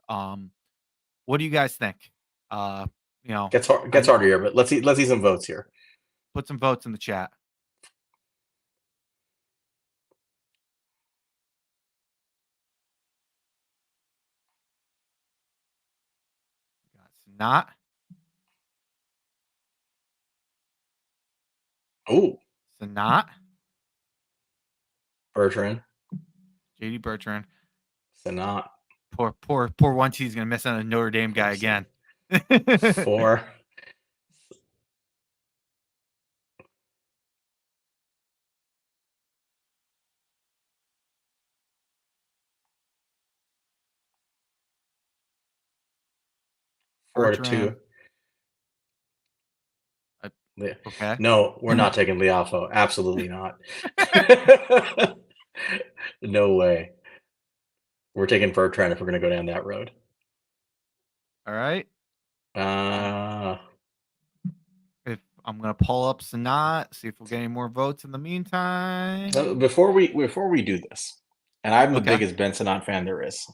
What do you guys think? Gets harder here, but let's see some votes here. Put some votes in the chat. Not. Oh. Sinnott. Bertrand. JD Bertrand. Sinnott. Poor one. He's gonna miss on a Notre Dame guy again. 4. Or 2. Okay. No, we're not taking Liafo. Absolutely not. No way. We're taking Bertrand if we're going to go down that road. All right. If I'm going to pull up Sinnott, see if we'll get any more votes in the meantime. Before we do this, and I'm the biggest Ben Sinnott fan there is.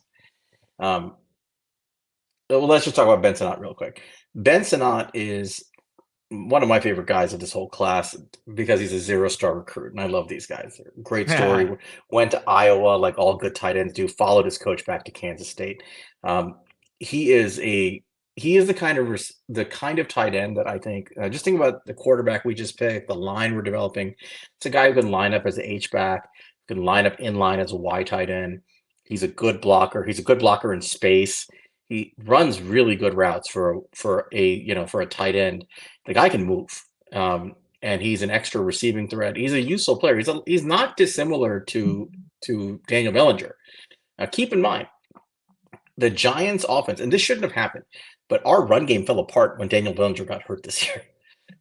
Well, let's just talk about Ben Sinnott real quick. Ben Sinnott is one of my favorite guys of this whole class because he's a 0-star recruit, and I love these guys. Great story. Went to Iowa like all good tight ends do. Followed his coach back to Kansas State. He is the kind of tight end that I think. Just think about the quarterback we just picked, the line we're developing. It's a guy who can line up as an H back, can line up in line as a Y tight end. He's a good blocker. He's a good blocker in space. He runs really good routes for a tight end. The guy can move, and he's an extra receiving threat. He's a useful player. He's not dissimilar to Daniel Bellinger. Now, keep in mind, the Giants' offense, and this shouldn't have happened, but our run game fell apart when Daniel Bellinger got hurt this year.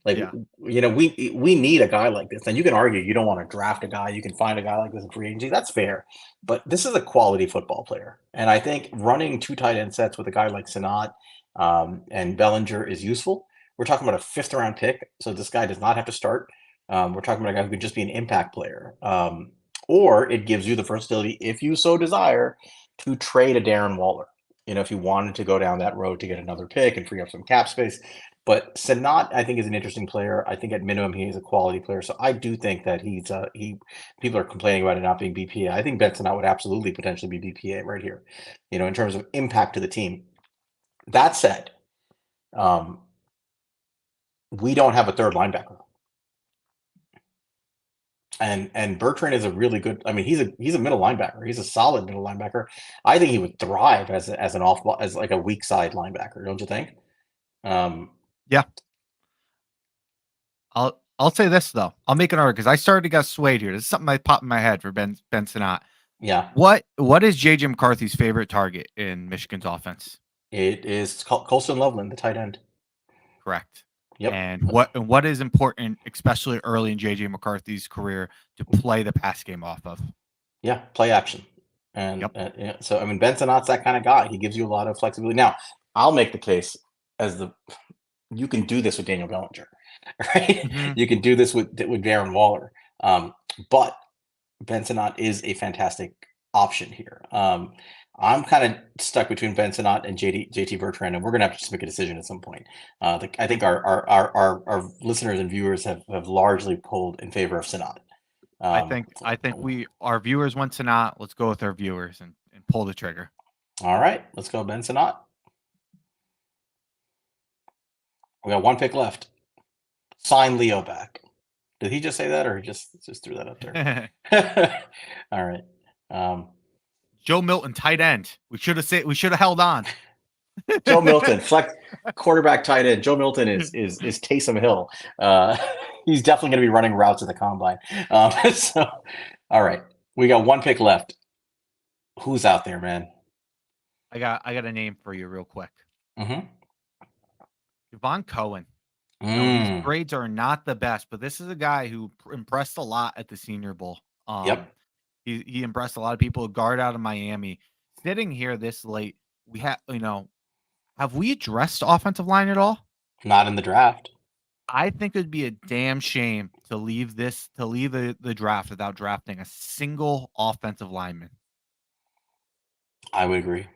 Like, Yeah. we need a guy like this. And you can argue you don't want to draft a guy. You can find a guy like this in free agency. That's fair. But this is a quality football player. And I think running 2 tight end sets with a guy like Sanat and Bellinger is useful. We're talking about a 5th-round pick, so this guy does not have to start. We're talking about a guy who could just be an impact player. Or it gives you the versatility, if you so desire, to trade a Darren Waller. If you wanted to go down that road to get another pick and free up some cap space. But Sanat, I think, is an interesting player. I think at minimum he is a quality player. So I do think that he's he. People are complaining about it not being BPA. I think Ben Sanat would absolutely potentially be BPA right here. In terms of impact to the team. That said, we don't have a third linebacker. And Bertrand is a really good. I mean, he's a middle linebacker. He's a solid middle linebacker. I think he would thrive as an off ball, as like a weak side linebacker. Don't you think? Yeah. I'll say this though. I'll make an argument because I started to get swayed here. This is something that popped in my head for Ben Sanat. Yeah. What is JJ McCarthy's favorite target in Michigan's offense? It is Colston Loveland, the tight end. Correct. Yep. And what is important, especially early in JJ McCarthy's career, to play the pass game off of? Yeah, play action. And Yep. so I mean, Ben Sanat's that kind of guy. He gives you a lot of flexibility. Now, I'll make the case you can do this with Daniel Bellinger, right? Mhm. You can do this with Darren Waller. But Ben Sanat is a fantastic option here. I'm kind of stuck between Ben Sanat and JT Bertrand, and we're gonna have to just make a decision at some point. I think our listeners and viewers have largely pulled in favor of Sanat. I think our viewers want Sanat. Let's go with our viewers and pull the trigger. All right, let's go Ben Sanat. We got 1 pick left. Sign Leo back. Did he just say that, or he just threw that up there? All right. Joe Milton, tight end. We should have held on. Joe Milton, flex quarterback, tight end. Joe Milton is Taysom Hill. He's definitely going to be running routes at the combine. So, all right, we got 1 pick left. Who's out there, man? I got a name for you, real quick. Mm-hmm. Javon Cohen. His grades are not the best, but this is a guy who impressed a lot at the Senior Bowl. Yep. He impressed a lot of people. A guard out of Miami. Sitting here this late, we have have we addressed offensive line at all? Not in the draft. I think it'd be a damn shame to leave the draft without drafting a single offensive lineman. I would agree.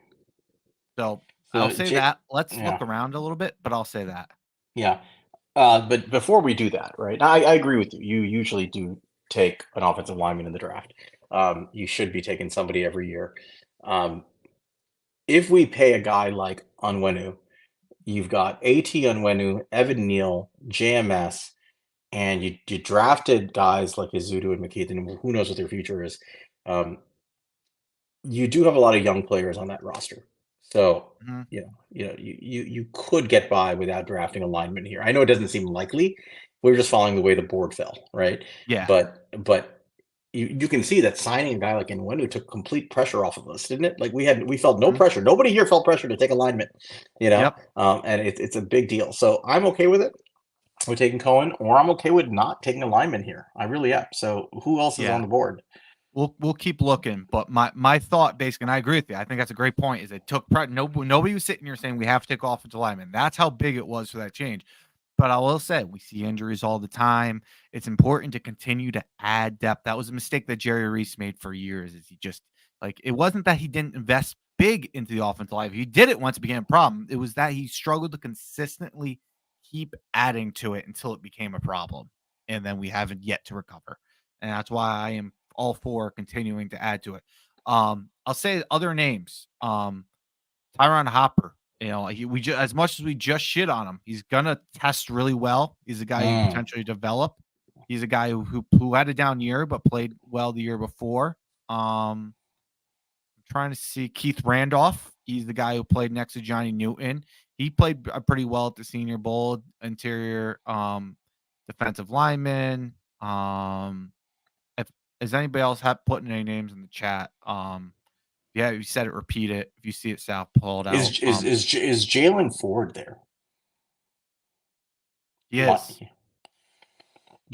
So I'll say that. Let's look around a little bit, but I'll say that. Yeah. But before we do that, right? I agree with you. You usually do take an offensive lineman in the draft. You should be taking somebody every year. If we pay a guy like Onwenu, you've got A.T. Onwenu, Evan Neal, JMS, and you drafted guys like Izudu and McKeithen, and who knows what their future is. You do have a lot of young players on that roster. So, you could get by without drafting a lineman here. I know it doesn't seem likely. We're just following the way the board fell, right? Yeah. But you can see that signing a guy like Nwenu took complete pressure off of us, didn't it? Like we felt no pressure. Nobody here felt pressure to take a lineman, Yep. And it's a big deal. So I'm okay with it. We're taking Cohen, or I'm okay with not taking a lineman here. I really am. So who else is on the board? We'll keep looking, but my thought, basically, and I agree with you. I think that's a great point. Is it took nobody was sitting here saying we have to take offensive linemen. That's how big it was for that change. But I will say we see injuries all the time. It's important to continue to add depth. That was a mistake that Jerry Reese made for years. Is he just it wasn't that he didn't invest big into the offensive line. He did it once it became a problem. It was that he struggled to consistently keep adding to it until it became a problem, and then we haven't yet to recover. And that's why I am all for continuing to add to it. I'll say other names. Tyron Hopper. As much as we just shit on him, he's gonna test really well. He's a guy who potentially develop. He's a guy who had a down year but played well the year before. I'm trying to see Keith Randolph. He's the guy who played next to Johnny Newton. He played pretty well at the Senior Bowl. Interior defensive lineman. Does anybody else have putting any names in the chat? If Yeah, you said it. Repeat it. If you see it, Sal, pull it out. Is Jalen Ford there? Yes.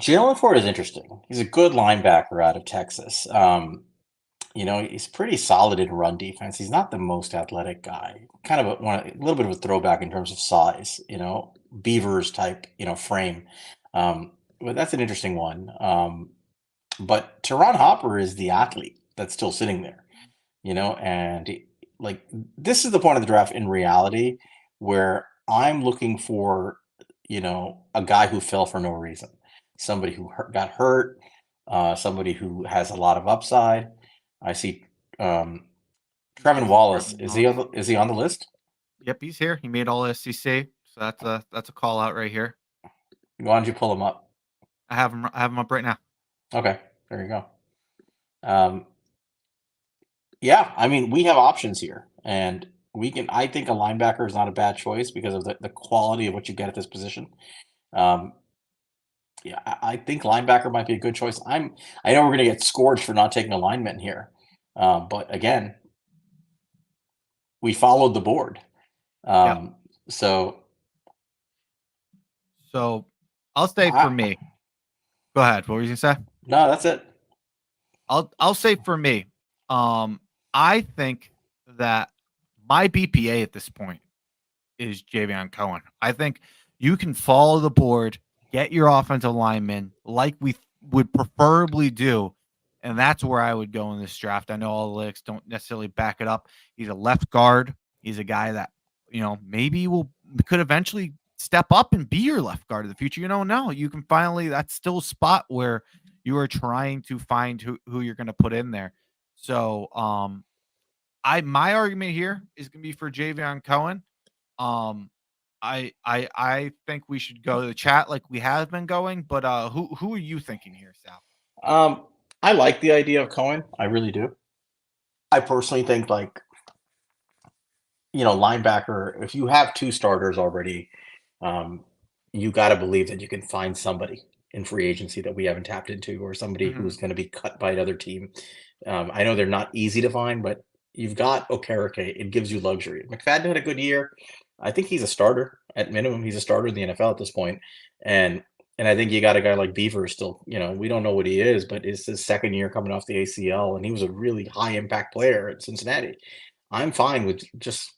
Jalen Ford is interesting. He's a good linebacker out of Texas. He's pretty solid in run defense. He's not the most athletic guy. Kind of a little bit of a throwback in terms of size. Beavers type. Frame. But that's an interesting one. But Teron Hopper is the athlete that's still sitting there. And this is the point of the draft in reality where I'm looking for, a guy who fell for no reason, somebody who got hurt, somebody who has a lot of upside. I see Trevin Wallace. Is he on the list? Yep, he's here. He made all SEC, so that's a call out right here. Why don't you pull him up? I have him up right now. Okay, there you go. Yeah, I mean, we have options here, and I think a linebacker is not a bad choice because of the quality of what you get at this position. Yeah, I think linebacker might be a good choice. I know we're going to get scourged for not taking a lineman here, but again, we followed the board. So I'll say for me. Go ahead. What were you gonna say? No, that's it. I'll say for me. I think that my BPA at this point is Javion Cohen. I think you can follow the board, get your offensive lineman like we would preferably do, and that's where I would go in this draft. I know all the licks don't necessarily back it up. He's a left guard. He's a guy that maybe could eventually step up and be your left guard in the future. You don't know. You can finally. That's still a spot where you are trying to find who you're going to put in there. So, my argument here is going to be for Javion Cohen. I think we should go to the chat like we have been going, but who are you thinking here, Sal? I like the idea of Cohen. I really do. I personally think linebacker, if you have two starters already, you got to believe that you can find somebody in free agency that we haven't tapped into or somebody who's going to be cut by another team. I know they're not easy to find, but you've got Okereke. It gives you luxury. McFadden had a good year. I think he's a starter at minimum. He's a starter in the NFL at this point. And I think you got a guy like Beaver still, we don't know what he is, but it's his second year coming off the ACL, and he was a really high impact player at Cincinnati. I'm fine with just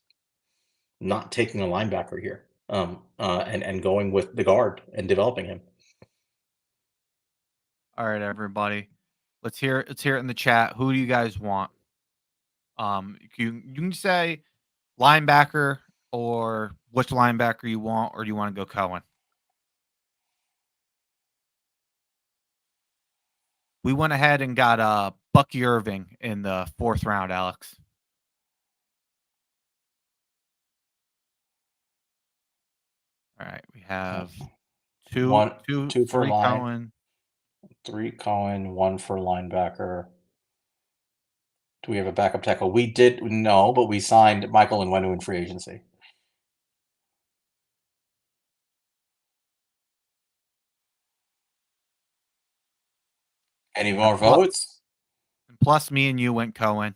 not taking a linebacker here, and going with the guard and developing him. All right, everybody. Let's hear it in the chat. Who do you guys want? You can say linebacker or which linebacker you want, or do you want to go Cohen? We went ahead and got Bucky Irving in the 4th round, Alex. All right, we have two for Cohen. 3 Cohen, 1 for linebacker. Do we have a backup tackle? We did no, but we signed Michael Onwenu in free agency. Any more votes? Plus, me and you went Cohen.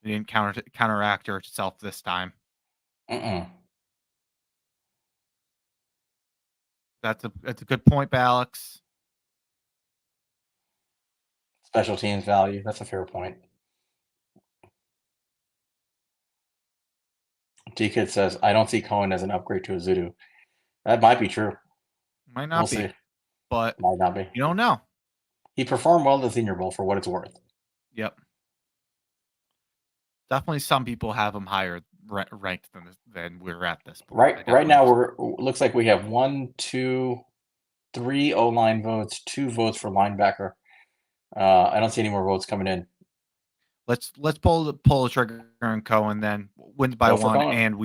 We didn't counteract herself this time. That's a good point, Alex. Special teams value. That's a fair point. D-Kid says, I don't see Cohen as an upgrade to Azudu. That might be true. Might not be. See. But might not be. You don't know. He performed well in the Senior Bowl for what it's worth. Yep. Definitely some people have him higher ranked than we're at this point. Right now, looks like we have 1, 2, 3 O-line votes, 2 votes for linebacker. I don't see any more votes coming in. Let's pull the trigger on Cohen then. Wins by 1, and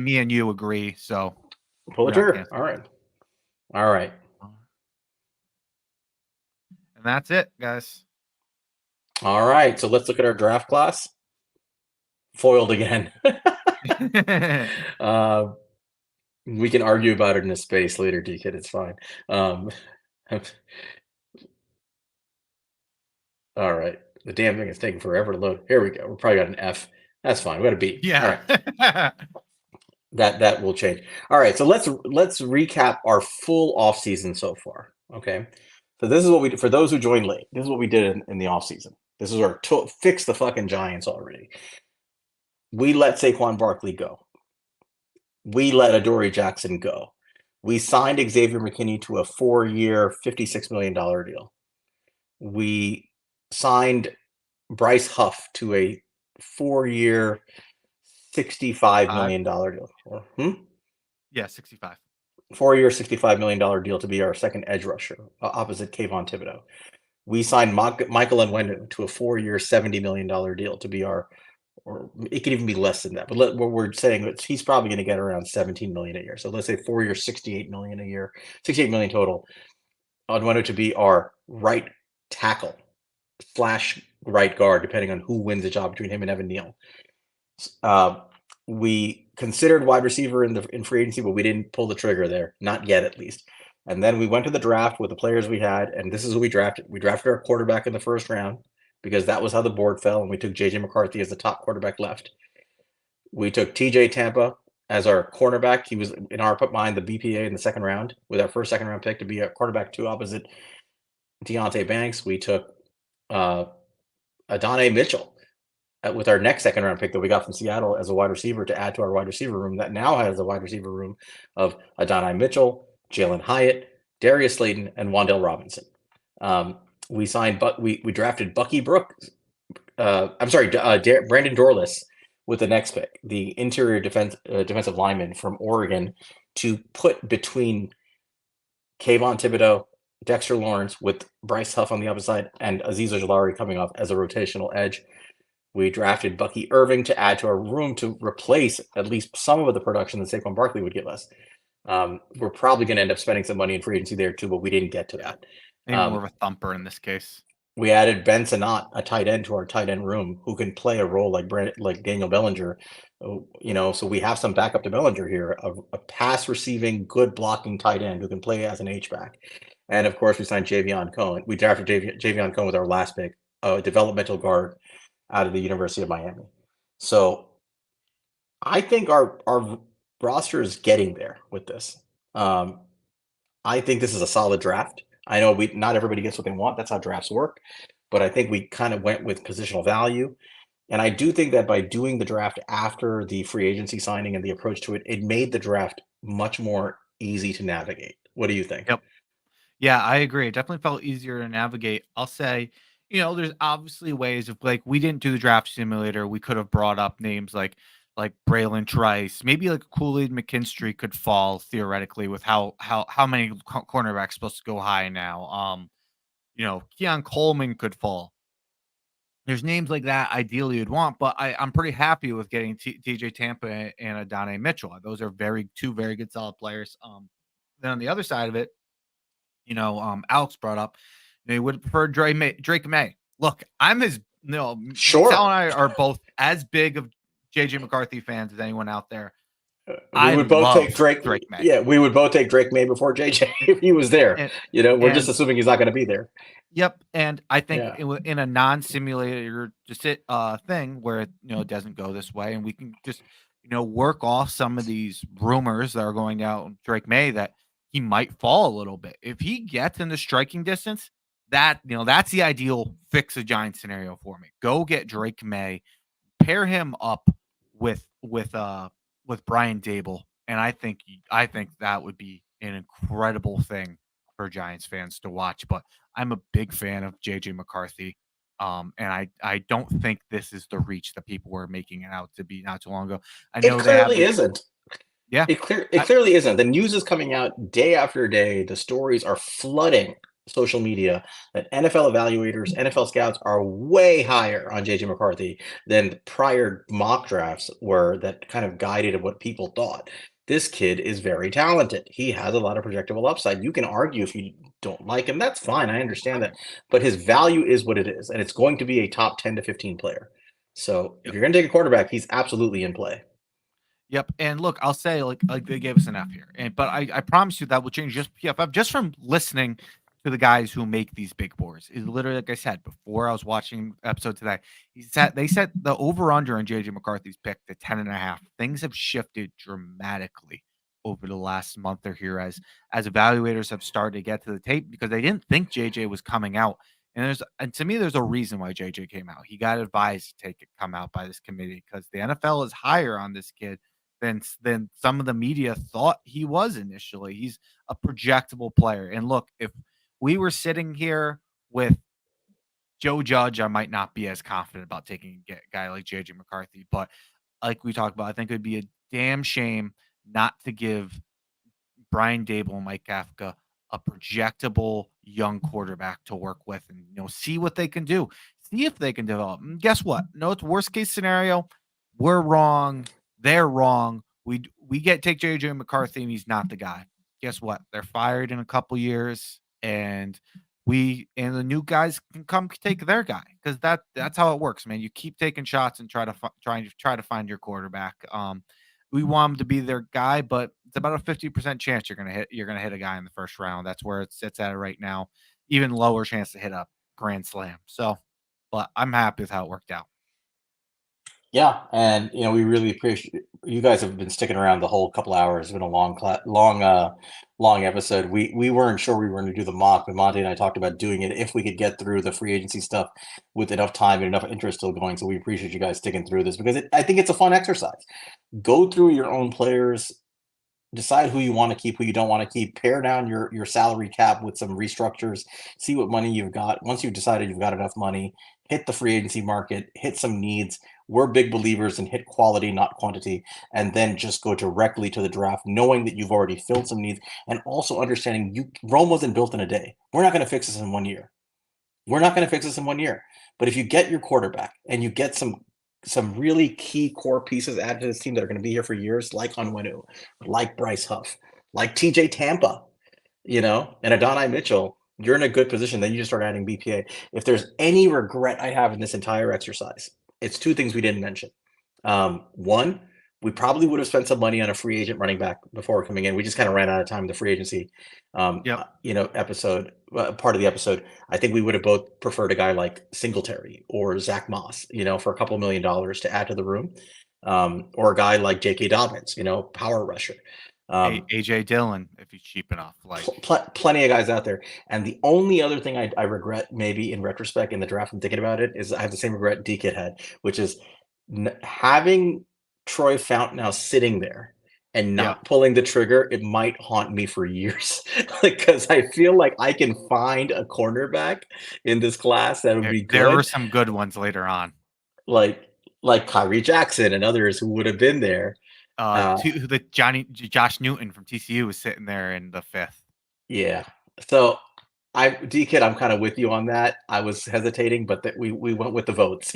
me and you agree. So pull the trigger. All right. And that's it, guys. All right. So let's look at our draft class. Foiled again. We can argue about it in a space later, D-Kid. It's fine. All right. The damn thing is taking forever to load. Here we go. We're probably got an F. That's fine. We got a B. All right. Yeah. That will change. All right. So let's recap our full off season so far. Okay. So this is what we did for those who joined late. This is what we did in the off season. This is our fix the fucking Giants already. We let Saquon Barkley go. We let Adoree Jackson go. We signed Xavier McKinney to a 4-year, $56 million deal. We signed Bryce Huff to a 4-year, $65 million deal. Yeah, 65. 4-year, $65 million deal to be our second edge rusher, opposite Kayvon Thibodeau. We signed Michael Onwenu to a 4-year, $70 million deal to be our, or it could even be less than that. But what we're saying, he's probably going to get around $17 million a year. So let's say 4-year, $68 million a year, $68 million total. Onwenu to be our right tackle / right guard, depending on who wins the job between him and Evan Neal. We considered wide receiver in free agency, but we didn't pull the trigger there, not yet at least. And then we went to the draft with the players we had, and this is who we drafted. We drafted our quarterback in the first round because that was how the board fell, and we took J.J. McCarthy as the top quarterback left. We took T.J. Tampa as our cornerback. He was, in our mind, the BPA in the second round with our first second-round pick to be a quarterback 2 opposite Deontay Banks. We took Adonai Mitchell with our next second-round pick that we got from Seattle as a wide receiver to add to our wide receiver room that now has a wide receiver room of Adonai Mitchell, Jalen Hyatt, Darius Slayton, and Wan'Dale Robinson. We signed, we drafted Bucky Brooks. Brandon Dorless with the next pick, the interior defensive lineman from Oregon, to put between Kayvon Thibodeau, Dexter Lawrence with Bryce Huff on the other side, and Azeez Ojulari coming off as a rotational edge. We drafted Bucky Irving to add to our room to replace at least some of the production that Saquon Barkley would give us. We're probably going to end up spending some money in free agency there too, but we didn't get to that. Maybe more of a thumper in this case. We added Ben Sinnott, a tight end, to our tight end room who can play a role like Daniel Bellinger. So we have some backup to Bellinger here, a pass receiving, good blocking tight end who can play as an H-back. And of course, we signed Javion Cohen. We drafted Javion Cohen with our last pick, a developmental guard out of the University of Miami. So I think our roster is getting there with this. I think this is a solid draft. I know not everybody gets what they want. That's how drafts work. But I think we kind of went with positional value. And I do think that by doing the draft after the free agency signing and the approach to it, it made the draft much more easy to navigate. What do you think? Yep. Yeah, I agree. It definitely felt easier to navigate. I'll say, there's obviously ways of, like, we didn't do the draft simulator. We could have brought up names like Braylon Trice, maybe like Kool-Aid McKinstry could fall theoretically with how many cornerbacks supposed to go high now. Keon Coleman could fall. There's names like that ideally you'd want, but I'm pretty happy with getting TJ Tampa and Adonai Mitchell. Those are two very good solid players. Then on the other side of it, Alex brought up, he would prefer Drake May. Look, I'm his, Sure. Sal and I are both as big of JJ McCarthy fans as anyone out there. We would both take Drake May. Yeah, we would both take Drake May before JJ if he was there. We're just assuming he's not going to be there. Yep, and I think in a non-simulator thing where it doesn't go this way, and we can just work off some of these rumors that are going out Drake May that he might fall a little bit. If he gets in the striking distance, that's the ideal fix a Giant scenario for me. Go get Drake May, pair him up with Brian Dable, and I think that would be an incredible thing for Giants fans to watch. But I'm a big fan of JJ McCarthy, and I don't think this is the reach that people were making it out to be not too long ago. I know it clearly isn't. Yeah, it clearly isn't. The news is coming out day after day. The stories are flooding social media that NFL evaluators, NFL scouts are way higher on JJ McCarthy than prior mock drafts were that kind of guided what people thought. This kid is very talented. He has a lot of projectable upside. You can argue if you don't like him. That's fine. I understand that. But his value is what it is, and it's going to be a top 10 to 15 player. So if you're going to take a quarterback, he's absolutely in play. Yep. And look, I'll say like they gave us an F here, but I promise you that will change just PFF just from listening to the guys who make these big boards. Is literally like I said before I was watching episode today. They set the over under on JJ McCarthy's pick to 10.5. Things have shifted dramatically over the last month or here as evaluators have started to get to the tape because they didn't think JJ was coming out. And to me, there's a reason why JJ came out. He got advised to come out by this committee because the NFL is higher on this kid than some of the media thought he was initially. He's a projectable player. And look, if we were sitting here with Joe Judge, I might not be as confident about taking a guy like JJ McCarthy. But like we talked about, I think it would be a damn shame not to give Brian Dable and Mike Kafka a projectable young quarterback to work with and see what they can do. See if they can develop. And guess what? No, it's worst case scenario. We're wrong. They're wrong. We take JJ McCarthy and he's not the guy. Guess what? They're fired in a couple years and the new guys can come take their guy because that's how it works, man. You keep taking shots and try to find your quarterback. We want him to be their guy, but it's about a 50% chance you're gonna hit a guy in the first round. That's where it sits at right now. Even lower chance to hit a grand slam. So, but I'm happy with how it worked out. Yeah, and we really appreciate you guys have been sticking around the whole couple hours. It's been a long episode. We weren't sure we were going to do the mock, but Monte and I talked about doing it if we could get through the free agency stuff with enough time and enough interest still going. So we appreciate you guys sticking through this because I think it's a fun exercise. Go through your own players, decide who you want to keep, who you don't want to keep, pare down your salary cap with some restructures, see what money you've got. Once you've decided you've got enough money, hit the free agency market, hit some needs. We're big believers in hit quality, not quantity, and then just go directly to the draft, knowing that you've already filled some needs and also understanding Rome wasn't built in a day. We're not going to fix this in 1 year. But if you get your quarterback and you get some really key core pieces added to this team that are going to be here for years, like Onwenu, like Bryce Huff, like TJ Tampa, and Adonai Mitchell, you're in a good position. Then you just start adding BPA. If there's any regret I have in this entire exercise, it's two things we didn't mention. One, we probably would have spent some money on a free agent running back before coming in. We just kind of ran out of time in the free agency, episode, part of the episode. I think we would have both preferred a guy like Singletary or Zach Moss, for a couple $1 million to add to the room, or a guy like J.K. Dobbins, power rusher. AJ Dillon, if he's cheap enough, like plenty of guys out there. And the only other thing I regret, maybe in retrospect in the draft, I'm thinking about it, is I have the same regret D-Kid had, which is having Troy Fount now sitting there and not pulling the trigger. It might haunt me for years, because I feel like I can find a cornerback in this class that would be good. There were some good ones later on, like Kyrie Jackson and others who would have been there. Josh Newton from TCU was sitting there in the 5th. Yeah. So D-Kid, I'm kind of with you on that. I was hesitating, but we went with the votes,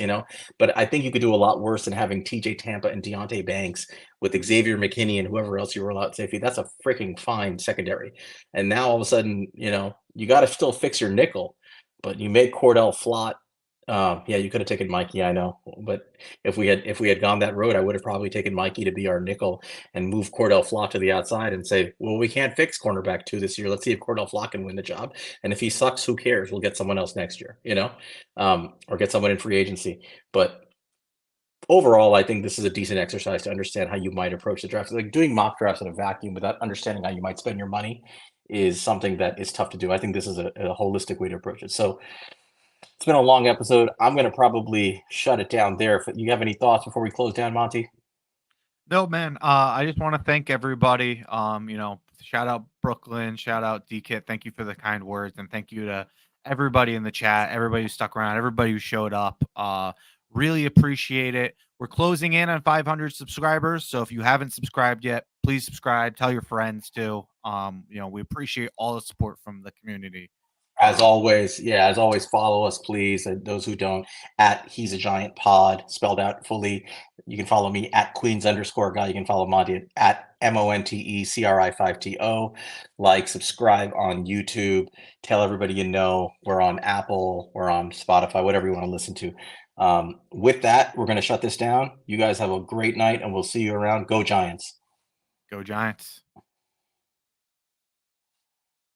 But I think you could do a lot worse than having TJ Tampa and Deontay Banks with Xavier McKinney and whoever else you roll out safety. That's a freaking fine secondary. And now all of a sudden, you got to still fix your nickel, but you made Cordell Flott. You could have taken Mikey, I know, but if we had gone that road, I would have probably taken Mikey to be our nickel and move Cordell Flott to the outside and say, well, we can't fix cornerback 2 this year. Let's see if Cordell Flott can win the job. And if he sucks, who cares? We'll get someone else next year, or get someone in free agency. But overall, I think this is a decent exercise to understand how you might approach the draft. Like doing mock drafts in a vacuum without understanding how you might spend your money is something that is tough to do. I think this is a holistic way to approach it. So it's been a long episode. I'm going to probably shut it down there. If you have any thoughts before we close down, Monty? No, man. I just want to thank everybody. Shout out Brooklyn, shout out D-Kit. Thank you for the kind words, and thank you to everybody in the chat, everybody who stuck around, everybody who showed up. Really appreciate it. We're closing in on 500 subscribers, so if you haven't subscribed yet, please subscribe. Tell your friends too. We appreciate all the support from the community. As always, follow us, please. And those who don't, at He's a Giant Pod, spelled out fully. You can follow me at Queens_guy. You can follow Monty at MONTECRI5TO. Like, subscribe on YouTube. Tell everybody you know. We're on Apple. We're on Spotify, whatever you want to listen to. With that, we're going to shut this down. You guys have a great night, and we'll see you around. Go Giants. Go Giants.